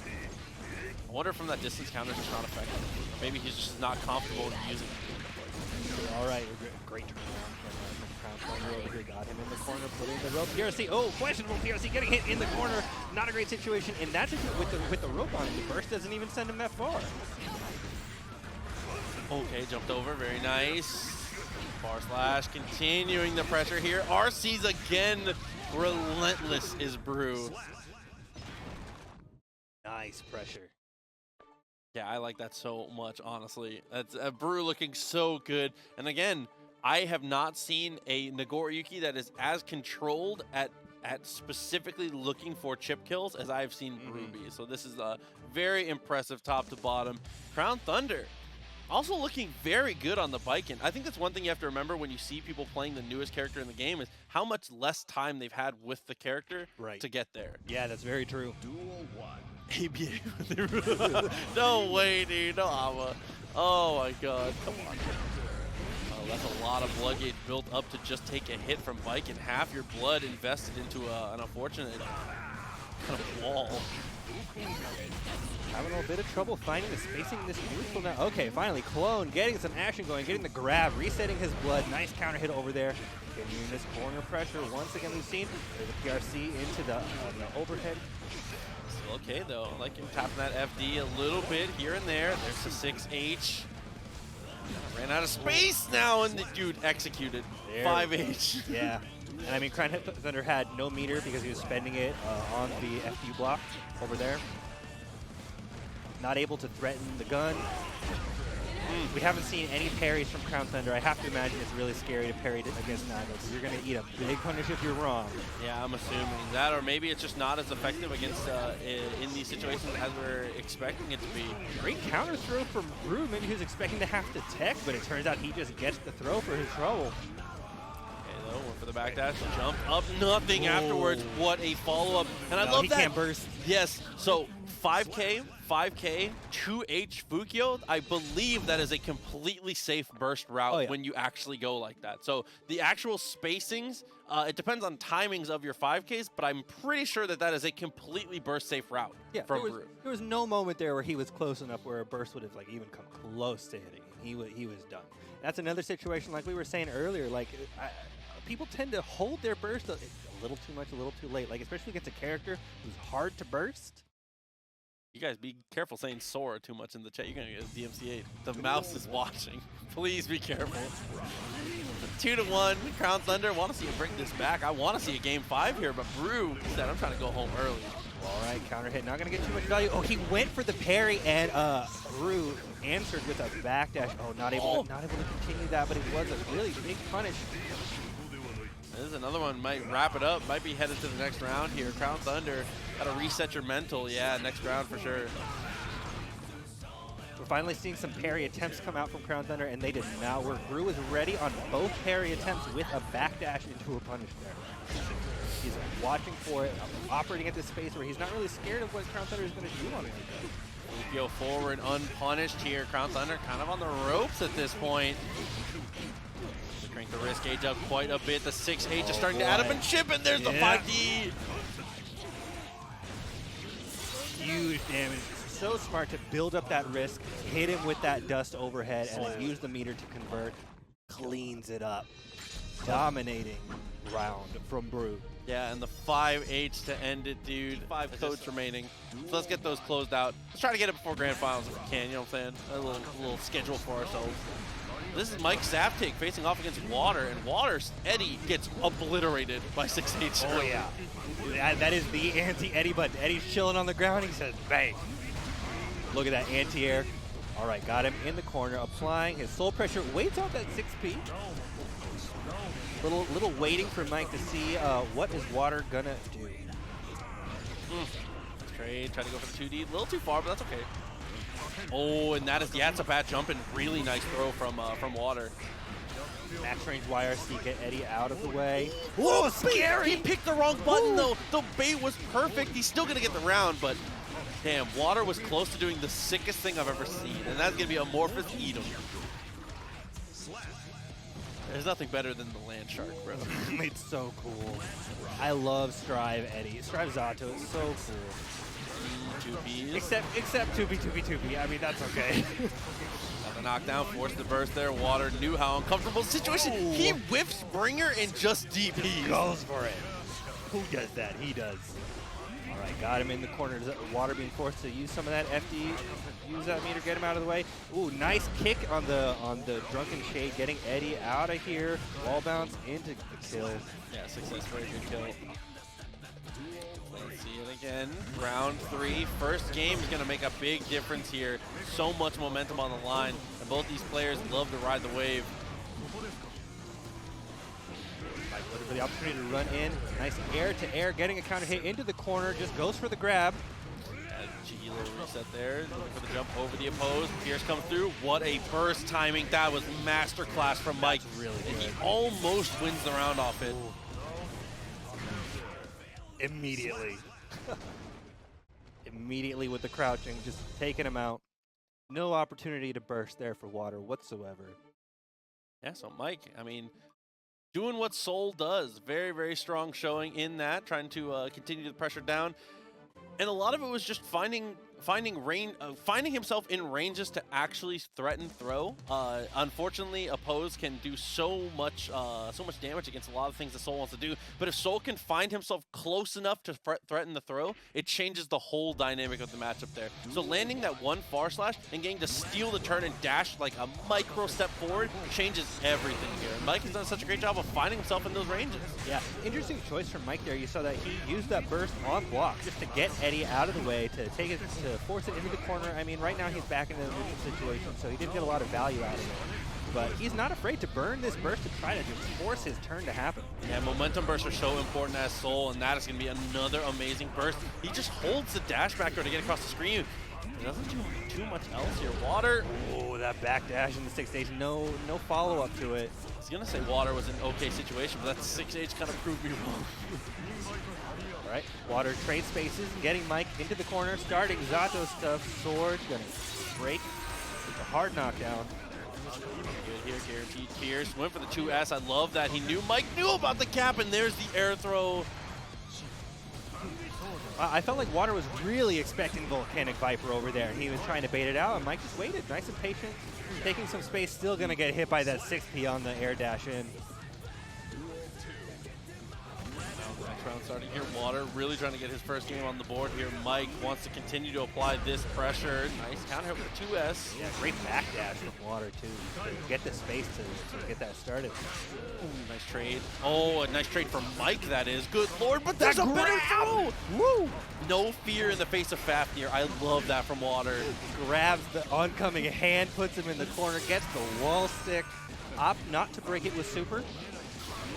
A: I wonder if from that distance counters just not effective. Or maybe he's just not comfortable using it.
B: All right, great turnaround from CrownThunder over here. Got him in the corner, putting the rope. PRC, oh, questionable PRC getting hit in the corner. Not a great situation in that situation with the rope on him. The burst doesn't even send him that far.
A: Okay, jumped over, very nice. Bar slash, continuing the pressure here. RC's again, relentless is Brew.
B: Nice pressure.
A: Yeah, I like that so much, honestly. That's Brew looking so good. And again, I have not seen a Nagoriyuki that is as controlled at specifically looking for chip kills as I've seen Brew be. So this is a very impressive top to bottom. CrownThunder also looking very good on the Baiken. I think that's one thing you have to remember when you see people playing the newest character in the game is how much less time they've had with the character to get there.
B: Yeah, that's very true.
C: Duel 1.
A: ABA. No way, dude. No AMA. Oh my god. Come on. Oh, that's a lot of blood gauge built up to just take a hit from Baiken. Half your blood invested into an unfortunate kind of wall.
B: Having a little bit of trouble finding the spacing in this neutral now. Okay, finally, Clone getting some action going, getting the grab, resetting his blood. Nice counter hit over there. Getting in this corner pressure. Once again, we've seen there's a PRC into the overhead.
A: Still okay, though. I like him tapping that FD a little bit here and there. There's the 6H. Ran out of space now, and the dude executed. 5H.
B: Yeah. And I mean, CrownThunder had no meter because he was spending it on the FD block over there. Not able to threaten the gun. We haven't seen any parries from CrownThunder. I have to imagine it's really scary to parry against Nagoriyuki, because you're going to eat a big punish if you're wrong.
A: Yeah, I'm assuming that, or maybe it's just not as effective against in these situations as we're expecting it to be.
B: Great counter throw from Brew. Maybe he was expecting to have to tech, but it turns out he just gets the throw for his trouble.
A: Went for the backdash, jumped up, nothing afterwards. What a follow-up. And I love that.
B: He can't burst.
A: Yes, so 5K, 2H Fukyo, I believe that is a completely safe burst route when you actually go like that. So the actual spacings, it depends on timings of your 5Ks, but I'm pretty sure that that is a completely burst safe route from Brew.
B: There was no moment there where he was close enough where a burst would have like even come close to hitting him. He was done. That's another situation like we were saying earlier, like people tend to hold their burst a little too much, a little too late, like especially against a character who's hard to burst.
A: You guys be careful saying Sora too much in the chat. You're going to get DMCA. The mouse is watching. Please be careful. 2-1, CrownThunder. Want to see him bring this back. I want to see a game 5 here, but Brew said, I'm trying to go home early.
B: All right, counter hit. Not going to get too much value. Oh, he went for the parry, and Brew answered with a backdash. Oh, not able to continue that, but it was a really big punish.
A: This is another one, might wrap it up, might be headed to the next round here. CrownThunder, gotta reset your mental. Yeah, next round for sure.
B: We're finally seeing some parry attempts come out from CrownThunder, and they did not work. Brew was ready on both parry attempts with a backdash into a punish there. He's watching for it, operating at this space where he's not really scared of what CrownThunder is going to do on it.
A: Go forward unpunished here. CrownThunder kind of on the ropes at this point. Crank the risk gauge up quite a bit. The 6H is starting to add up and chip, and there's the 5D.
B: Huge damage. So smart to build up that risk, hit him with that dust overhead, and then use the meter to convert. Cleans it up. Dominating round from Brew.
A: Yeah, and the 5H to end it, dude. 5 codes remaining. So let's get those closed out. Let's try to get it before Grand Finals if we can, you know what I'm saying? A little schedule for ourselves. This is Mike Saftig facing off against Water, and Water's Eddie gets obliterated by 6H.
B: Oh, yeah. That is the anti-Eddie button. Eddie's chilling on the ground. He says, bang. Look at that anti-air. All right, got him in the corner, applying his soul pressure. Waits off that 6P. Little waiting for Mike to see what is Water gonna do.
A: Trade, try to go for the 2D. A little too far, but that's okay. Oh, and that is, yeah, it's a bad jump and really nice throw from Water.
B: Max range YRC, get Eddie out of the way.
A: Whoa, scary! He picked the wrong button, though. The bait was perfect. He's still going to get the round, but damn, Water was close to doing the sickest thing I've ever seen, and that's going to be Amorphous Edom. There's nothing better than the land shark, bro.
B: It's so cool. I love Strive Eddie. Strive Zato is so cool.
A: 2Bs.
B: Except 2B. I mean, that's okay.
A: Got the knockdown, forced the burst there. Water knew how uncomfortable the situation. Ooh. He whiffs Bringer and just DP.
B: He goes for it. Who does that? He does. All right, got him in the corner. Water being forced to use some of that FD. Use that meter, get him out of the way. Ooh, nice kick on the Drunken Shade, getting Eddie out of here. Wall bounce into the kill.
A: Yeah, success, very good kill. Let's see it again. Round 3. First game is going to make a big difference here. So much momentum on the line, and both these players love to ride the wave.
B: Looking for the opportunity to run in. Nice air-to-air, getting a counter hit into the corner. Just goes for the grab.
A: Cheeky little reset there. Looking for the jump over the opposed. Pierce comes through. What a burst timing. That was masterclass from Mike.
B: That's really good.
A: And he almost wins the round off it.
B: Immediately. Immediately with the crouching, just taking him out. No opportunity to burst there for Water whatsoever.
A: Yeah, so Mike, I mean, doing what Soul does. Very, very strong showing in that, trying to continue the pressure down. And a lot of it was just finding himself in ranges to actually threaten throw. Unfortunately, Oppose can do so much damage against a lot of things that Soul wants to do. But if Soul can find himself close enough to threaten the throw, it changes the whole dynamic of the matchup there. So landing that one far slash and getting to steal the turn and dash like a micro step forward changes everything here. And Mike has done such a great job of finding himself in those ranges.
B: Yeah, interesting choice from Mike there. You saw that he used that burst on block just to get Eddie out of the way, to take it, to force it into the corner. I mean, right now he's back in a neutral situation, so he didn't get a lot of value out of it. But he's not afraid to burn this burst to try to just force his turn to happen.
A: Yeah, momentum bursts are so important as Soul, and that is going to be another amazing burst. He just holds the dash back there to get across the screen. He doesn't do too much else here. Water.
B: Oh, that back dash in the 6H. No follow-up to it.
A: I was going to say Water was an okay situation, but that 6H kind of proved me wrong.
B: All right, Water trade spaces, getting Mike into the corner, starting Zato stuff. Sword gonna break. It's a hard knockdown.
A: Good here, guaranteed Pierce. Went for the 2S. I love that. He knew Mike knew about the cap, and there's the air throw.
B: I felt like Water was really expecting Volcanic Viper over there, and he was trying to bait it out, and Mike just waited, nice and patient, taking some space, still gonna get hit by that 6P on the air dash in.
A: Next round starting here. Water really trying to get his first game on the board here. Mike wants to continue to apply this pressure. Nice counter hit with the 2S.
B: Yeah, great back dash from Water too, to get the space to get that started.
A: Ooh, nice trade. Oh, a nice trade from Mike, that is. Good lord, but there's a better throw!
B: Woo!
A: No fear in the face of Fafnir. I love that from Water.
B: Grabs the oncoming hand, puts him in the corner, gets the wall stick. Opt not to break it with super.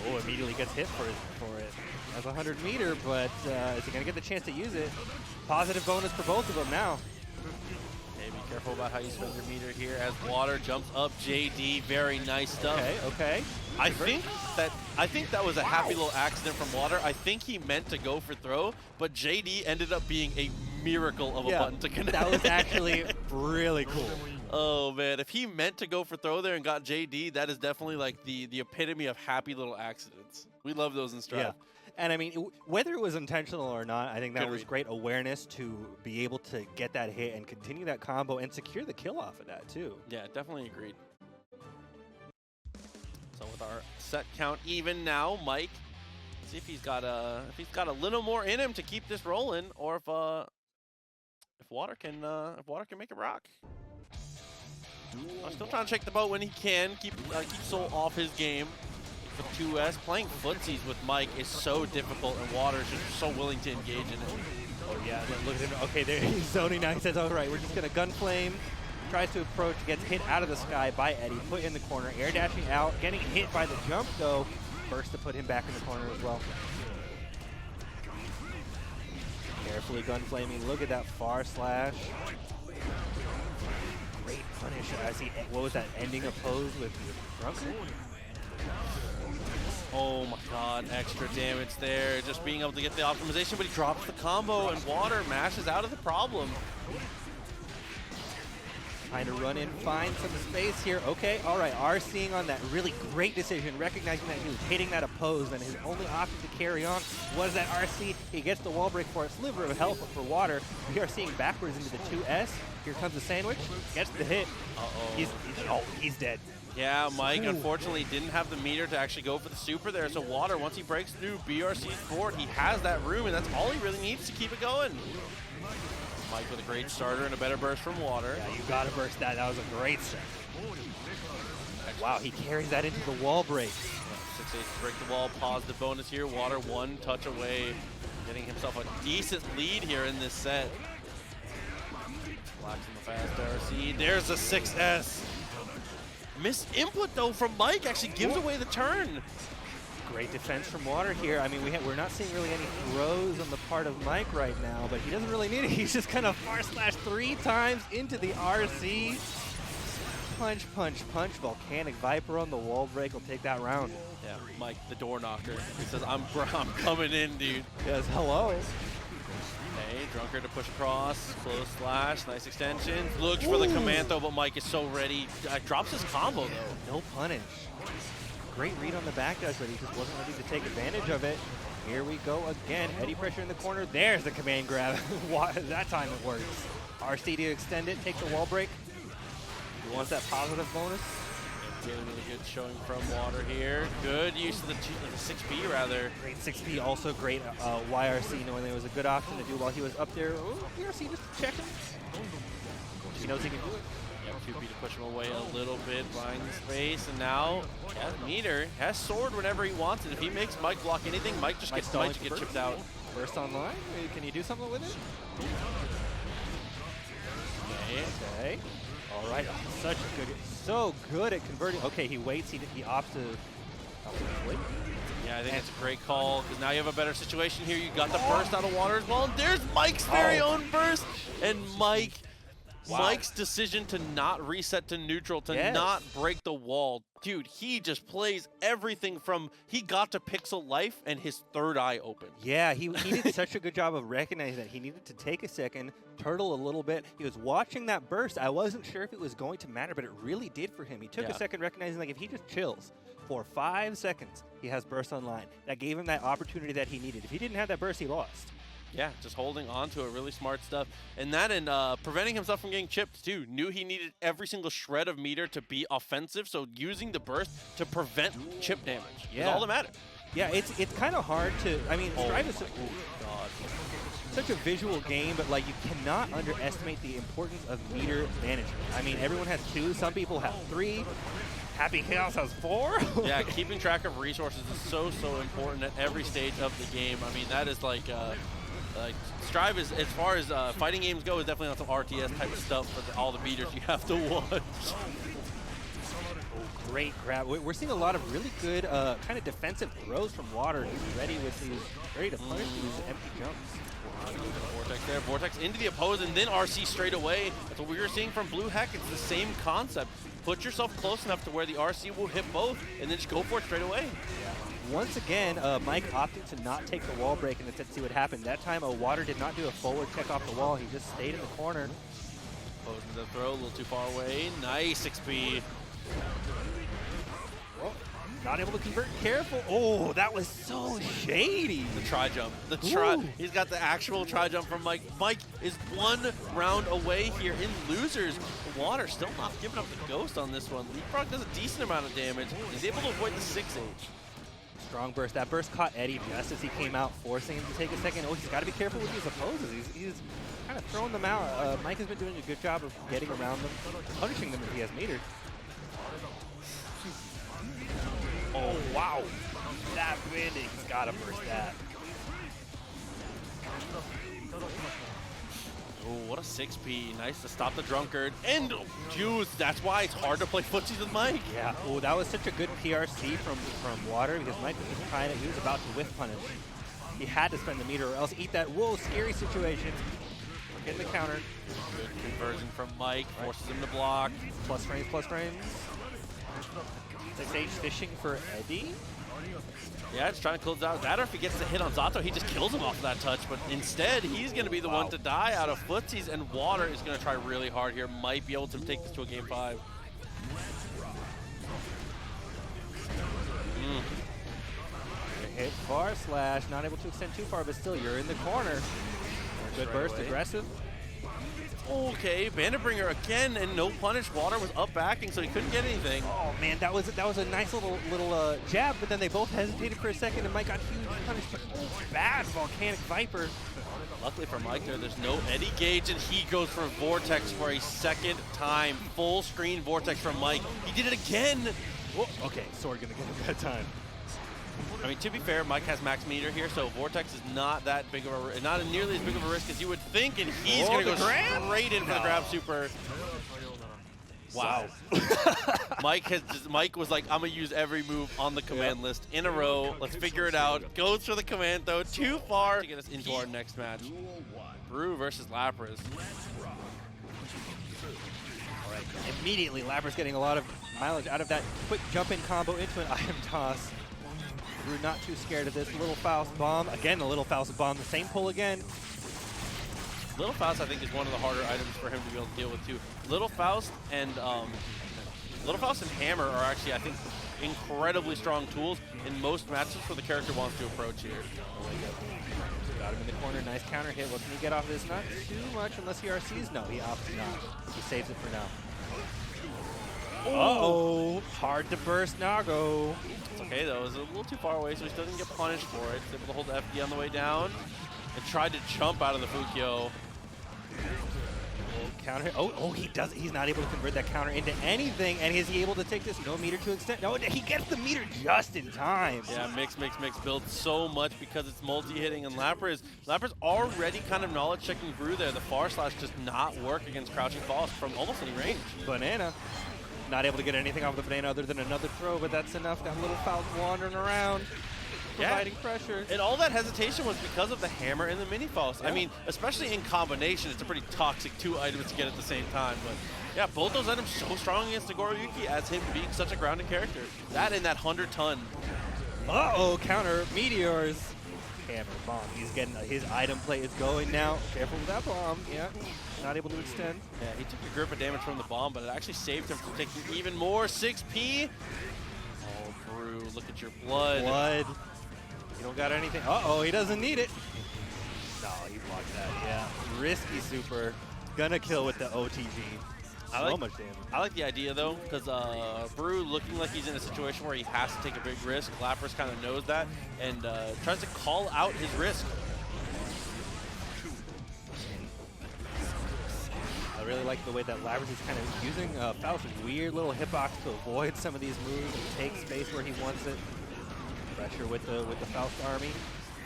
B: Oh, immediately gets hit for it. That's a 100-meter, but is he going to get the chance to use it? Positive bonus for both of them now.
A: Okay, be careful about how you spend your meter here as Water jumps up JD. Very nice stuff.
B: Okay.
A: I think that was a happy little accident from Water. I think he meant to go for throw, but JD ended up being a miracle of a button to connect.
B: That was actually really cool.
A: Oh man, if he meant to go for throw there and got JD, that is definitely like the epitome of happy little accidents. We love those in Strive.
B: Yeah. And I mean, whether it was intentional or not, I think that was great awareness to be able to get that hit and continue that combo and secure the kill off of that too.
A: Yeah, definitely agreed. So with our set count even now, Mike, see if he's got a little more in him to keep this rolling, or if Water can make it rock. I'm still trying to shake the boat when he can. Keep Soul off his game. The 2S playing footsies with Mike is so difficult, and Water is just so willing to engage in it.
B: Oh yeah, look at him. Okay, there he's zoning now. He says, "All right, we're just gonna gunflame." Tries to approach, gets hit out of the sky by Eddie, put in the corner, air dashing out, getting hit by the jump though. Burst to put him back in the corner as well. Carefully gunflaming. Look at that far slash. Great punish as he, what was that, ending Oppose with Drunker?
A: Oh my god, extra damage there. Just being able to get the optimization, but he drops the combo, and Water mashes out of the problem.
B: Trying to run in, find some space here. Okay, all right, RCing on that really great decision, recognizing that he was hitting that Oppose, and his only option to carry on was that RC. He gets the wall break for a sliver of health for Water. We are seeing backwards into the 2S. Here comes the sandwich, gets the hit. He's dead.
A: Yeah, Mike unfortunately didn't have the meter to actually go for the super there, so Water, once he breaks through BRC's board, he has that room, and that's all he really needs to keep it going. Mike with a great starter and a better burst from Water.
B: Yeah, you gotta burst that. That was a great start. Wow, he carries that into the wall break.
A: 6-8 to break the wall, positive bonus here. Water one touch away, getting himself a decent lead here in this set. Blocks in the fast RC. There's a 6S. Missed input though from Mike, actually gives away the turn.
B: Great defense from Water here. I mean, we're not seeing really any throws on the part of Mike right now, but he doesn't really need it. He's just kind of far slash 3 times into the RC. Punch, punch, punch. Volcanic Viper on the wall break will take that round.
A: Yeah, Mike, the door knocker. He says, I'm coming in, dude.
B: Yes, hello.
A: Okay, Drunker to push across. Close slash, nice extension. Looks for the command though, but Mike is so ready. Drops his combo though.
B: No punish. Great read on the back dash, but he just wasn't ready to take advantage of it. Here we go again. Eddie pressure in the corner. There's the command grab. That time it works. RC to extend it, take the wall break. He wants that positive bonus.
A: Really, really good showing from Water here. Good use of the 6B rather.
B: Great 6P, also great YRC, knowing that it was a good option to do while he was up there. Oh, YRC just checking. He knows he can do it.
A: Yep, 2B to push him away a little bit, buying the space, and now Meter has sword whenever he wants it. If he makes Mike block anything, Mike just gets chipped out.
B: Burst online. Can you do something with it? Okay. All right. Oh, so good at converting. Okay, he waits. He opts to wait.
A: Yeah, I think it's a great call because now you have a better situation here. You got the burst out of Water as well, and there's Mike's very own burst, and Mike's decision to not reset to neutral, to not break the wall. Dude, he just plays everything from he got to pixel life and his third eye open.
B: Yeah, he did such a good job of recognizing that he needed to take a second, turtle a little bit. He was watching that burst. I wasn't sure if it was going to matter, but it really did for him. He took a second, recognizing like if he just chills for 5 seconds, he has burst online. That gave him that opportunity that he needed. If he didn't have that burst, he lost.
A: Yeah, just holding on to it, really smart stuff. And that and preventing himself from getting chipped, too. Knew he needed every single shred of meter to be offensive, so using the burst to prevent chip damage is all that matters.
B: Yeah, it's kind of hard to, I mean, Strive is such a visual game, but like you cannot underestimate the importance of meter management. I mean, everyone has 2, some people have 3. Happy Chaos has 4.
A: Yeah, keeping track of resources is so important at every stage of the game. I mean, that is like Strive is, as far as fighting games go, is definitely on some RTS type of stuff for all the meters you have to watch.
B: Great grab. We're seeing a lot of really good kind of defensive throws from Water. He's ready to punish these empty jumps.
A: Vortex there, Vortex into the oppose, and then RC straight away. That's what we were seeing from Blue Heck. It's the same concept. Put yourself close enough to where the RC will hit both, and then just go for it straight away.
B: Once again, Mike opted to not take the wall break and instead see what happened. That time, Water did not do a forward check off the wall. He just stayed in the corner.
A: Posing the throw, a little too far away. Nice XP.
B: Well, not able to convert. Careful. Oh, that was so shady.
A: The tri-jump. He's got the actual tri-jump from Mike. Mike is 1 round away here in losers. Water still not giving up the ghost on this one. Leapfrog does a decent amount of damage. He's able to avoid the 6H.
B: Strong burst. That burst caught Eddie just as he came out, forcing him to take a second. Oh, he's got to be careful with these opposes. He's kind of throwing them out. Mike has been doing a good job of getting around them, punishing them if he has meter. Oh, wow. That bending. He's got to burst that.
A: Oh, what a 6P. Nice to stop the drunkard. And juice. That's why it's hard to play footsies with Mike.
B: Yeah. Oh, that was such a good PRC from Water because Mike was just trying to, he was about to whiff punish. He had to spend the meter or else eat that. Whoa, scary situation. Getting the counter.
A: Good conversion from Mike. Forces him to block.
B: Plus frames, plus frames. The stage fishing for Eddie.
A: Yeah, just trying to close out that, or if he gets the hit on Zato, he just kills him off that touch. But instead, he's going to be the one to die out of footsies, and Water is going to try really hard here. Might be able to take this to a game 5.
B: Hit far slash, not able to extend too far, but still, you're in the corner. Good burst, aggressive.
A: Okay, Banditbringer again, and no punish. Water was up backing, so he couldn't get anything.
B: Oh man, that was a nice little jab, but then they both hesitated for a second, and Mike got huge punish. But bad Volcanic Viper.
A: Luckily for Mike there, there's no Eddie gauge, and he goes for Vortex for a second time. Full screen Vortex from Mike. He did it again.
B: Whoa, okay, Sword gonna get him that time.
A: I mean, to be fair, Mike has max meter here, so Vortex is not that big of a, not nearly as big of a risk as you would think, and he's going to go straight in for the grab super. Wow. Mike was like, I'm going to use every move on the command list in a row. Let's figure it out. Goes for the command, though. Too far to get us into our next match. Brew versus Lapriz.
B: All right. Immediately, Lapriz getting a lot of mileage out of that quick jump-in combo into an item toss. Brew not too scared of this. Little Faust bomb. Again, the Little Faust bomb. The same pull again.
A: Little Faust, I think, is one of the harder items for him to be able to deal with, too. Little Faust and Hammer are actually, I think, incredibly strong tools in most matchups where the character wants to approach here.
B: Got him in the corner, nice counter hit. What can he get off this? Not too much unless he RCs. No, he opts not. He saves it for now. Uh-oh, hard to burst Nago.
A: It's okay though, it was a little too far away, so he still didn't get punished for it. He's able to hold the FD on the way down and tried to jump out of the Fukyo.
B: Counter hit. Oh, he does. He's not able to convert that counter into anything, and is he able to take this? No meter to extend. No, he gets the meter just in time.
A: Yeah, mix builds so much because it's multi-hitting, and Lapriz already kind of knowledge checking Brew there. The far slash does not work against crouching Faust from almost any range.
B: Banana. Not able to get anything off the banana other than another throw, but that's enough. Got a little Faust wandering around, providing pressure.
A: And all that hesitation was because of the hammer and the mini Faust. Yeah. I mean, especially in combination, it's a pretty toxic 2 items to get at the same time. But yeah, both those items so strong against Nagoriyuki as him being such a grounded character. That and that 100-ton.
B: Uh-oh, counter, meteors. Hammer, bomb. He's getting, his item play is going now. Careful with that bomb. Yeah, not able to extend.
A: Yeah, he took a grip of damage from the bomb, but it actually saved him from taking even more 6P. Oh, Brew, look at your blood.
B: You don't got anything. Uh-oh, he doesn't need it. No, he blocked that, yeah. Risky super. Gonna kill with the OTG. So much damage.
A: I like the idea, though, because Brew looking like he's in a situation where he has to take a big risk. Lapriz kind of knows that and tries to call out his risk.
B: I really like the way that Lapriz is kind of using Faust's weird little hitbox to avoid some of these moves and take space where he wants it. Pressure with the Faust army.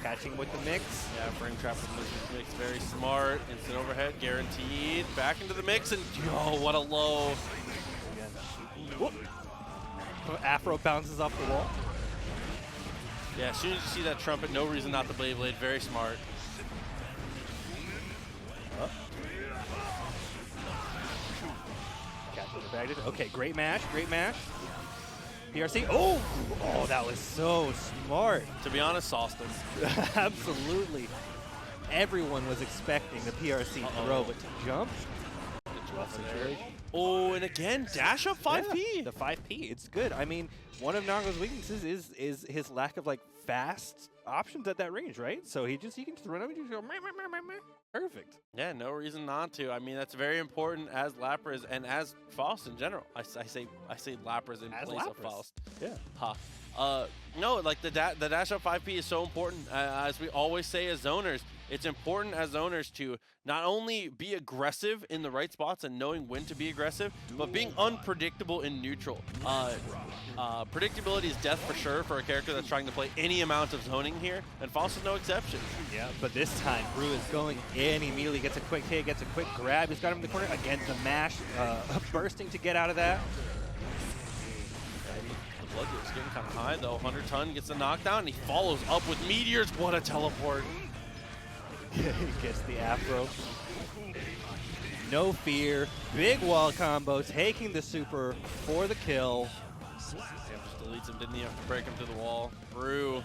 B: Catching with the mix.
A: Yeah, frame trap with the mix, very smart. Instant overhead, guaranteed. Back into the mix, and oh, what a low.
B: Again. Afro bounces off the wall.
A: Yeah, as soon as you see that trumpet, no reason not to Blade. Very smart.
B: Catching the bag. Okay, great mash. PRC. Oh, that was so smart.
A: To be honest, Austin.
B: Absolutely. Everyone was expecting the PRC throw, but to jump.
A: Oh, and again, dash up 5P.
B: Yeah, the 5P, it's good. I mean, one of Nago's weaknesses is his lack of like fast options at that range, right? So he can just run up and just go meh, meh, meh, meh, meh. Perfect.
A: Yeah, no reason not to. I mean, that's very important as Lapriz and as Faust in general. I say Lapriz in place of Faust.
B: Yeah.
A: No, like the dash up 5P is so important. As we always say as zoners, it's important as zoners to not only be aggressive in the right spots and knowing when to be aggressive, but being unpredictable in neutral. Predictability is death for sure for a character that's trying to play any amount of zoning here, and Faust is no exception.
B: Yeah, but this time Brew is going in, he immediately gets a quick hit, gets a quick grab, he's got him in the corner, again the mash, bursting to get out of that.
A: The blood is getting kind of high though, 100-ton gets a knockdown, and he follows up with meteors, what a teleport.
B: He gets the Afro. No fear, big wall combo, taking the super for the kill.
A: Yeah, just deletes him, didn't he have to break him to the wall. Brew.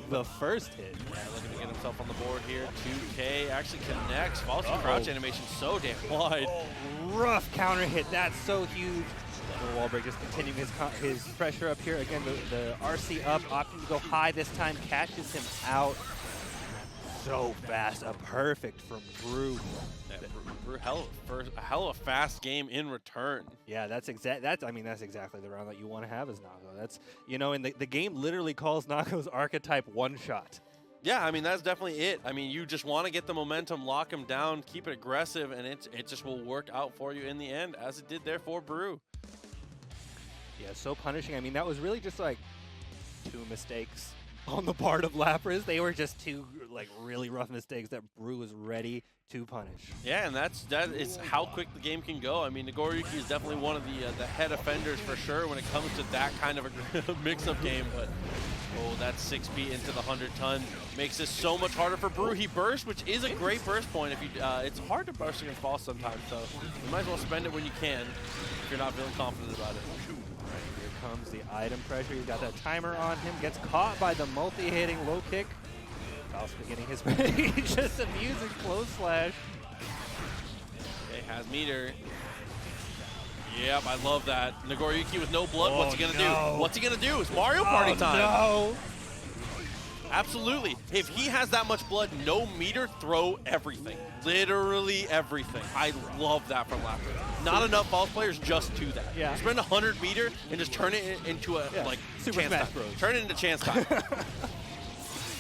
B: The first hit.
A: Yeah, looking to get himself on the board here. 2K actually connects. Faust's crouch animation so damn wide.
B: Rough counter hit, that's so huge. The wall break just continuing his pressure up here. Again, the RC up, opting to go high this time, catches him out. So fast, a perfect from Brew.
A: Yeah, Brew, a hell of a fast game in return.
B: Yeah, that's exactly the round that you want to have as Nago. That's, you know, and the game literally calls Nago's archetype one shot.
A: Yeah, I mean, that's definitely it. I mean, you just want to get the momentum, lock him down, keep it aggressive, and it just will work out for you in the end, as it did there for Brew.
B: Yeah, so punishing. I mean, that was really just like 2 mistakes on the part of Lapriz. They were just 2 like really rough mistakes that Brew was ready to punish.
A: Yeah, and that is how quick the game can go. I mean, Nagoriyuki is definitely one of the head offenders for sure when it comes to that kind of a mix-up game. But oh, that 6P into the 100-ton makes this so much harder for Brew. He burst, which is a great burst point. If you, it's hard to burst against Faust sometimes, so you might as well spend it when you can if you're not feeling confident about it.
B: Comes the item pressure. He's got that timer on him. Gets caught by the multi-hitting low kick. Faust beginning his just amusing close slash.
A: Okay, has meter. Yep, I love that. Nagoriyuki with no blood, what's he gonna do? What's he gonna do? It's Mario
B: Oh,
A: Party time.
B: No.
A: Absolutely. If he has that much blood, no meter, throw everything. Literally everything. I love that from Lapriz. Not enough Faust players just do that.
B: Yeah.
A: Spend 100 meter and just turn it into a like
B: Super
A: chance
B: Smash
A: time.
B: Bros.
A: Turn it into chance time.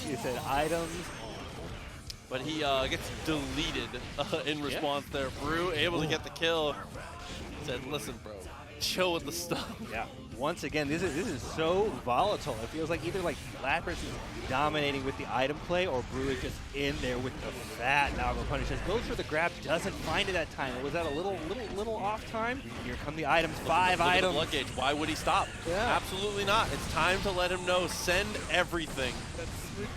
B: You said items.
A: But he gets deleted in response there. Brew able to get the kill. Said, listen, bro, chill with the stuff.
B: Yeah. Once again, this is so volatile. It feels like either like Lapriz is dominating with the item play, or Brew is just in there with the fat Nago punishes. Goes for the grab, doesn't find it that time. Was that a little off time? Here come the items. Five
A: Look at
B: items.
A: the blood gauge. Why would he stop?
B: Yeah.
A: Absolutely not. It's time to let him know. Send everything.
B: That's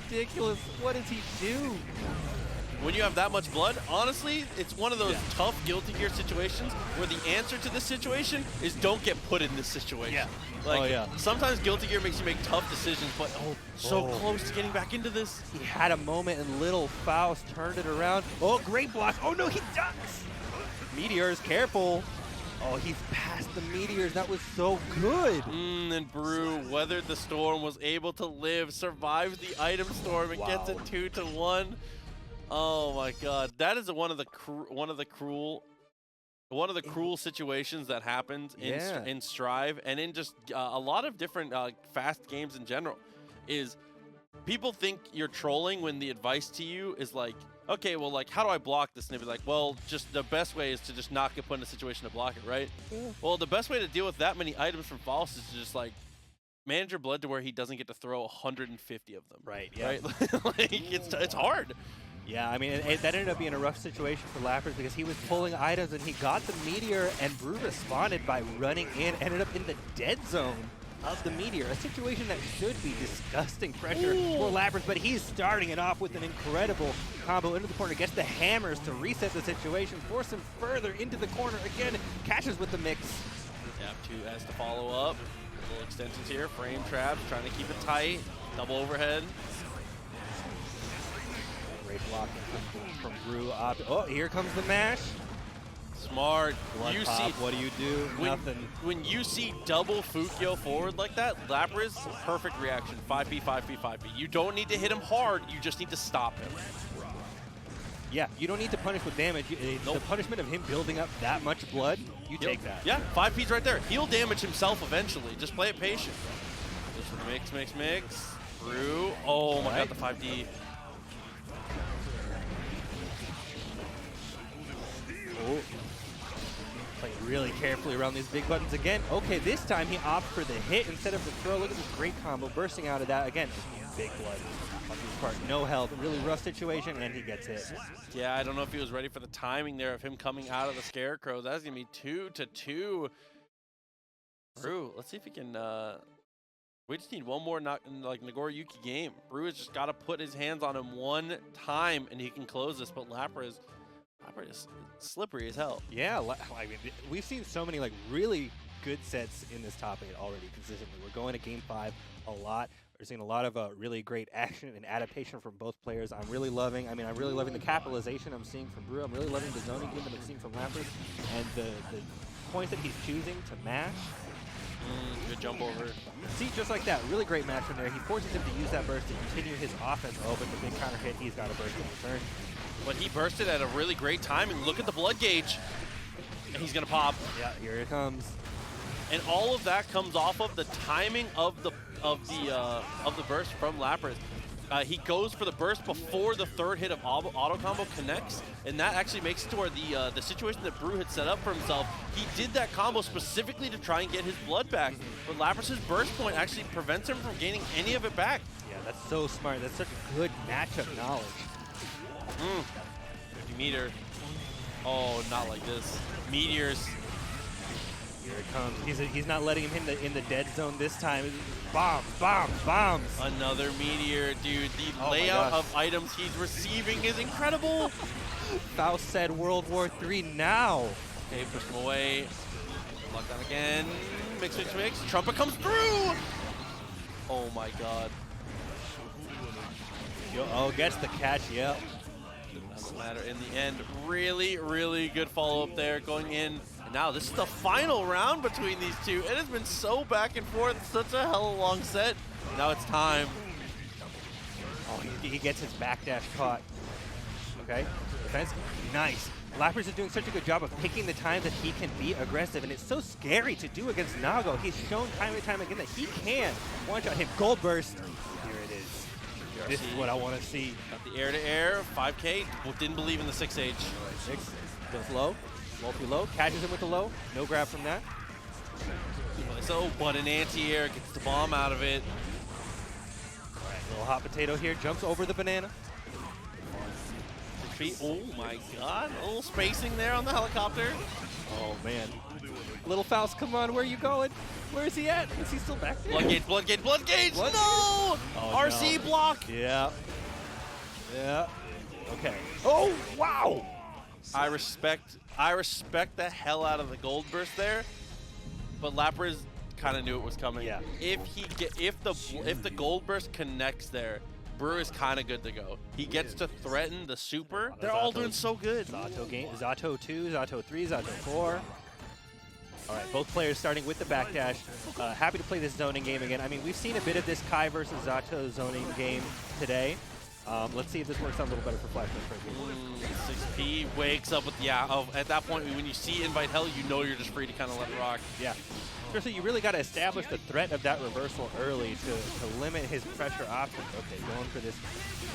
B: ridiculous. What does he do?
A: When you have that much blood, honestly, it's one of those tough Guilty Gear situations where the answer to this situation is don't get put in this situation.
B: Yeah.
A: Like, sometimes Guilty Gear makes you make tough decisions, but so close to getting back into this.
B: He had a moment and little Faust turned it around. Oh, great block. Oh no, he ducks. Meteors, careful. Oh, he's past the meteors. That was so good.
A: And Brew weathered the storm, was able to live, survives the item storm, and gets it 2-1. Oh my God, that is one of the cruel situations that happens in Strive and in just a lot of different fast games in general. Is people think you're trolling when the advice to you is like, okay, well, like, how do I block this? And they'd be like, well, just the best way is to just not get put in a situation to block it, right? Yeah. Well, the best way to deal with that many items from Faust is to just like manage your blood to where he doesn't get to throw 150 of them.
B: Right. Yeah.
A: Right. Like, it's hard.
B: Yeah, I mean, that ended up being a rough situation for Lapriz because he was pulling items and he got the meteor, and Brew responded by running in, ended up in the dead zone of the meteor, a situation that should be disgusting pressure for Lapriz, but he's starting it off with an incredible combo into the corner, gets the hammers to reset the situation, force him further into the corner again, catches with the mix.
A: Yeah, 2S to follow up. Little extensions here, frame traps, trying to keep it tight, double overhead.
B: Great blocking from Brew. Oh, here comes the mash.
A: Smart.
B: Blood
A: you
B: pop,
A: see,
B: what do you do? Nothing.
A: When you see double Fukyo forward like that, Lapriz, perfect reaction. 5P, 5P, 5P. You don't need to hit him hard, you just need to stop him.
B: Yeah, you don't need to punish with damage. The punishment of him building up that much blood, you take that.
A: Yeah, 5P's right there. He'll damage himself eventually. Just play it patient. Just mix. Brew. Oh my God, the 5D.
B: Oh. Playing really carefully around these big buttons again. Okay, this time he opts for the hit instead of the throw. Look at this great combo bursting out of that. Again, big blood on his part. No health. Really rough situation, and he gets hit.
A: Yeah, I don't know if he was ready for the timing there of him coming out of the Scarecrow. That's going to be 2-2. Brew, let's see if he can... we just need one more Nagoriyuki game. Brew has just got to put his hands on him one time, and he can close this, but Lapriz is slippery as hell.
B: Yeah, I mean, we've seen so many really good sets in this top 8 already consistently. We're going to Game 5 a lot. We're seeing a lot of really great action and adaptation from both players. I'm really loving the capitalization I'm seeing from Brew. I'm really loving the zoning game that I'm seeing from Lapriz, and the points that he's choosing to mash.
A: Good jump over.
B: See, just like that, really great match from there. He forces him to use that burst to continue his offense. Oh, but the big counter hit, he's got a burst in return.
A: But he bursted at a really great timing. Look at the blood gauge. And he's gonna pop.
B: Yeah, here it comes.
A: And all of that comes off of the timing of the burst from Lapriz. He goes for the burst before the third hit of auto combo connects, and that actually makes it to where the situation that Brew had set up for himself, he did that combo specifically to try and get his blood back. But Lapriz's burst point actually prevents him from gaining any of it back.
B: Yeah, that's so smart. That's such a good matchup knowledge.
A: 50 meter. Oh, not like this. Meteors.
B: Here it comes. He's not letting him in the dead zone this time. Bombs.
A: Another meteor, dude. The layout of items he's receiving is incredible.
B: Faust said World War III now.
A: Okay, push him away. Lockdown again. Mix. Trumpet comes through. Oh my God.
B: Gets the catch, yep.
A: Doesn't matter in the end. Really, really good follow-up there. Going in and now this is the final round between these two. It has been so back and forth, such a hella long set. Now it's time.
B: Oh, he gets his backdash caught. Okay, defense, nice. Lapriz is doing such a good job of picking the time that he can be aggressive, and it's so scary to do against Nago. He's shown time and time again that he can one-shot him. Gold burst. Here it is. This is what I want to see.
A: Got the air-to-air, 5K. Well, didn't believe in the 6H.
B: 6 goes low, multi-low, catches him with the low. No grab from that.
A: So, but an anti-air gets the bomb out of it.
B: All right, little hot potato here, jumps over the banana.
A: Oh my god, a little spacing there on the helicopter.
B: Oh man. Little Faust, come on, where are you going? Where is he at? Is he still back there?
A: Blood gauge, blood gauge, blood gauge!
B: Blood
A: No!
B: Oh,
A: RC
B: no.
A: block!
B: Yeah. Yeah. Okay. Oh, wow!
A: I respect the hell out of the gold burst there, but Lapriz kind of knew it was coming.
B: Yeah.
A: If the gold burst connects there, Brew is kind of good to go. He gets to threaten the super. They're all doing so good.
B: Zato game, Zato 2, Zato 3, Zato 4. All right, both players starting with the backdash. Happy to play this zoning game again. I mean, we've seen a bit of this Kai versus Zato zoning game today. Let's see if this works out a little better for Flash Metroid.
A: 6P wakes up with, at that point, when you see Invite Hell, you know you're just free to kind of let it rock.
B: Yeah. Especially, you really got to establish the threat of that reversal early to limit his pressure options. Okay, going for this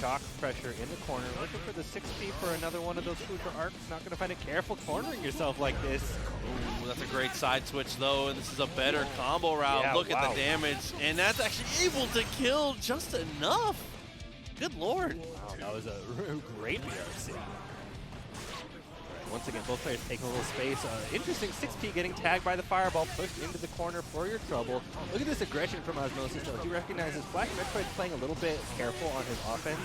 B: shock pressure in the corner, looking for the 6P for another one of those future arcs. Not going to find it. Careful cornering yourself like this.
A: Ooh, that's a great side switch, though, and this is a better combo route.
B: Yeah,
A: Look
B: wow.
A: at the damage, and that's actually able to kill just enough. Good lord.
B: Wow, that was a great BRC. Once again, both players taking a little space. Interesting 6P getting tagged by the fireball, pushed into the corner for your trouble. Look at this aggression from Osmosis, though. He recognizes Flash Metroid playing a little bit careful on his offense.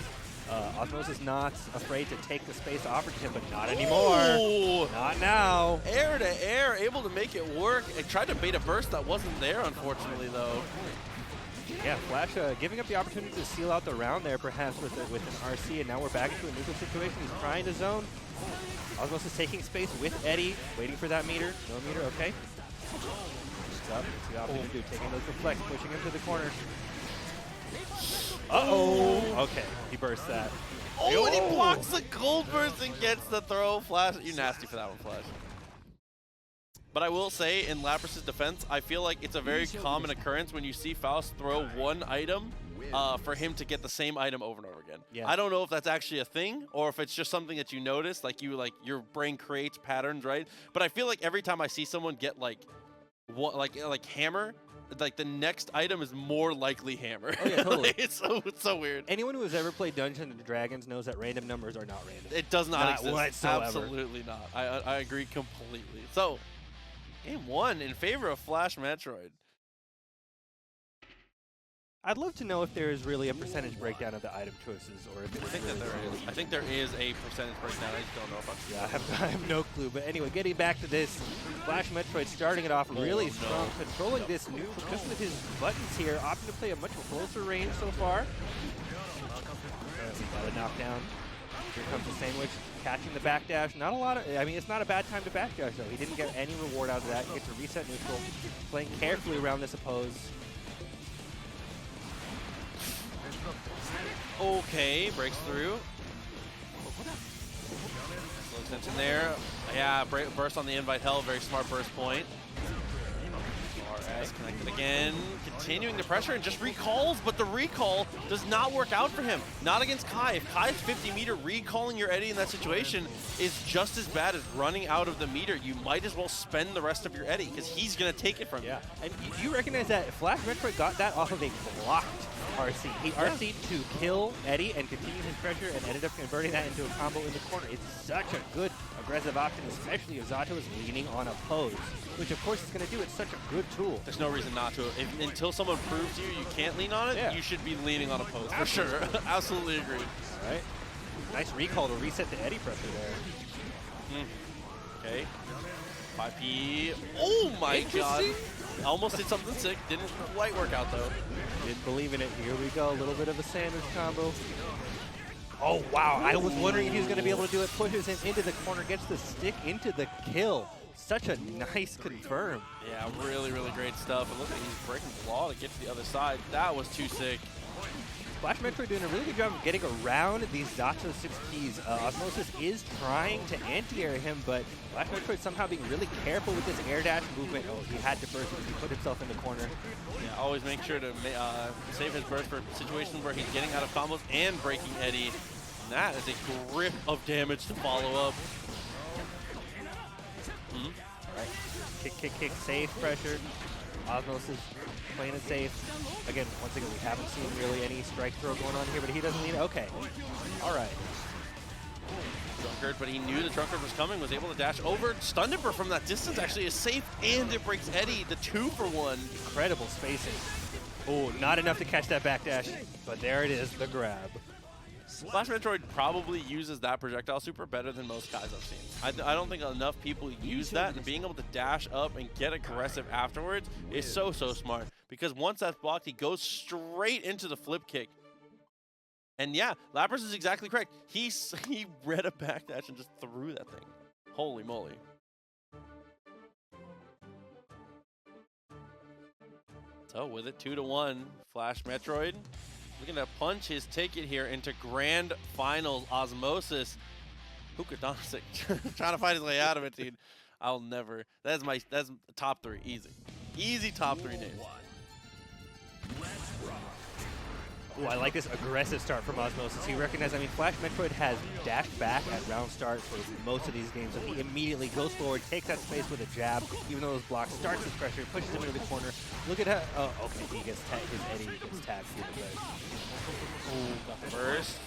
B: Osmosis not afraid to take the space offered to him, but not anymore.
A: Ooh.
B: Not now.
A: Air to air, able to make it work. It tried to bait a burst that wasn't there, unfortunately, though.
B: Yeah, Flash giving up the opportunity to seal out the round there, perhaps with an RC, and now we're back into a neutral situation. He's trying to zone. Osmosis taking space with Eddie, waiting for that meter. No meter, okay. What's up? What's the option to do? Taking those reflects, pushing him to the corner. Uh-oh. Okay, he bursts that.
A: Oh, and he blocks the gold burst and gets the throw. Flash, you're nasty for that one, Flash. But I will say, in Lapriz's defense, I feel like it's a very common occurrence when you see Faust throw one item for him to get the same item over and over again.
B: Yeah.
A: I don't know if that's actually a thing or if it's just something that you notice, like your brain creates patterns, right? But I feel like every time I see someone get like hammer, like the next item is more likely hammer.
B: Oh yeah, totally.
A: it's so weird.
B: Anyone who has ever played Dungeons and Dragons knows that random numbers are not random.
A: It does not exist.
B: Whatsoever.
A: Absolutely not. I agree completely. So, game 1 in favor of Flash Metroid.
B: I'd love to know if there is really a percentage breakdown of the item choices, or if it is
A: I think that there is. I think there is a percentage breakdown. I just don't know about.
B: Yeah, I have no clue. But anyway, getting back to this, Flash Metroid starting it off really strong, controlling this neutral just with his buttons here, opting to play a much closer range so far. Got a knockdown. Here comes the sandwich, catching the backdash. Not a lot of, I mean, it's not a bad time to backdash though. He didn't get any reward out of that. He gets to reset neutral, playing carefully around this oppose.
A: Okay, breaks through. Slow extension there. Yeah, burst on the invite hell. Very smart burst point. RS connected again. Continuing the pressure and just recalls, but the recall does not work out for him. Not against Kai. If Kai's 50 meter, recalling your Eddie in that situation is just as bad as running out of the meter. You might as well spend the rest of your Eddie because he's going to take it from you.
B: Yeah, and you recognize that Flash Metroid got that off of a blocked RC. He RC'd to kill Eddie and continue his pressure and ended up converting that into a combo in the corner. It's such a good aggressive option, especially if Zato is leaning on a pose, which of course it's going to do. It's such a good tool.
A: There's no reason not to. Until someone proves to you you can't lean on it, you should be leaning on a pose, for sure. Absolutely agree.
B: All right. Nice recall to reset the Eddie pressure there.
A: Okay. 5P. Oh my god. Almost did something sick. Didn't quite work out though.
B: Didn't believe in it. Here we go. A little bit of a sandwich combo. Oh, wow. I was wondering if he was going to be able to do it. Pushes him into the corner. Gets the stick into the kill. such a nice confirm.
A: Yeah, really, really great stuff. And look at he's breaking the wall to get to the other side. That was too sick.
B: Flash Metroid doing a really good job of getting around these Zato 6 keys. Osmosis is trying to anti-air him, but Flash Metroid somehow being really careful with this air dash movement. Oh, he had to burst because he put himself in the corner.
A: Yeah, always make sure to save his burst for situations where he's getting out of combos and breaking Eddie. And that is a grip of damage to follow up.
B: Right. Kick, safe pressure. Osmosis playing it safe. Again, once again, we haven't seen really any strike throw going on here, but he doesn't need it. Okay. All right.
A: Drunkard, but he knew the Drunkard was coming, was able to dash over. Stun Dipper from that distance actually is safe, and it breaks Eddie, the 2-for-1.
B: Incredible spacing. Oh, not enough to catch that backdash, but there it is, the grab.
A: Flash Metroid probably uses that projectile super better than most guys I've seen. I don't think enough people use that, and being able to dash up and get aggressive afterwards is so smart. Because once that's blocked, he goes straight into the flip kick. And yeah, Lapriz is exactly correct. He read a backdash and just threw that thing. Holy moly. So with it 2-1, Flash Metroid looking to punch his ticket here into Grand Finals. Osmosis, Hukadonsic, trying to find his way out of it, dude. I'll never. That's top 3, easy top 3 names.
B: Ooh, I like this aggressive start from Osmosis. He recognized, I mean, Flash Metroid has dashed back at round start for most of these games, and he immediately goes forward, takes that space with a jab, even though those blocks, starts his pressure, pushes him into the corner. Look at how, oh, okay, he gets tagged, his Eddie gets tagged through the leg.
A: Ooh, got the burst.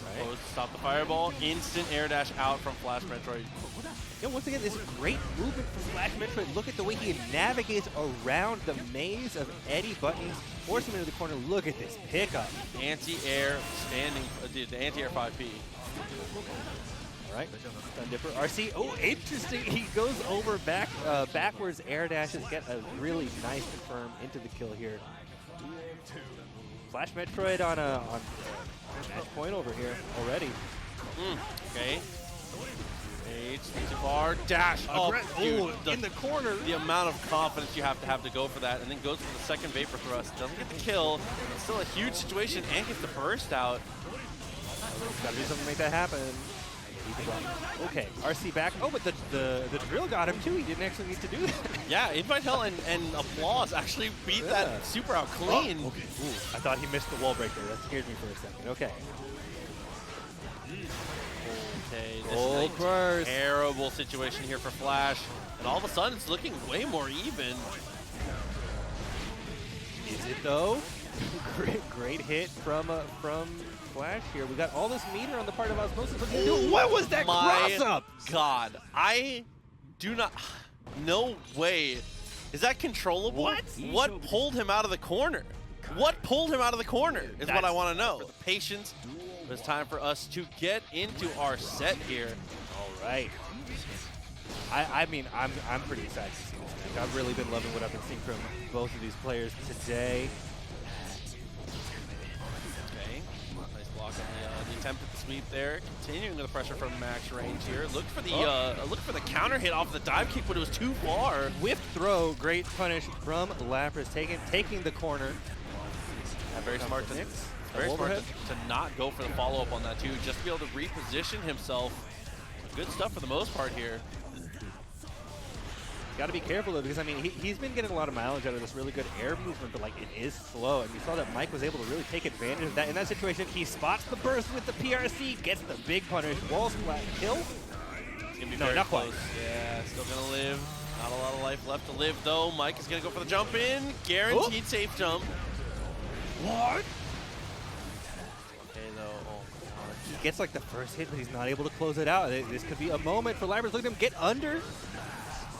A: Right. Stop the fireball. Instant air dash out from Flash Metroid.
B: Yeah, once again, this great movement from Flash Metroid. Look at the way he navigates around the maze of Eddie buttons, force him into the corner. Look at this pickup.
A: Anti-air standing, the anti-air 5P.
B: All right, Stun Dipper. RC, oh, interesting. He goes over backwards air dashes, get a really nice confirm into the kill here. Flash Metroid on match point over here already.
A: Okay. Too far. Dash up. Dude,
B: in the corner.
A: The amount of confidence you have to go for that, and then goes for the second Vapor Thrust. Doesn't get the kill. It's still a huge situation, and gets the burst out.
B: Gotta do something to make that happen. Okay, RC back. Oh, but the drill got him too. He didn't actually need to do that.
A: Yeah, Invite Hell and Applause actually beat that super out clean.
B: Oh, okay. Ooh, I thought he missed the wall break there. That scared me for a second. Okay.
A: Okay, this is a terrible situation here for Flash. And all of a sudden, it's looking way more even.
B: Is it though? Great hit from Flash here. We got all this meter on the part of Osmosis. What was that cross-up?
A: God, I do not. No way. Is that controllable? What pulled him out of the corner? What pulled him out of the corner is what I want to know. For the patience. It's time for us to get into our set here.
B: All right. I mean, I'm pretty excited to see this match. I've really been loving what I've been seeing from both of these players today.
A: Okay, nice block on the attempt at the sweep there. Continuing the pressure from max range here. Looked for the counter hit off the dive kick, but it was too far.
B: Whiff throw, great punish from Lapriz, taking the corner.
A: Very smart to Very smart to not go for the follow-up on that, too. Just to be able to reposition himself. Good stuff for the most part here.
B: Got to be careful, though, because, I mean, he's been getting a lot of mileage out of this really good air movement, but, like, it is slow. And we saw that Mike was able to really take advantage of that. In that situation, he spots the burst with the PRC, gets the big punish, wall splat, kill.
A: It's going to be very close. Yeah, still going to live. Not a lot of life left to live, though. Mike is going to go for the jump in. Guaranteed safe jump.
B: What?
A: Okay, though. Oh,
B: he gets like the first hit, but he's not able to close it out. This could be a moment for Lapriz. Look at him get under.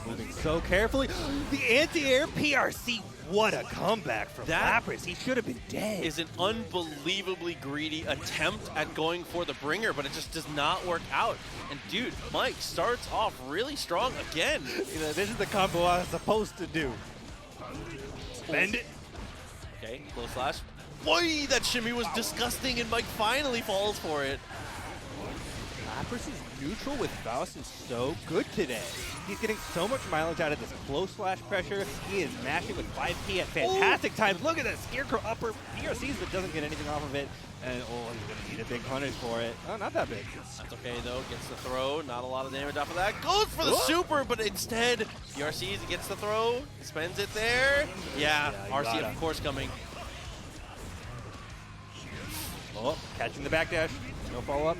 B: Moving so carefully. The anti-air PRC. What a comeback from Lapriz. He should have been dead.
A: Is an unbelievably greedy attempt at going for the bringer, but it just does not work out. And dude, Mike starts off really strong again.
B: You know, this is the combo I was supposed to do. Bend it.
A: Okay, low slash. Boy, that shimmy was disgusting, and Mike finally falls for it.
B: Lapriz' neutral with Faust is so good today. He's getting so much mileage out of this close slash pressure. He is mashing with 5P at fantastic times. Look at that Scarecrow upper PRCs, but doesn't get anything off of it. And he's going to need a big punish for it. Oh, not that big.
A: That's okay, though. Gets the throw. Not a lot of damage off of that. Goes for the super, but instead, PRCs gets the throw. Spends it there. Yeah, RC, of course, coming.
B: Oh, catching the backdash. No follow-up.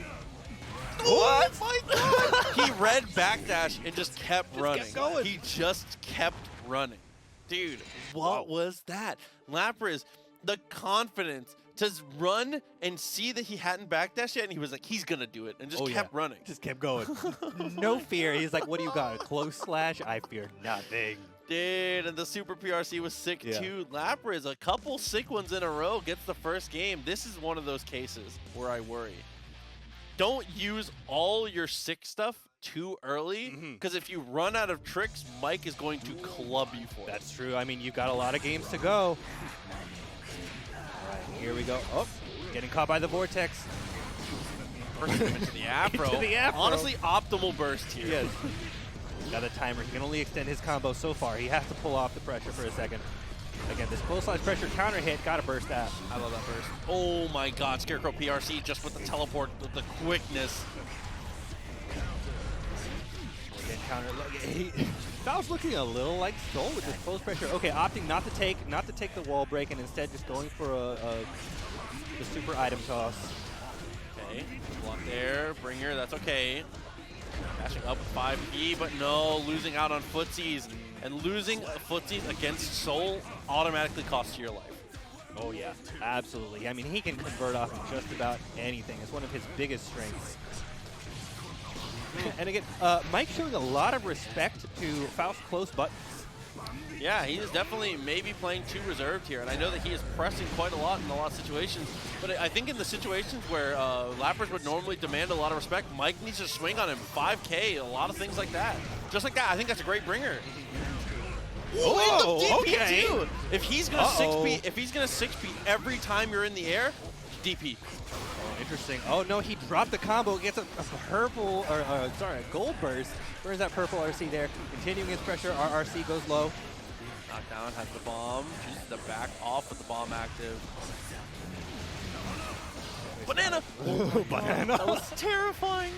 A: What? Oh my God! He read backdash and just kept running.
B: Kept going.
A: He just kept running. Dude, what was that? Lapriz, the confidence to run and see that he hadn't backdashed yet, and he was like, he's gonna do it, and just kept running.
B: Just kept going. No fear. He's like, what do you got? A close slash? I fear nothing.
A: Dude, and the super PRC was sick too. Lapriz, a couple sick ones in a row, gets the first game. This is one of those cases where I worry. Don't use all your sick stuff too early, because if you run out of tricks, Mike is going to club you for it.
B: That's true. I mean, you've got a lot of games to go. All right, here we go. Oh, getting caught by the vortex.
A: Burst him into the afro.
B: Into the afro.
A: Honestly, optimal burst here.
B: Yes. Got a timer. He can only extend his combo so far. He has to pull off the pressure for a second. Again, this close slash pressure counter hit. Gotta burst that.
A: I love that burst. Oh my God, Scarecrow PRC just with the teleport, the quickness.
B: Again, counter. Faust looking a little like Soul with this close pressure. Okay, opting not to take the wall break and instead just going for the super item toss.
A: Okay, block there, bringer. That's okay. Dashing up 5E, but no, losing out on footsies. And losing footsies against Soul automatically costs you your life.
B: Oh yeah, absolutely. I mean, he can convert off of just about anything. It's one of his biggest strengths. And again, Mike showing a lot of respect to Faust's close buttons.
A: Yeah, he is definitely maybe playing too reserved here, and I know that he is pressing quite a lot in a lot of situations, but I think in the situations where Lapriz would normally demand a lot of respect, Mike needs to swing on him. 5K, a lot of things like that. Just like that, I think that's a great bringer.
B: Oh, okay.
A: Too. If he's gonna 6P every time you're in the air, DP.
B: Oh, interesting. Oh no, he dropped the combo, gets a purple, or sorry, a gold burst. Where's that purple RC there? Continuing his pressure, our RC goes low.
A: Knockdown has the bomb, chooses to back off with the bomb active. Banana!
B: Oh, banana!
A: That was terrifying.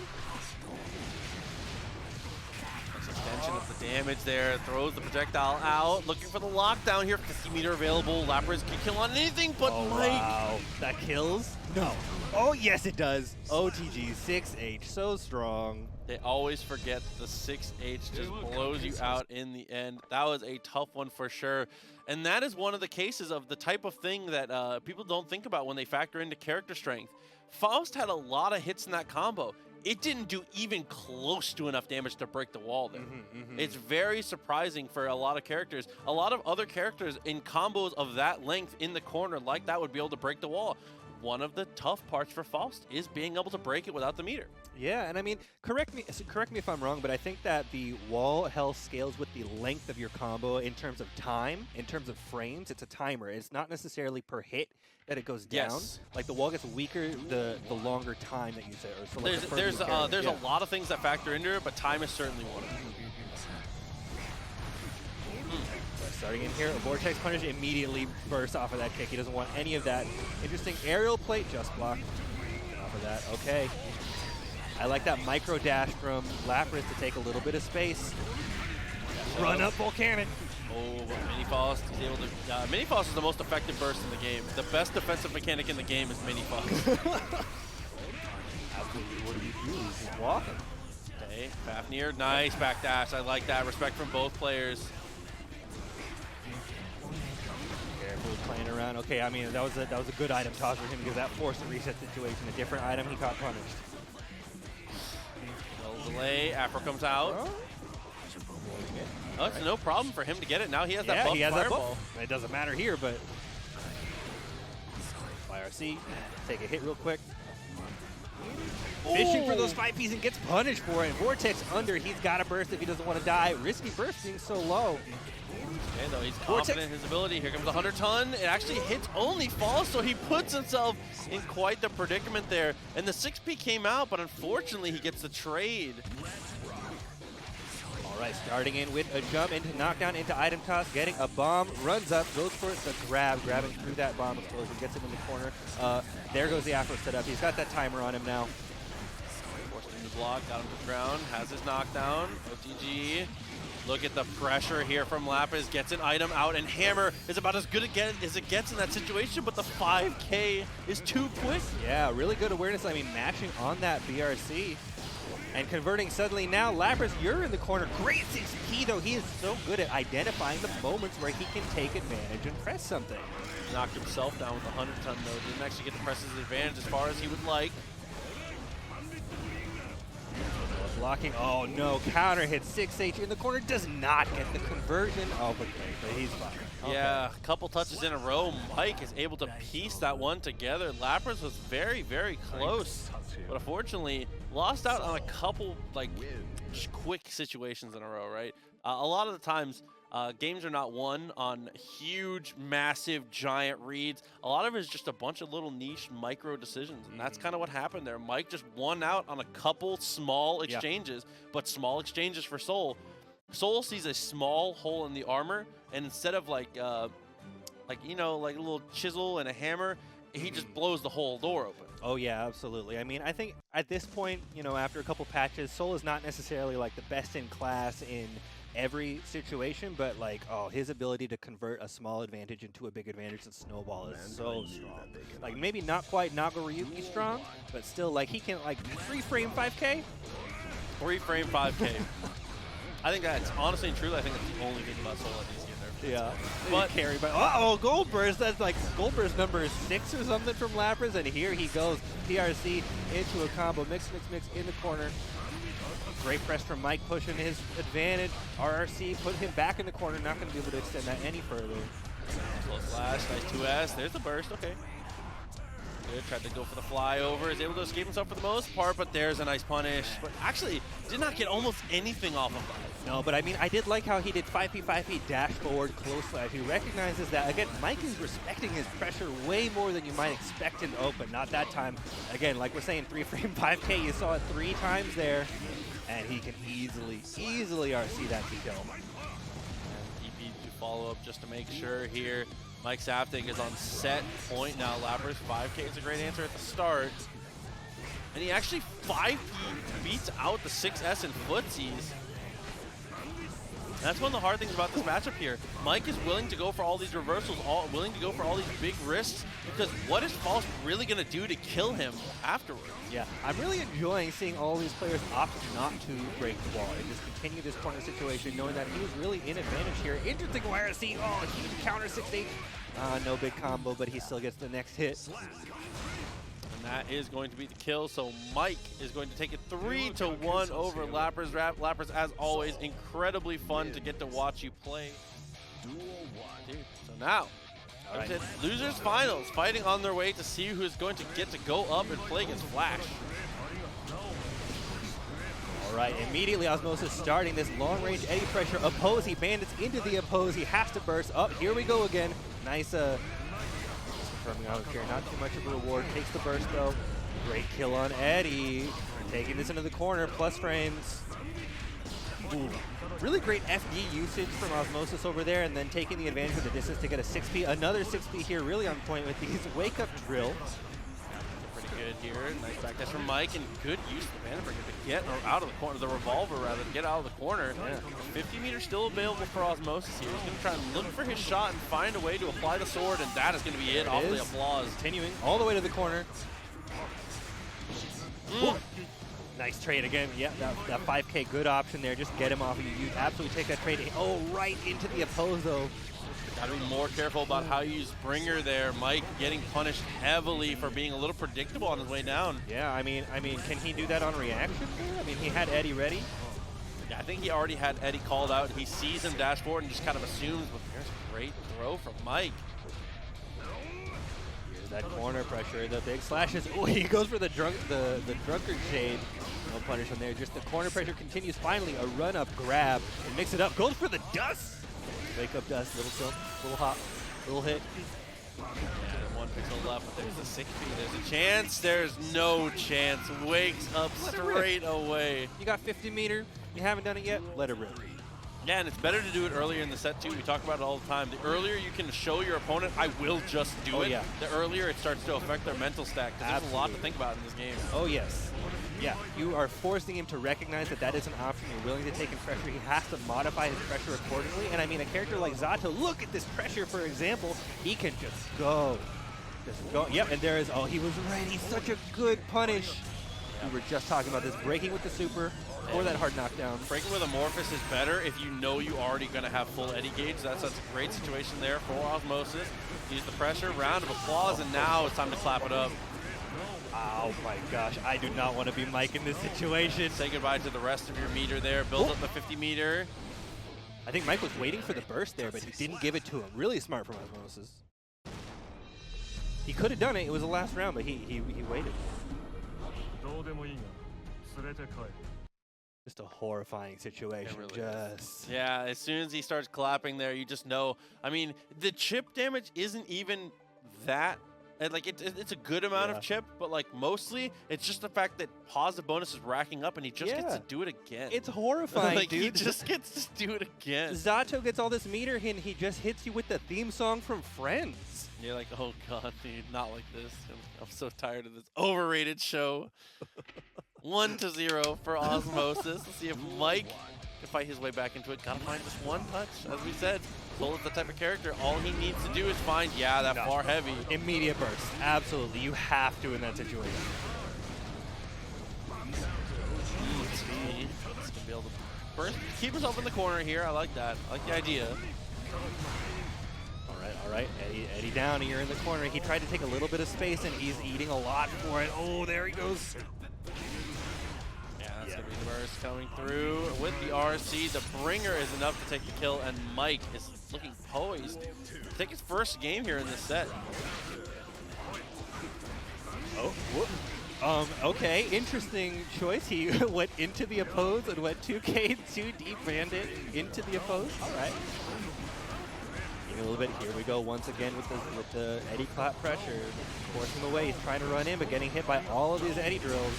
A: Extension of the damage there, throws the projectile out, looking for the lockdown here, 50 meter available. Lapriz can kill on anything but Mike.
B: Wow, that kills? No. Oh yes it does. OTG 6H, so strong.
A: They always forget the 6H just blows you out in the end. That was a tough one for sure. And that is one of the cases of the type of thing that people don't think about when they factor into character strength. Faust had a lot of hits in that combo. It didn't do even close to enough damage to break the wall there. It's very surprising for a lot of characters. A lot of other characters in combos of that length in the corner like that would be able to break the wall. One of the tough parts for Faust is being able to break it without the meter.
B: Yeah, and I mean, correct me if I'm wrong, but I think that the wall health scales with the length of your combo in terms of time, in terms of frames. It's a timer. It's not necessarily per hit that it goes down.
A: Yes.
B: Like the wall gets weaker the longer time that you say. Or so like
A: there's a lot of things that factor into it, but time is certainly one of them.
B: Starting in here, a Vortex Punish immediately bursts off of that kick. He doesn't want any of that. Interesting aerial plate, just blocked. Off of that, okay. I like that micro dash from Lapriz to take a little bit of space. Run up Volcanic.
A: Oh, but Mini Faust is able to. Mini Faust is the most effective burst in the game. The best defensive mechanic in the game is Mini Faust.
B: Absolutely, what do you do? He's walking.
A: Okay, Fafnir, nice backdash. I like that. Respect from both players.
B: Careful playing around. Okay, I mean that was a good item toss for him because that forced a reset situation. A different item, he caught punished.
A: Little delay. Afro comes out. Oh, it's no problem for him to get it. Now he has that buff fireball.
B: It doesn't matter here, but YRC, take a hit real quick. Fishing for those 5Ps and gets punished for it. Vortex under, he's got to burst if he doesn't want to die. Risky burst being so low.
A: Okay, though, he's confident in his ability. Here comes the 100-ton. It actually hits only Faust, so he puts himself in quite the predicament there. And the 6P came out, but unfortunately, he gets the trade.
B: All right, starting in with a jump into knockdown into item toss, getting a bomb, runs up, goes for the grab, grabbing through that bomb explosion, gets him in the corner. There goes the Afro setup. He's got that timer on him now.
A: Forced him to block, got him to the ground, has his knockdown. OTG. Look at the pressure here from Lapriz, gets an item out, and Hammer is about as good as it gets in that situation, but the 5K is too quick.
B: Yeah, really good awareness. I mean, mashing on that BRC. And converting suddenly now, Lapriz, you're in the corner. Great 6P though. He is so good at identifying the moments where he can take advantage and press something.
A: Knocked himself down with the 100-ton though. Didn't actually get to press his advantage as far as he would like.
B: Blocking. Oh no, counter hit 6H in the corner. Does not get the conversion. Oh, but he's fine. Okay.
A: Yeah, a couple touches in a row. Mike is able to piece that one together. Lapriz was very, very close, but unfortunately lost out on a couple like just quick situations in a row, right? A lot of the times games are not won on huge, massive, giant reads. A lot of it is just a bunch of little niche micro decisions, and that's kind of what happened there. Mike just won out on a couple small exchanges, but small exchanges for Soul. Soul sees a small hole in the armor, and instead of like you know, like a little chisel and a hammer, he just blows the whole door open.
B: Oh yeah, absolutely. I mean, I think at this point, you know, after a couple patches, Soul is not necessarily like the best in class in every situation, but like, oh, his ability to convert a small advantage into a big advantage and snowball is so strong. Like, maybe not quite Nagoriyuki strong, but still, like, he can like frame 5K.
A: Frame 5K. I think that's honestly and truly, I think that's the only thing about Soul that needs to get nerfed.
B: Yeah,
A: but
B: carried by Gold Burst. That's like Gold Burst number 6 or something from Lapriz, and here he goes. PRC into a combo, mix in the corner. Great press from Mike, pushing his advantage. RRC put him back in the corner, not going to be able to extend that any further.
A: Close flash, nice 2S. There's the burst, okay. Good, tried to go for the flyover. Is able to escape himself for the most part, but there's a nice punish. But actually, did not get almost anything off of that.
B: No, but I mean, I did like how he did 5P dash forward close flash. He recognizes that. Again, Mike is respecting his pressure way more than you might expect in open. Not that time. Again, like we're saying, 3-frame 5K, you saw it 3 times there. And he can easily RC that kill.
A: EP to follow up just to make sure here. Mike Saftig is on set point now. Lapriz 5K is a great answer at the start. And he actually 5P beats out the 6S and footsies. That's one of the hard things about this matchup here. Mike is willing to go for all these reversals, willing to go for all these big risks, because what is Faust really going to do to kill him afterwards?
B: Yeah, I'm really enjoying seeing all these players opt not to break the wall and just continue this corner situation, knowing that he was really in advantage here. Interesting YRC, oh, huge counter 6-8. No big combo, but he still gets the next hit.
A: And that is going to be the kill, so Mike is going to take it 3-1 over Lapriz. Lapriz, as always, incredibly fun to get to watch you play. Dude, so now, losers finals, fighting on their way to see who's going to get to go up and play against Flash.
B: All right, immediately Osmosis starting this long-range eddy pressure. Opposey bandits into the Opposey, has to burst. Up, here we go again. Nice confirming out here, not too much of a reward. Takes the burst though. Great kill on Eddie. Taking this into the corner, plus frames. Ooh. Really great FD usage from Osmosis over there, and then taking the advantage of the distance to get a 6P. Another 6P here, really on point with these wake-up drill.
A: Pretty good here. Nice back dash from Mike, and good use of the Banner Breaker to get out of the corner, the revolver rather, to get out of the corner. Yeah. 50 meters still available for Osmosis here. He's going to try and look for his shot and find a way to apply the sword, and that is going to be it off the applause.
B: Continuing all the way to the corner. Nice trade again. Yeah, that 5K good option there. Just get him off. You absolutely take that trade. Oh, right into the Opposo.
A: Gotta be more careful about how you use Bringer there. Mike getting punished heavily for being a little predictable on his way down.
B: Yeah, I mean, can he do that on reaction? I mean, he had Eddie ready.
A: Yeah, I think he already had Eddie called out. He sees him dash forward and just kind of assumes, but there's a great throw from Mike.
B: that corner pressure, the big slashes. Oh, he goes for the drunkard shade. No punish on there. Just the corner pressure continues. Finally, a run up grab and mix it up. Goes for the dust. Wake up dust. Little tilt, little hop, little hit.
A: Yeah, 1 pixel left, but there's a 6B. There's a chance. There's no chance. Wakes up straight away.
B: You got 50 meter. You haven't done it yet. Let it rip.
A: Yeah, and it's better to do it earlier in the set, too. We talk about it all the time. The earlier you can show your opponent, I will just do it,
B: yeah.
A: the earlier it starts to affect their mental stack, because there's a lot to think about in this game.
B: Oh, yes. Yeah, you are forcing him to recognize that that is an option you're willing to take in pressure. He has to modify his pressure accordingly. And I mean, a character like Zato, look at this pressure, for example. He can just go. Just go. Yep, and there is, oh, he was ready. Such a good punish. We were just talking about this, breaking with the super. Or that hard knockdown.
A: Breaking with Amorphous is better if you know you already going to have full Eddy gauge. That's a great situation there for Osmosis. Use the pressure, round of applause, and now it's time to clap it up.
B: Oh my gosh, I do not want to be Mike in this situation.
A: Say goodbye to the rest of your meter there. Build up the 50 meter.
B: I think Mike was waiting for the burst there, but he didn't give it to him. Really smart from Osmosis. He could have done it. It was the last round, but he waited. Just a horrifying situation.
A: Really
B: just
A: yeah, as soon as he starts clapping there, you just know. I mean, the chip damage isn't even that. Like it's a good amount of chip, but like mostly it's just the fact that positive bonus is racking up and he just gets to do it again.
B: It's horrifying,
A: like,
B: dude.
A: He just gets to do it again.
B: Zato gets all this meter and he just hits you with the theme song from Friends.
A: You're like, oh god, dude, not like this. I'm so tired of this overrated show. 1-0 for Osmosis. Let's see if Mike can fight his way back into it. Gotta find just one touch. As we said, Soul is the type of character. All he needs to do is find, that far heavy.
B: Immediate burst. Absolutely. You have to in that situation.
A: He's gonna be able to burst. Keep himself in the corner here. I like that. I like the idea.
B: All right. Eddie down here in the corner. He tried to take a little bit of space and he's eating a lot for it. Oh, there he goes.
A: That's going to be the burst coming through with the RC. The bringer is enough to take the kill, and Mike is looking poised to take his first game here in this set.
B: Oh, whoop. Okay, interesting choice. He went into the oppose and went 2K, 2D bandit into the oppose. All right. A little bit. Here we go once again with the Eddy clap pressure. Forcing away. He's trying to run in, but getting hit by all of these Eddy drills.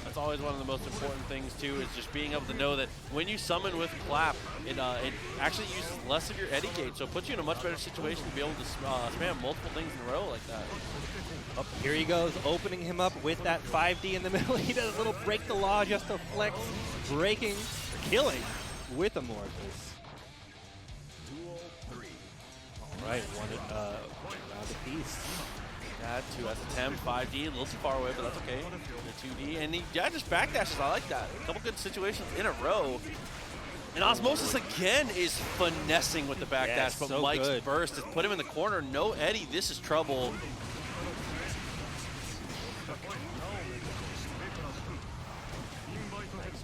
A: That's always one of the most important things too, is just being able to know that when you summon with clap, it actually uses less of your Eddy gauge, so it puts you in a much better situation to be able to spam multiple things in a row like that.
B: Oh, here he goes, opening him up with that 5D in the middle. He does a little break the law just to flex, breaking, killing with Amorphous. All right, round a piece.
A: That 2S attempt, 5D, a little too far away, but that's okay. The 2D, and he just backdashes. I like that. A couple good situations in a row. And Osmosis again is finessing with the backdash, but
B: so
A: Mike's
B: good.
A: burst has put him in the corner. No Eddy, this is trouble.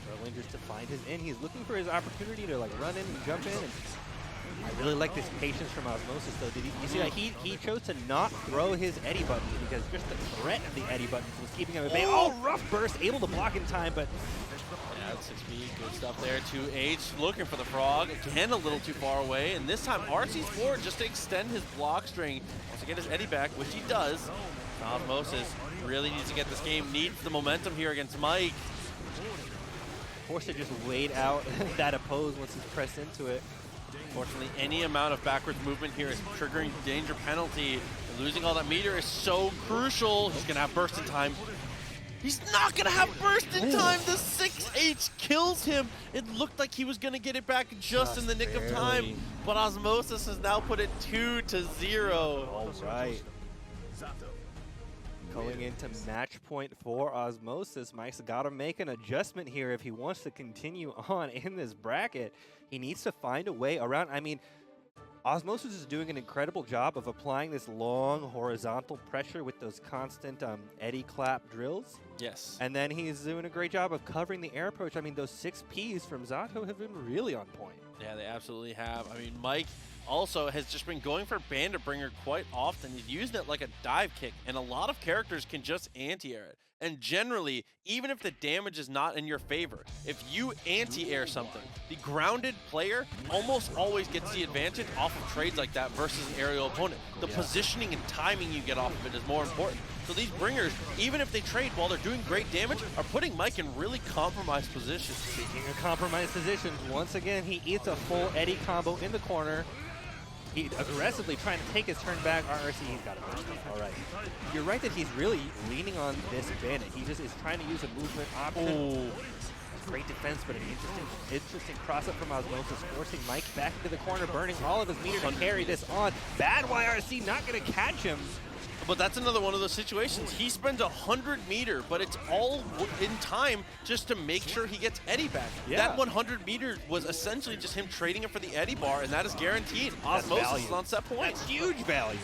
B: Struggling just to find his in. He's looking for his opportunity to like run in and jump in. And I really like this patience from Osmosis, though. Did you see that he chose to not throw his Eddy buttons because just the threat of the Eddy buttons was keeping him at bay. Oh, rough burst, able to block in time, but
A: yeah, 6B, good stuff there. 2H looking for the frog, again a little too far away, and this time RC's forward just to extend his block string, wants to get his Eddy back, which he does. Osmosis really needs to get this game, needs the momentum here against Mike.
B: Forced to just wait out that oppose once he's pressed into it.
A: Unfortunately, any amount of backwards movement here is triggering danger penalty. Losing all that meter is so crucial. He's going to have burst in time. He's not going to have burst in time. The 6H kills him. It looked like he was going to get it back just in the nick of time. But Osmosis has now put it 2-0.
B: All right. Going into match point for Osmosis, Mike's got to make an adjustment here if he wants to continue on in this bracket. He needs to find a way around. I mean, Osmosis is doing an incredible job of applying this long horizontal pressure with those constant eddy clap drills.
A: Yes.
B: And then he's doing a great job of covering the air approach. I mean, those 6 Ps from Zato have been really on point.
A: Yeah, they absolutely have. I mean, Mike also has just been going for Bandit Bringer quite often. He's using it like a dive kick, and a lot of characters can just anti-air it. And generally, even if the damage is not in your favor, if you anti-air something, the grounded player almost always gets the advantage off of trades like that versus an aerial opponent. The positioning and timing you get off of it is more important. So these bringers, even if they trade while they're doing great damage, are putting Mike in really compromised positions.
B: Speaking of compromised positions, once again, he eats a full eddy combo in the corner. He's aggressively trying to take his turn back. RRC, he's got it. All right. You're right that he's really leaning on this Bandit. He just is trying to use a movement option. Great defense, but an interesting cross-up from Osmosis, forcing Mike back into the corner, burning all of his meter to carry this on. Bad YRC, not going to catch him.
A: But that's another one of those situations. He spends 100 meter, but it's all in time just to make sure he gets Eddy back.
B: Yeah.
A: That 100 meter was essentially just him trading it for the Eddy bar, and that is guaranteed. Osmosis is on set points.
B: That's huge value.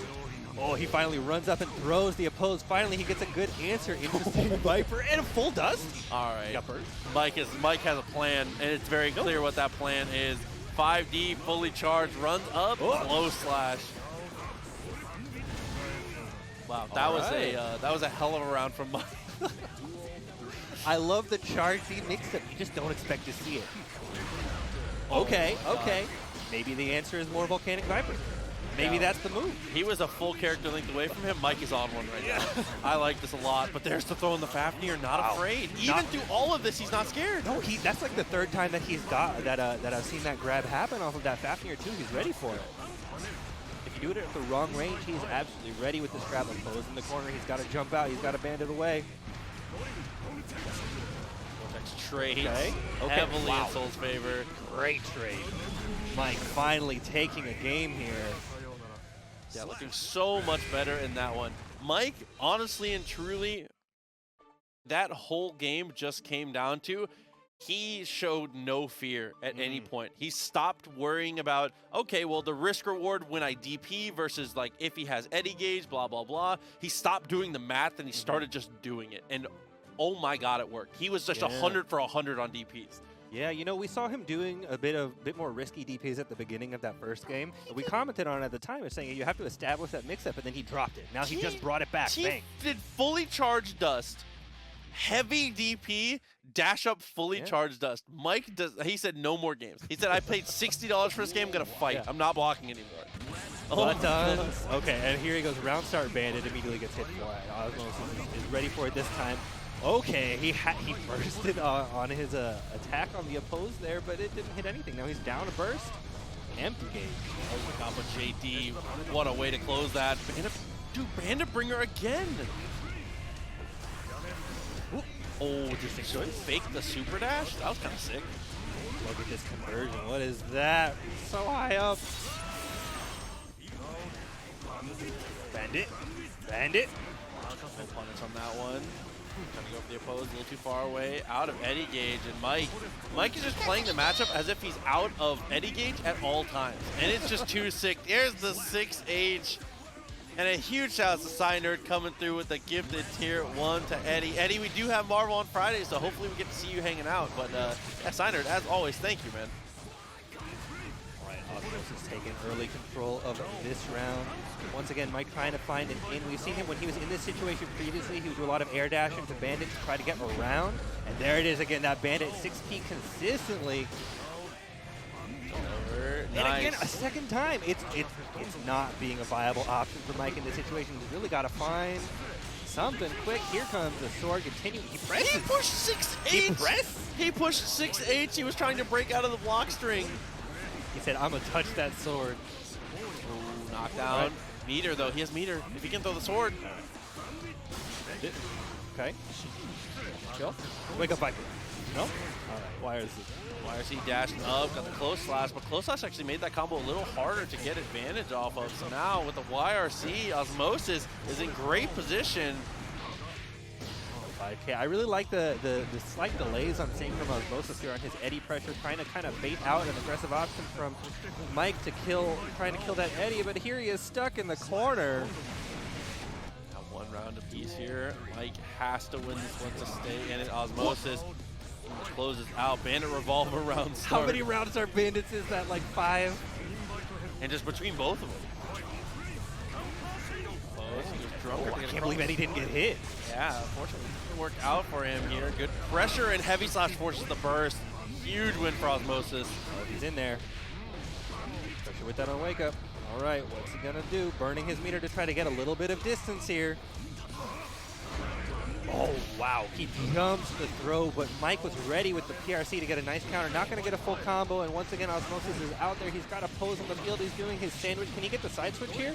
B: Oh, he finally runs up and throws the opposed. Finally, he gets a good answer into Viper and a full dust.
A: All right.
B: Got burst.
A: Mike has a plan, and it's very clear what that plan is. 5D, fully charged, runs up, low slash. Wow, that was a hell of a round from Mike.
B: I love the charge D mix-up. You just don't expect to see it. Okay. Maybe the answer is more Volcanic Viper. Maybe that's the move.
A: He was a full character length away from him. Mike is on one right now. I like this a lot, but there's the throw in the Fafnir, not afraid. Even through all of this, he's not scared.
B: No, that's like the 3rd time that he's got that I've seen that grab happen off of that Fafnir too. He's ready for it. If you do it at the wrong range, he's absolutely ready with this grab. Opposed in the corner, he's got to jump out. He's got to bandit away.
A: Vortex trades heavily in Soul's favor.
B: Great trade. Mike finally taking a game here.
A: Yeah, looking so much better in that one. Mike, honestly and truly, that whole game just came down to he showed no fear at any point. He stopped worrying about, okay, well, the risk reward when I DP versus like if he has Eddy gauge, blah, blah, blah. He stopped doing the math and he started just doing it. And oh my God, it worked. He was just 100 for 100 on DPs.
B: Yeah, you know, we saw him doing a bit more risky DPs at the beginning of that first game. We commented on it at the time, saying you have to establish that mix-up, and then he dropped it. Now he just brought it back.
A: He did fully charged dust, heavy DP, dash up fully charged dust. Mike he said no more games. He said, I paid $60 for this game, I'm going to fight. I'm not blocking anymore.
B: Okay, and here he goes, round start bandit, immediately gets hit for it. Osmosis is ready for it this time. Okay, he bursted on his attack on the opposed there, but it didn't hit anything. Now he's down a burst. Empty gauge.
A: Oh my God, but JD, what a way to close that. Bandit Bringer again. Oh, just fake the super dash? That was kind of sick.
B: Look at this conversion. What is that? So high up. Bandit.
A: No punish on that one. Trying to go for the opposed, a little too far away, out of Eddy gauge, and Mike is just playing the matchup as if he's out of Eddy gauge at all times, and it's just too sick. There's the 6H, and a huge shout out to Cynerd coming through with the gifted tier 1 to Eddy. Eddy, we do have Marvel on Friday, so hopefully we get to see you hanging out, but yeah, Cynerd, as always, thank you, man.
B: All right, Osmosis taking early control of this round. Once again, Mike trying to find an in. We've seen him when he was in this situation previously. He would do a lot of air dash into Bandit to try to get around. And there it is again, that Bandit 6P consistently. And again, a second time. It's not being a viable option for Mike in this situation. He's really got to find something quick. Here comes the sword continuing. He presses.
A: He pushed 6H. He pushed 6H. He was trying to break out of the block string.
B: He said, I'm going to touch that sword.
A: Ooh, knockdown. Right. Meter, though. He has meter. If he can throw the sword.
B: Okay. Chill. Wake up, Viper. No? All right.
A: YRC dashed up, got the close slash, but close slash actually made that combo a little harder to get advantage off of. So now with the YRC, Osmosis is in great position.
B: Okay, I really like the slight delays I'm seeing from Osmosis here on his Eddie pressure, trying to kind of bait out an aggressive option from Mike to trying to kill that Eddie, but here he is stuck in the corner.
A: Got one round apiece here. Mike has to win this one to stay in it. Osmosis closes out. Bandit Revolver round start.
B: How many rounds are Bandits? Is that like 5?
A: And just between both of them.
B: Oh, I can't believe Eddie didn't get hit.
A: Yeah, unfortunately, it didn't work out for him here. Good pressure and heavy slash forces the burst. Huge win for Osmosis.
B: Oh, he's in there. Pressure with that on wake up. All right, what's he gonna do? Burning his meter to try to get a little bit of distance here. Oh, wow. He jumps the throw, but Mike was ready with the PRC to get a nice counter. Not going to get a full combo, and once again, Osmosis is out there. He's got a pose on the field. He's doing his sandwich. Can he get the side switch here?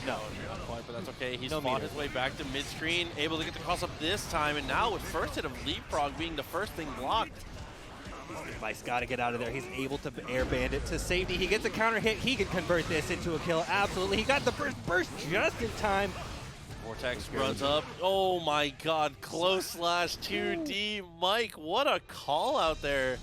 A: No, not quite, but that's okay. He's fought his way back to mid-screen, able to get the cross up this time, and now with first hit of Leapfrog being the first thing blocked.
B: Mike's got to get out of there. He's able to air bandit to safety. He gets a counter hit. He can convert this into a kill. Absolutely. He got the first burst just in time.
A: Vortex runs up. Oh my god, close slash 2D. Mike, what a call out there.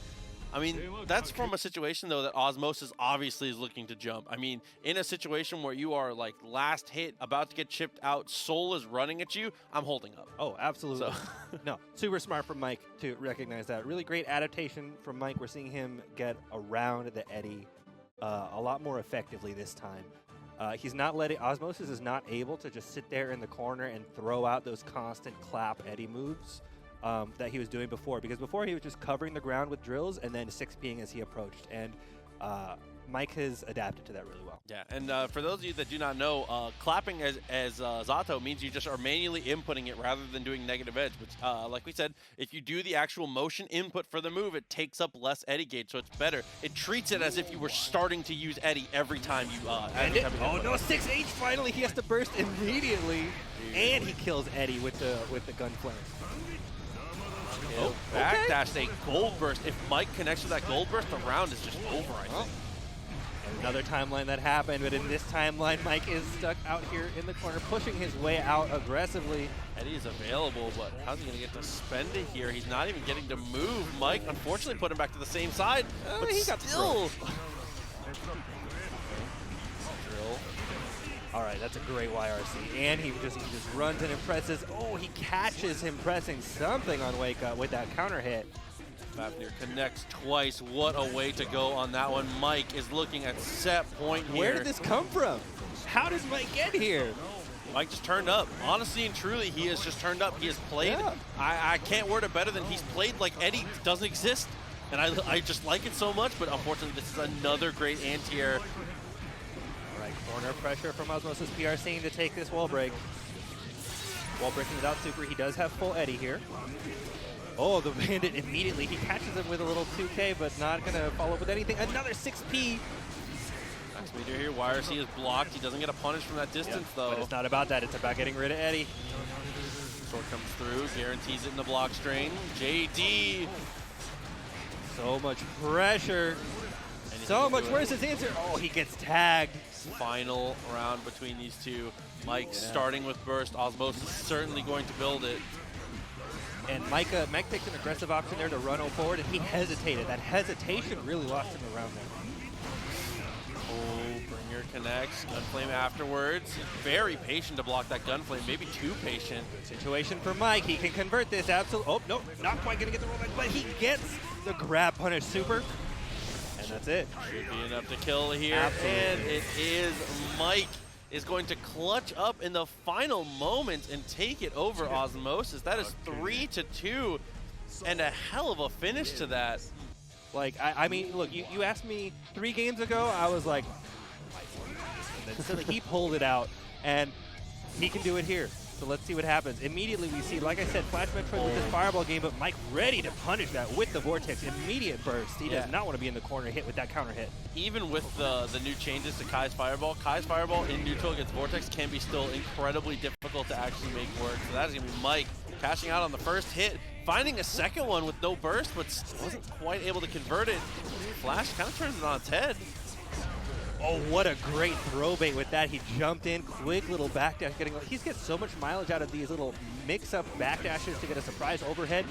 A: I mean, that's from a situation, though, that Osmosis obviously is looking to jump. I mean, in a situation where you are, like, last hit, about to get chipped out, Soul is running at you, I'm holding up.
B: Oh, absolutely. So. No, super smart from Mike to recognize that. Really great adaptation from Mike. We're seeing him get around the Eddie a lot more effectively this time. He's not letting Osmosis is not able to just sit there in the corner and throw out those constant clap Eddie moves that he was doing before, because before he was just covering the ground with drills and then 6P'ing as he approached, and Mike has adapted to that really well.
A: Yeah, and for those of you that do not know, clapping as Zato means you just are manually inputting it rather than doing negative edge. But like we said, if you do the actual motion input for the move, it takes up less Eddie gauge, so it's better. It treats it as if you were starting to use Eddie every time you.
B: Oh no, 6H finally! He has to burst immediately, and he kills Eddie with the gun flame.
A: Oh, backdash a gold burst. If Mike connects with that gold burst, the round is just over, I think.
B: Another timeline that happened, but in this timeline, Mike is stuck out here in the corner, pushing his way out aggressively.
A: Eddie is available, but how's he going to get to spend it here? He's not even getting to move. Mike, unfortunately, put him back to the same side, but
B: he got
A: still.
B: All right, that's a great YRC, and he just runs and impresses. Oh, he catches him pressing something on Wake Up with that counter hit.
A: Fafnir connects twice. What a way to go on that one. Mike is looking at set point here.
B: Where did this come from? How does Mike get here?
A: Mike just turned up. Honestly and truly, he has just turned up. He has played. Yeah. I can't word it better than he's played like Eddie doesn't exist. And I just like it so much, but unfortunately, this is another great anti-air.
B: Corner pressure from Osmosis PRC to take this wall break. Wall breaking without super. He does have full Eddie here. Oh, the Bandit immediately. He catches him with a little 2K, but not going to follow up with anything. Another 6P.
A: Next meter here. YRC is blocked. He doesn't get a punish from that distance, though.
B: But it's not about that. It's about getting rid of Eddie.
A: Sword comes through. Guarantees it in the block string. JD.
B: So much pressure. So much. Where's his answer? Oh, he gets tagged.
A: Final round between these two. Mike starting with burst. Osmosis certainly going to build it.
B: And Mike picked an aggressive option there to run forward, and he hesitated. That hesitation really lost him around there.
A: Oh, Bringer connects. Gunflame afterwards. Very patient to block that Gunflame. Maybe too patient.
B: Situation for Mike. He can convert this. Absolutely. Oh, no. Not quite going to get the rollback, but he gets the grab punish super. And that's it.
A: Should be enough to kill here.
B: Absolutely.
A: And it is. Mike is going to clutch up in the final moments and take it over Osmosis. That is 3-2 and a hell of a finish to that.
B: Like, I mean, look, you asked me 3 games ago, I was like, and then so he pulled it out, and he can do it here. So let's see what happens. Immediately we see, like I said, Flash Metroid with this fireball game, but Mike ready to punish that with the Vortex. Immediate burst. He does not want to be in the corner hit with that counter hit.
A: Even with the new changes to Kai's Fireball in neutral against Vortex can be still incredibly difficult to actually make work. So that is going to be Mike cashing out on the first hit, finding a second one with no burst, but wasn't quite able to convert it. Flash kind of turns it on its head.
B: Oh, what a great throw bait with that. He jumped in, quick little backdash. He's getting so much mileage out of these little mix-up backdashes to get a surprise overhead.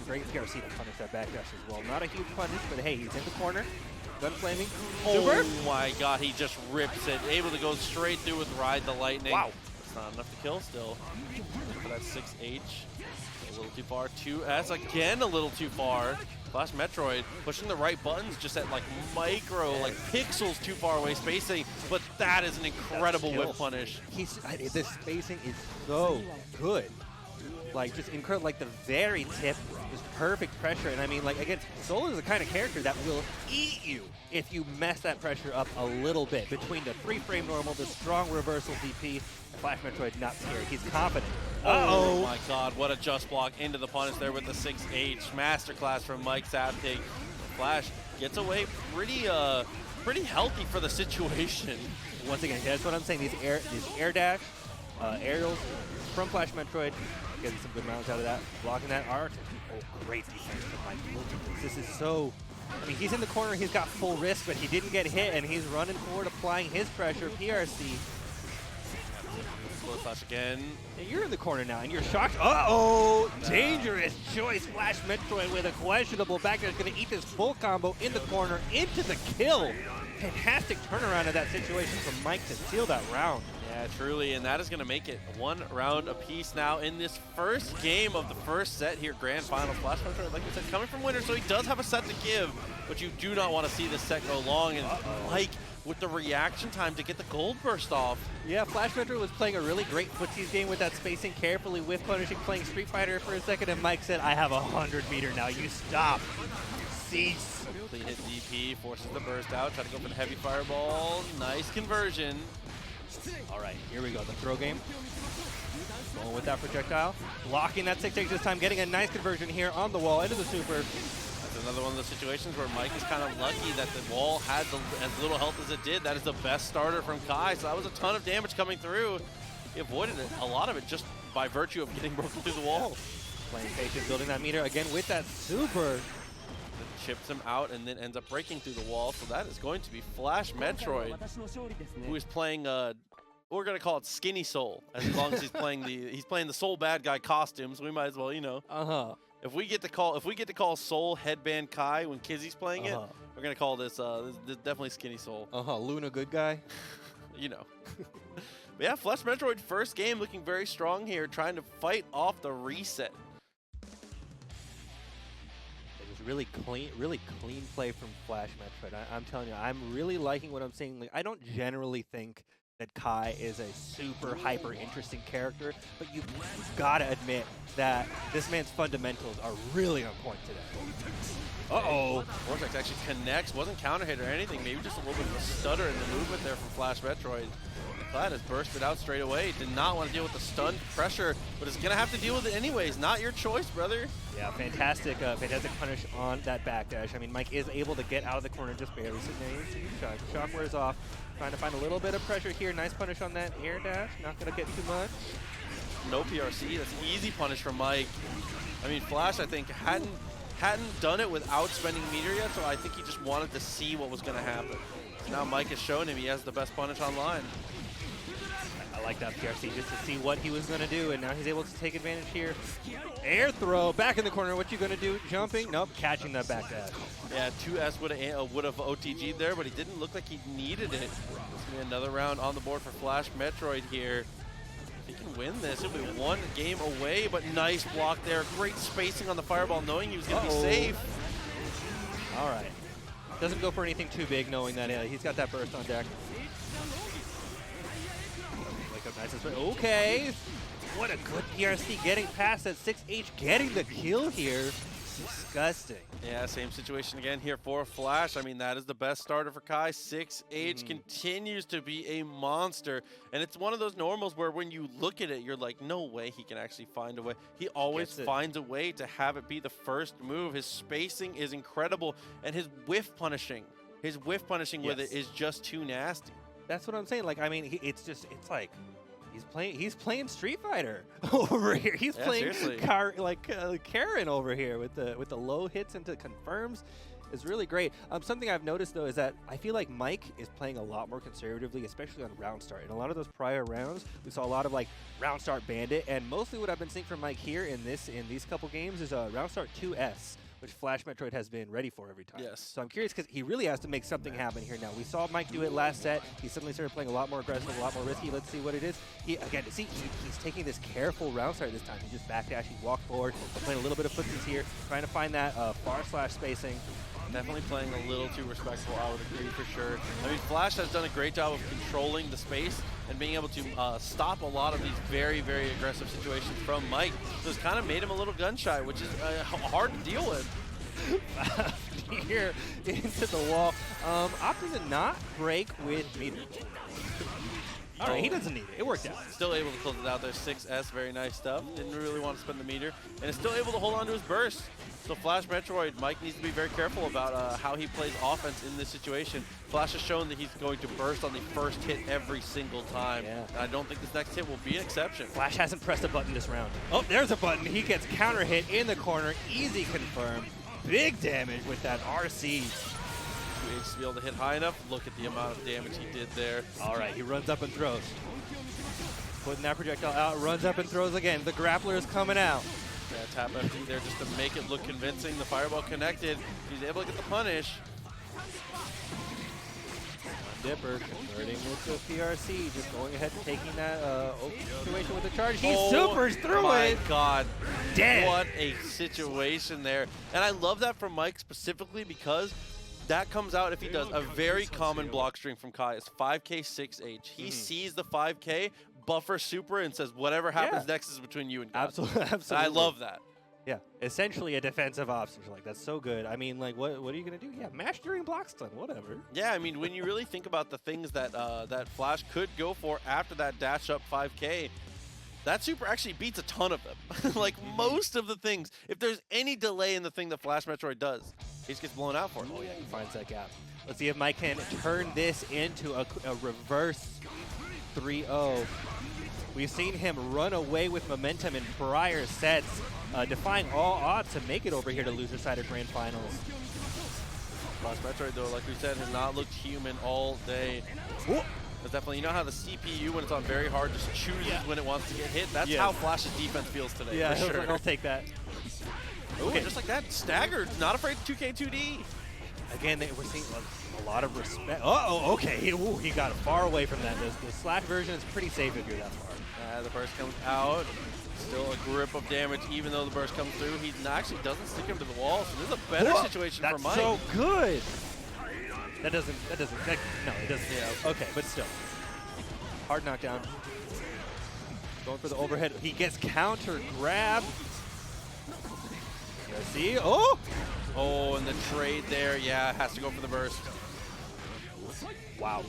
B: Great PRC to punish that backdash as well. Not a huge punish, but hey, he's in the corner. Gun flaming. Super.
A: Oh my god, he just rips it. Able to go straight through with Ride the Lightning.
B: Wow.
A: It's not enough to kill still. For that 6H. A little too far. 2S again a little too far. Flash Metroid pushing the right buttons just at like micro, like pixels too far away spacing, but that is an incredible whip punish.
B: This spacing is so good. Like just incredible, like the very tip, just perfect pressure. And I mean, like again, Soul is the kind of character that will eat you if you mess that pressure up a little bit. Between the 3-frame normal, the strong reversal DP, Flash Metroid not scared. He's confident.
A: Oh my god, what a just block into the punish there with the 6H. Masterclass from Mike Saptig. Flash gets away pretty healthy for the situation.
B: Once again, that's what I'm saying. These air dash, aerials from Flash Metroid, getting some good mileage out of that. Blocking that arc. Oh, great defense from Mike. This is so... I mean, he's in the corner, he's got full risk, but he didn't get hit, and he's running forward, applying his pressure. PRC.
A: Flash again.
B: And you're in the corner now, and you're shocked. Uh-oh! Dangerous choice. Flash Metroid with a questionable backdash. Going to eat this full combo in the corner into the kill. Fantastic turnaround of that situation from Mike to seal that round.
A: Yeah, truly, and that is going to make it 1 round apiece now in this first game of the first set here, Grand Final. Flash Metroid, like I said, coming from winner, so he does have a set to give, but you do not want to see this set go long, and Mike with the reaction time to get the gold burst off.
B: Yeah, Flash Metroid was playing a really great footsies game with that spacing, carefully whiff punishing, playing Street Fighter for a second, and Mike said, I have a 100-meter now, you stop. Cease.
A: Clean hit DP, forces the burst out, try to go for the heavy fireball. Nice conversion.
B: All right, here we go, the throw game. Going with that projectile. Blocking that 6H this time, getting a nice conversion here on the wall into the super.
A: That's another one of those situations where Mike is kind of lucky that the wall had as little health as it did. That is the best starter from Kai, so that was a ton of damage coming through. He avoided it, a lot of it just by virtue of getting broken through the wall.
B: Playing patient, building that meter again with that super.
A: Chips him out and then ends up breaking through the wall. So that is going to be Flash Metroid, who is playing we're gonna call it Skinny Soul, as long as he's playing the Soul bad guy costumes. We might as well, you know. If we get to call Soul Headband Kai when Kizzy's playing it, we're gonna call this definitely Skinny Soul.
B: Luna good guy.
A: You know. But yeah, Flash Metroid first game looking very strong here, trying to fight off the reset.
B: Really clean play from Flash Metroid. I'm telling you, I'm really liking what I'm seeing. Like, I don't generally think that Kai is a super hyper interesting character, but you've got to admit that this man's fundamentals are really on point today. Uh-oh.
A: Vortex actually connects, wasn't counter hit or anything, maybe just a little bit of a stutter in the movement there from Flash Metroid. Cloud has bursted out straight away. Did not want to deal with the stun pressure, but is going to have to deal with it anyways. Not your choice, brother.
B: Yeah, fantastic punish on that backdash. I mean, Mike is able to get out of the corner just barely. Shock wears off. Trying to find a little bit of pressure here. Nice punish on that air dash. Not going to get too much.
A: No PRC. That's easy punish from Mike. I mean, Flash, I think, hadn't done it without spending meter yet, so I think he just wanted to see what was going to happen. So now Mike has shown him he has the best punish online.
B: I like that PRC just to see what he was going to do, and now he's able to take advantage here. Air throw, back in the corner. What you going to do? Jumping? Nope, catching that backdash.
A: Yeah, 2S would have OTG'd there, but he didn't look like he needed it. This is going to be another round on the board for Flash Metroid here. If he can win this, it'll be 1 game away, but nice block there. Great spacing on the fireball, knowing he was going to be safe.
B: All right. Doesn't go for anything too big, knowing that he's got that burst on deck. Okay, what a good PRC getting past that 6H, getting the kill here. Disgusting.
A: Yeah, same situation again here for Flash. I mean, that is the best starter for Kai. 6H continues to be a monster, and it's one of those normals where when you look at it, you're like, no way he can actually find a way. He always finds a way to have it be the first move. His spacing is incredible, and his whiff punishing with it is just too nasty.
B: That's what I'm saying. Like, I mean, it's like he's playing Street Fighter over here. He's playing Karen over here with the low hits into confirms. is really great. Something I've noticed, though, is that I feel like Mike is playing a lot more conservatively, especially on round start. In a lot of those prior rounds, we saw a lot of like round start bandit, and mostly what I've been seeing from Mike here in these couple games is round start 2S, which Flash Metroid has been ready for every time.
A: Yes.
B: So I'm curious because he really has to make something happen here now. We saw Mike do it last set. He suddenly started playing a lot more aggressive, a lot more risky. Let's see what it is. He's taking this careful round start this time. He just backdash, he walked forward, playing a little bit of footsies here, trying to find that far slash spacing.
A: Definitely playing a little too respectful, I would agree for sure. I mean, Flash has done a great job of controlling the space and being able to stop a lot of these very, very aggressive situations from Mike. So it's kind of made him a little gun shy, which is hard to deal with.
B: Here into the wall. Opting to not break with meter. All right, he doesn't need it. It worked out.
A: Still able to close it out there. 6S, very nice stuff. Didn't really want to spend the meter. And is still able to hold on to his burst. So Flash Metroid, Mike needs to be very careful about how he plays offense in this situation. Flash has shown that he's going to burst on the first hit every single time.
B: Yeah.
A: And I don't think this next hit will be an exception.
B: Flash hasn't pressed a button this round. Oh, there's a button. He gets counter hit in the corner. Easy confirm. Big damage with that RC.
A: 2H to be able to hit high enough. Look at the amount of damage he did there.
B: All right, he runs up and throws. Putting that projectile out, runs up and throws again. The grappler is coming out.
A: Yeah, tap FD there just to make it look convincing. The fireball connected. He's able to get the punish.
B: Dipper converting with the PRC, just going ahead and taking that situation with the charge. He supers through
A: my
B: it.
A: My God.
B: Damn.
A: What a situation there. And I love that from Mike specifically because that comes out if he does a very common block string from Kai. It's 5K, 6H. He sees the 5K, buffer super, and says whatever happens next is between you and God.
B: Absolutely.
A: And I love that.
B: Yeah, essentially a defensive option. Like, that's so good. I mean, like, what are you going to do? Yeah, mash during block stun, whatever.
A: Yeah, I mean, when you really think about the things that that Flash could go for after that dash up 5K, that super actually beats a ton of them. Like, most of the things, if there's any delay in the thing that Flash Metroid does, he just gets blown out for it.
B: Oh, yeah, he finds that gap. Let's see if Mike can turn this into a reverse 3-0. We've seen him run away with momentum in prior sets, defying all odds to make it over here to loser side of Grand Finals.
A: Flash Metroid, though, like we said, has not looked human all day. But definitely, you know how the CPU, when it's on very hard, just chooses when it wants to get hit? That's how Flash's defense feels today,
B: Yeah,
A: for sure.
B: I'll take that.
A: Ooh, just like that, staggered, not afraid of 2K, 2D.
B: Again, we're seeing a lot of respect. Uh-oh, okay, he got far away from that. The slash version is pretty safe if you're that far.
A: The burst comes out. Still a grip of damage, even though the burst comes through. He actually doesn't stick him to the wall, so this is a better situation for Mike.
B: That's so good. No, it doesn't. Yeah. Okay, but still. Hard knockdown. Going for the overhead. He gets counter grabbed. Let's see. Oh!
A: Oh, and the trade there, yeah, has to go for the burst.
B: Wow.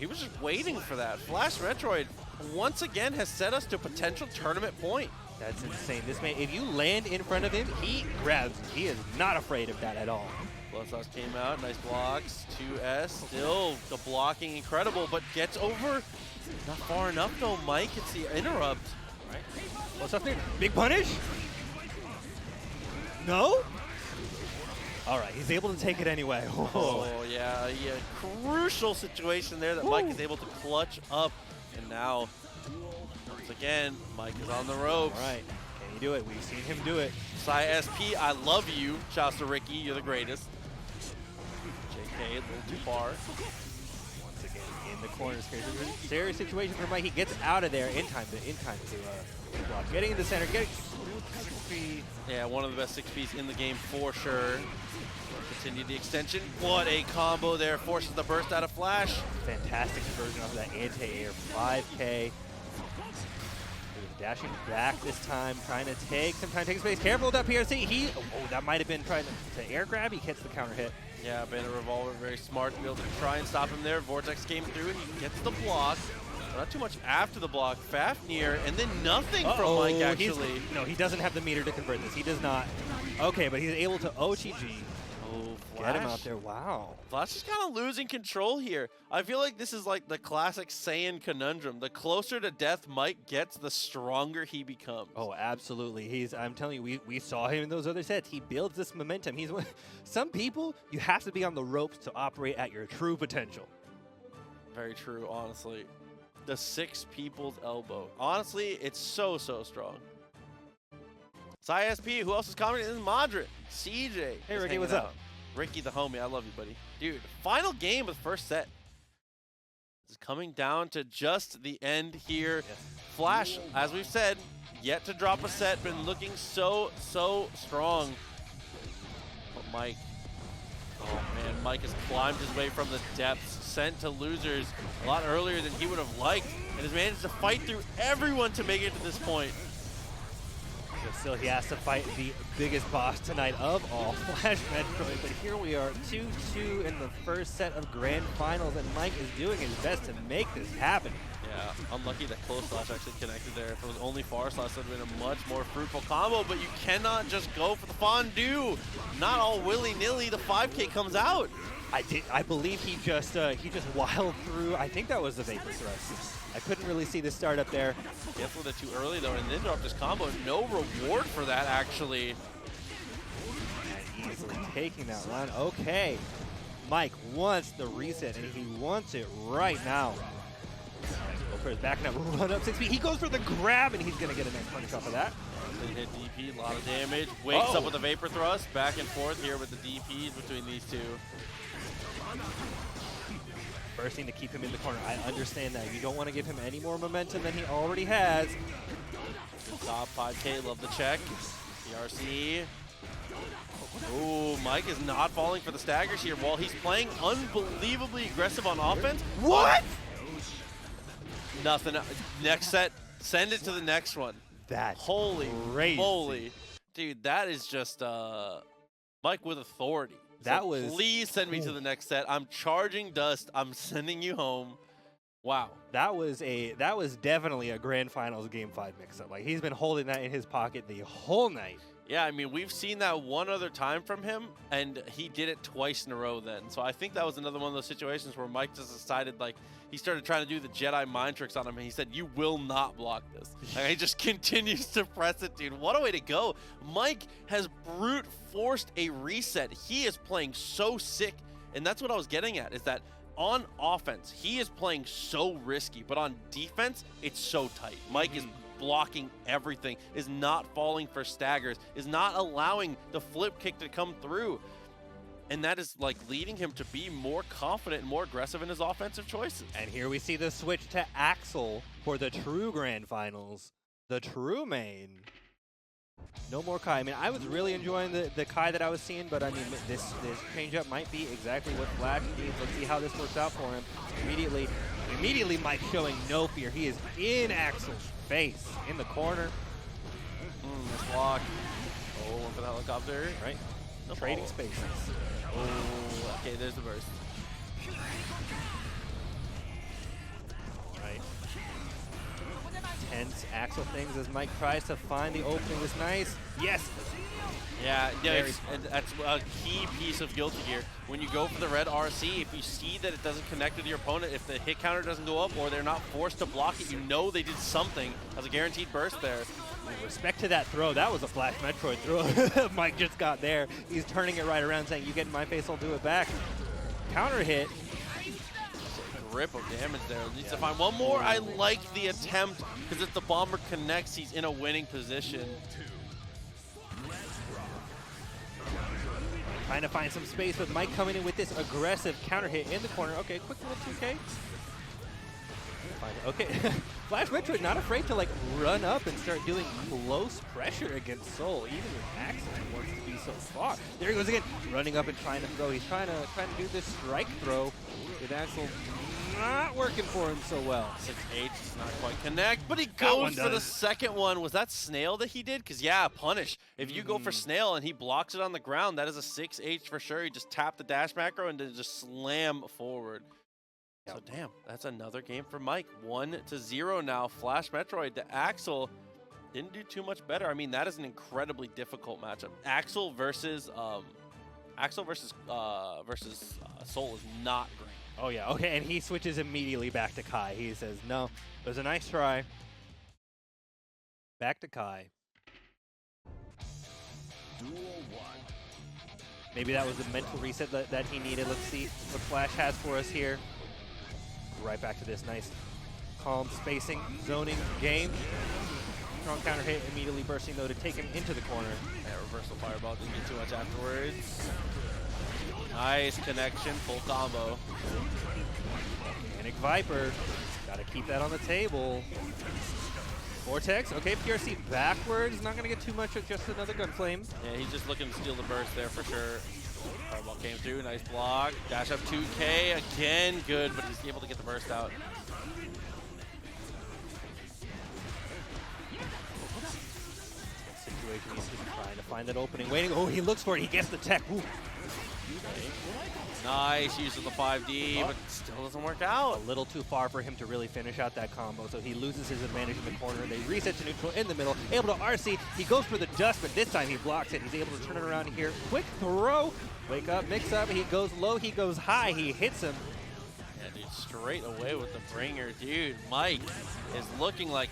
A: He was just waiting for that. Flash Metroid, once again, has set us to a potential tournament point.
B: That's insane. This man, if you land in front of him, he grabs you. He is not afraid of that at all.
A: Bloodstock came out, nice blocks. 2S, still the blocking incredible, but gets over. Not far enough though, Mike. It's the interrupt.
B: Right. What's up there? Big punish? No? All right, he's able to take it anyway.
A: Oh, yeah, crucial situation there that Mike is able to clutch up. And now, once again, Mike is on the ropes.
B: All right, can he do it? We've seen him do it.
A: Psy SP, I love you. Shouts to Ricky, you're the greatest. JK, a little too far.
B: Once again, in the corner. Serious situation for Mike. He gets out of there in time to block. Getting in the center, getting 6P.
A: Yeah, one of the best 6Ps in the game for sure. Continue the extension. What a combo there. Forces the burst out of Flash.
B: Fantastic conversion off of that anti-air 5K. Dashing back this time, trying to take some time, take space. Careful with that PRC. That might have been trying to air grab. He gets the counter hit.
A: Yeah, Bandit Revolver, very smart to be able to try and stop him there. Vortex came through and he gets the block. Not too much after the block. Fafnir, and then nothing from Mike, actually.
B: No, he doesn't have the meter to convert this. He does not. Okay, but he's able to OTG.
A: Oh,
B: Get him out there. Wow.
A: Flash is kind of losing control here. I feel like this is like the classic Saiyan conundrum. The closer to death Mike gets, the stronger he becomes.
B: Oh, absolutely. I'm telling you, we saw him in those other sets. He builds this momentum. Some people, you have to be on the ropes to operate at your true potential.
A: Very true, honestly. The 6 people's elbow. Honestly, it's so strong. ISP, who else is commenting? This is Madrid. CJ.
B: Hey, Ricky, what's up?
A: Ricky the homie, I love you, buddy. Dude, final game of the first set. This is coming down to just the end here. Yes. Flash, as we've said, yet to drop a set, been looking so strong. But Mike, oh man, Mike has climbed his way from the depths, sent to losers a lot earlier than he would have liked, and has managed to fight through everyone to make it to this point.
B: But still, he has to fight the biggest boss tonight of all, Flash Metroid. But here we are, 2-2 in the first set of Grand Finals, and Mike is doing his best to make this happen.
A: Yeah, unlucky that close slash actually connected there. If it was only far slash, that would have been a much more fruitful combo, but you cannot just go for the fondue. Not all willy-nilly, the 5K comes out.
B: I believe he just wild through. I think that was the Vapor Thrust. I couldn't really see the start up there.
A: Guess with it too early though, and then dropped his combo. No reward for that actually.
B: And easily taking that run. Okay, Mike wants the reset, and he wants it right now. Gophers backing up, run up 6 feet. He goes for the grab, and he's gonna get a nice punish off of that.
A: They hit DP, a lot of damage. Wakes up with a Vapor Thrust. Back and forth here with the DPs between these two.
B: Bursting to keep him in the corner. I understand that. You don't want to give him any more momentum than he already has.
A: Good top 5K, love the check. PRC. Ooh, Mike is not falling for the staggers here while he's playing unbelievably aggressive on offense.
B: What?
A: Nothing. Next set, send it to the next one.
B: That's
A: holy
B: crazy.
A: Moly. Dude, that is just Mike with authority.
B: That
A: so
B: was.
A: Please send me to the next set. I'm charging dust. I'm sending you home. Wow.
B: That was definitely a Grand Finals Game 5 mix-up. Like, he's been holding that in his pocket the whole night.
A: Yeah, I mean, we've seen that one other time from him, and he did it twice in a row then. So I think that was another one of those situations where Mike just decided, like, he started trying to do the Jedi mind tricks on him, and he said, you will not block this. And he just continues to press it, dude. What a way to go. Mike has brute forced a reset. He is playing so sick, and that's what I was getting at, is that on offense, he is playing so risky, but on defense, it's so tight. Mike is blocking everything, is not falling for staggers, is not allowing the flip kick to come through. And that is like leading him to be more confident and more aggressive in his offensive choices.
B: And here we see the switch to Axel for the true Grand Finals. The true main. No more Kai. I mean, I was really enjoying the Kai that I was seeing, but I mean, this change-up might be exactly what Flash needs. Let's see how this works out for him. Immediately Mike showing no fear. He is in Axel's face, in the corner.
A: Nice block. Oh, one for the helicopter.
B: Right. No trading spaces.
A: Oh, okay, there's the burst.
B: Right. Tense Axel things as Mike tries to find the opening. Was nice. Yes.
A: Yeah, and that's a key piece of Guilty Gear. When you go for the red RC, if you see that it doesn't connect with your opponent, if the hit counter doesn't go up or they're not forced to block it, you know they did something as a guaranteed burst there.
B: Respect to that throw. That was a Flash Metroid throw. Mike just got there. He's turning it right around saying, you get in my face, I'll do it back. Counter hit.
A: Grip of damage there. Needs to find one more. I like the attempt because if the bomber connects, he's in a winning position.
B: Trying to find some space with Mike coming in with this aggressive counter hit in the corner. Okay, quick little 2K. Okay, Flash Metroid not afraid to like run up and start doing close pressure against Soul, even with Axel who wants to be so far. There he goes again, running up and trying to throw. He's trying to do this strike throw with Axel not working for him so well.
A: 6H does not quite connect, but he goes for the second one. Was that Snail that he did? Because yeah, punish. If you go for Snail and he blocks it on the ground, that is a 6H for sure. He just tapped the dash macro and then just slam forward. So damn, that's another game for Mike. 1-0 now. Flash Metroid to Axel. Didn't do too much better. I mean, that is an incredibly difficult matchup. Axel versus Axel versus Soul is not great.
B: Oh yeah, okay, and he switches immediately back to Kai. He says, no, it was a nice try. Back to Kai. Maybe that was the mental reset that he needed. Let's see what Flash has for us here. Right back to this nice, calm spacing, zoning game. Strong counter hit, immediately bursting though to take him into the corner.
A: Yeah, reversal fireball didn't get too much afterwards. Nice connection, full combo.
B: Panic Viper, gotta keep that on the table. Vortex, okay, PRC backwards, not gonna get too much of just another Gunflame.
A: Yeah, he's just looking to steal the burst there for sure. Fireball came through, nice block. Dash up 2K, again, good, but he's able to get the burst out.
B: Situation, he's just trying to find that opening, waiting. Oh, he looks for it, he gets the tech. Ooh.
A: Okay. Nice use of the 5D, but still doesn't work out.
B: A little too far for him to really finish out that combo, so he loses his advantage in the corner. They reset to neutral in the middle, able to RC. He goes for the dust, but this time he blocks it. He's able to turn it around here. Quick throw, wake up, mix up. He goes low, he goes high, he hits him.
A: Yeah, dude, straight away with the bringer. Dude, Mike is looking like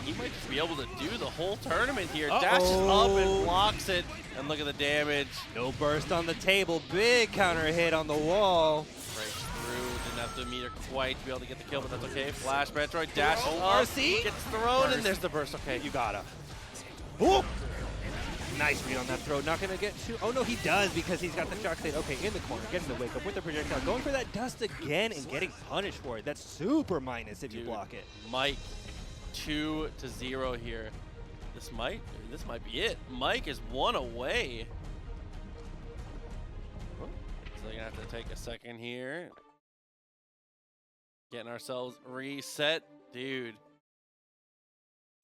A: he might just be able to do the whole tournament here. Dashes up and blocks it, and look at the damage.
B: No burst on the table, big counter hit on the wall.
A: Breaks through, didn't have to meter quite to be able to get the kill, but that's okay. Flash Metroid, dashes up,
B: RC?
A: gets thrown,
B: Burst.
A: and there's the burst. Okay,
B: You gotta. Ooh. Nice read on that throw, not gonna get too, oh no, he does because he's got the shock state. Okay, in the corner, getting the wake up with the projectile, going for that dust again and getting punished for it. That's super minus if you block it.
A: Mike, 2-0 here. This might be it. Mike is one away. So they're gonna have to take a second here. Getting ourselves reset, dude.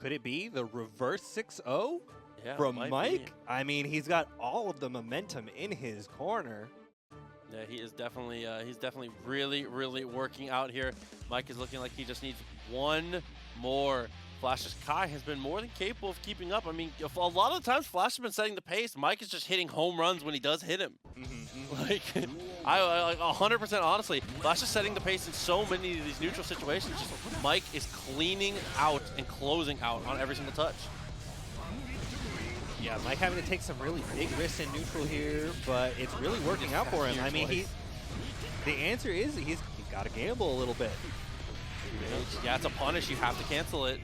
B: Could it be the reverse 6-0
A: Yeah,
B: from
A: might
B: Mike?
A: be.
B: I mean, he's got all of the momentum in his corner.
A: Yeah, he is definitely he's definitely really working out here. Mike is looking like he just needs one more. Flash's Kai has been more than capable of keeping up. I mean, a lot of the times Flash has been setting the pace. Mike is just hitting home runs when he does hit him. Like, I 100% honestly, Flash is setting the pace in so many of these neutral situations. Just Mike is cleaning out and closing out on every single touch.
B: Yeah, Mike having to take some really big risks in neutral here, but it's really working out for him. I mean, the answer is he's got to gamble a little bit.
A: Yeah, it's a punish. You have to cancel it.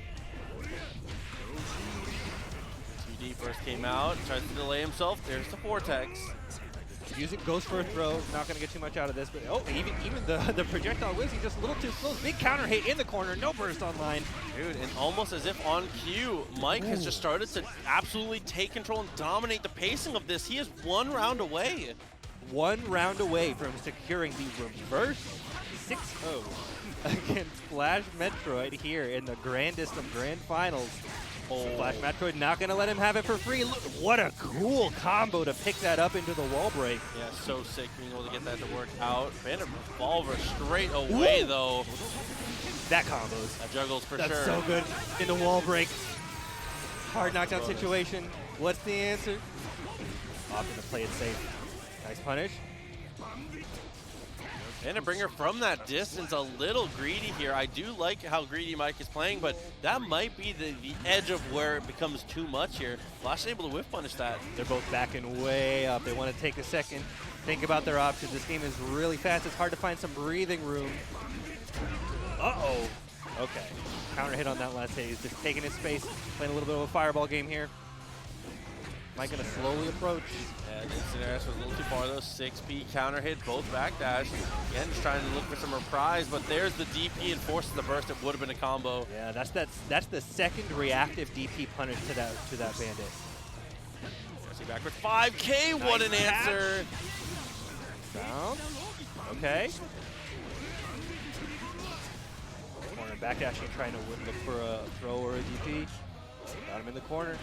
A: 2D first came out, tries to delay himself. There's the Vortex.
B: Music goes for a throw. Not going to get too much out of this, but oh, even the projectile whiz, he's just a little too close. Big counter hit in the corner. No burst online.
A: Dude, and almost as if on cue, Mike has just started to absolutely take control and dominate the pacing of this. He is 1 round away.
B: 1 round away from securing the reverse 6-0 against Flash Metroid here in the grandest of grand finals. Oh. Flash Metroid not going to let him have it for free. Look, what a cool combo to pick that up into the wall break.
A: Yeah, so sick being able to get that to work out. Phantom Revolver straight away, though.
B: That combos.
A: That juggles for
B: That's
A: sure.
B: so good in the wall break. Hard knockdown situation. What's the answer? Opting to play it safe. Nice punish.
A: And a bringer from that distance, a little greedy here. I do like how greedy Mike is playing, but that might be the edge of where it becomes too much here. Flash is able to whiff punish that.
B: They're both backing way up. They want to take a second, think about their options. This game is really fast. It's hard to find some breathing room. Uh-oh. Okay. Counter hit on that last hit. He's just taking his space, playing a little bit of a fireball game here. Mike gonna slowly approach.
A: Yeah, TNS was a little too far though. 6P counter hit, both backdash. Again, just trying to look for some reprise, but there's the DP and forces the burst. It would have been a combo.
B: Yeah, that's the second reactive DP punish to that bandit.
A: See back with 5K. What an answer!
B: Down. Okay. Corner backdashing, trying to look for a throw or a DP. Got him in the corner.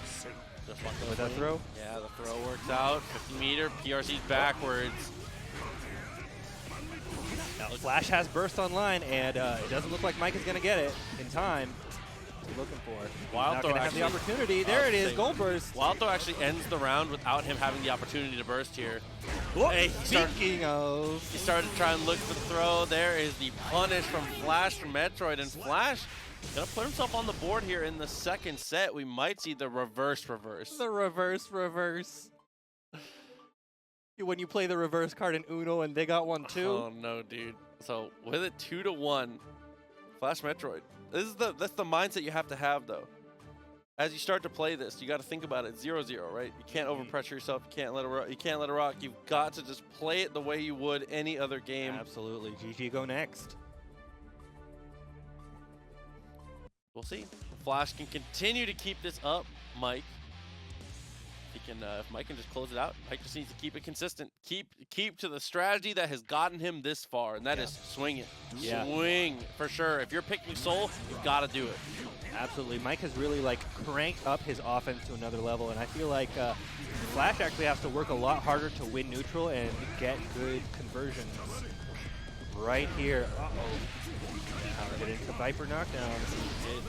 A: Just lucky
B: with that throw.
A: Yeah, the throw works out. 50 meter, PRC's backwards.
B: Now, Flash has burst online, and it doesn't look like Mike is going to get it in time. What's he looking for?
A: Wild
B: Not
A: throw
B: going to have the
A: actually-
B: opportunity. There it is, gold burst.
A: Wild throw actually ends the round without him having the opportunity to burst here.
B: Hey,
A: he started to try and look for the throw. There is the punish from Flash from Metroid, and Flash gonna put himself on the board here in the second set. We might see the reverse.
B: The reverse. When you play the reverse card in Uno and they got one too.
A: Oh no, dude. So with it 2-1, Flash Metroid. That's the mindset you have to have though. As you start to play this, you got to think about it 0-0, right? You can't overpressure yourself. You can't let it rock. You've got to just play it the way you would any other game.
B: Absolutely. GG go next.
A: We'll see. Flash can continue to keep this up, Mike. If Mike can just close it out, Mike just needs to keep it consistent. Keep to the strategy that has gotten him this far, and that is swing it. Swing, for sure. If you're picking Soul, you've got to do it.
B: Absolutely. Mike has really cranked up his offense to another level, and I feel like Flash actually has to work a lot harder to win neutral and get good conversions. Right here. Get into Viper knockdown.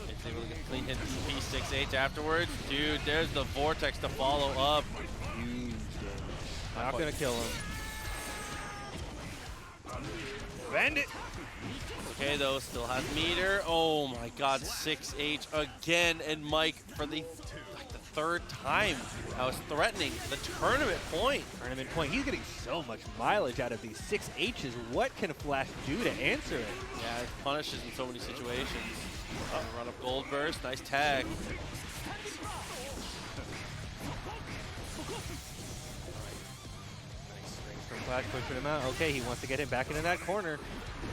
A: It's able to get a clean hit P6H afterwards. Dude, there's the Vortex to follow up.
B: Huge damage. Not gonna kill him. Bandit!
A: Okay, though, still has meter. Oh my god, 6H again. And Mike, for the third time, I was threatening the tournament point.
B: He's getting so much mileage out of these 6Hs. What can Flash do to answer it?
A: Yeah, it punishes in so many situations. Run up gold burst, nice tag.
B: From Flash pushing him out. Okay, he wants to get him back into that corner.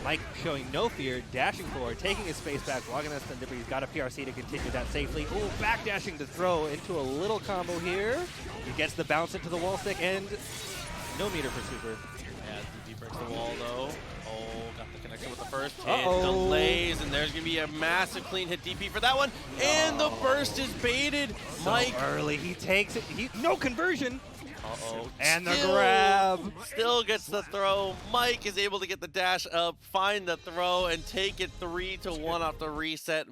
B: Mike showing no fear, dashing forward, taking his space back, blocking that stun dipper. He's got a PRC to continue that safely. Oh, back dashing to throw into a little combo here. He gets the bounce into the wall stick and no meter for Super.
A: Yeah, DP breaks the wall though. Oh, got the connection with the first hit. Delays, and there's going to be a massive clean hit DP for that one. And the burst is baited.
B: So
A: Mike.
B: early, he takes it. No conversion.
A: Uh-oh.
B: And the grab.
A: Still gets the throw. Mike is able to get the dash up, find the throw, and take it 3-1 off the reset.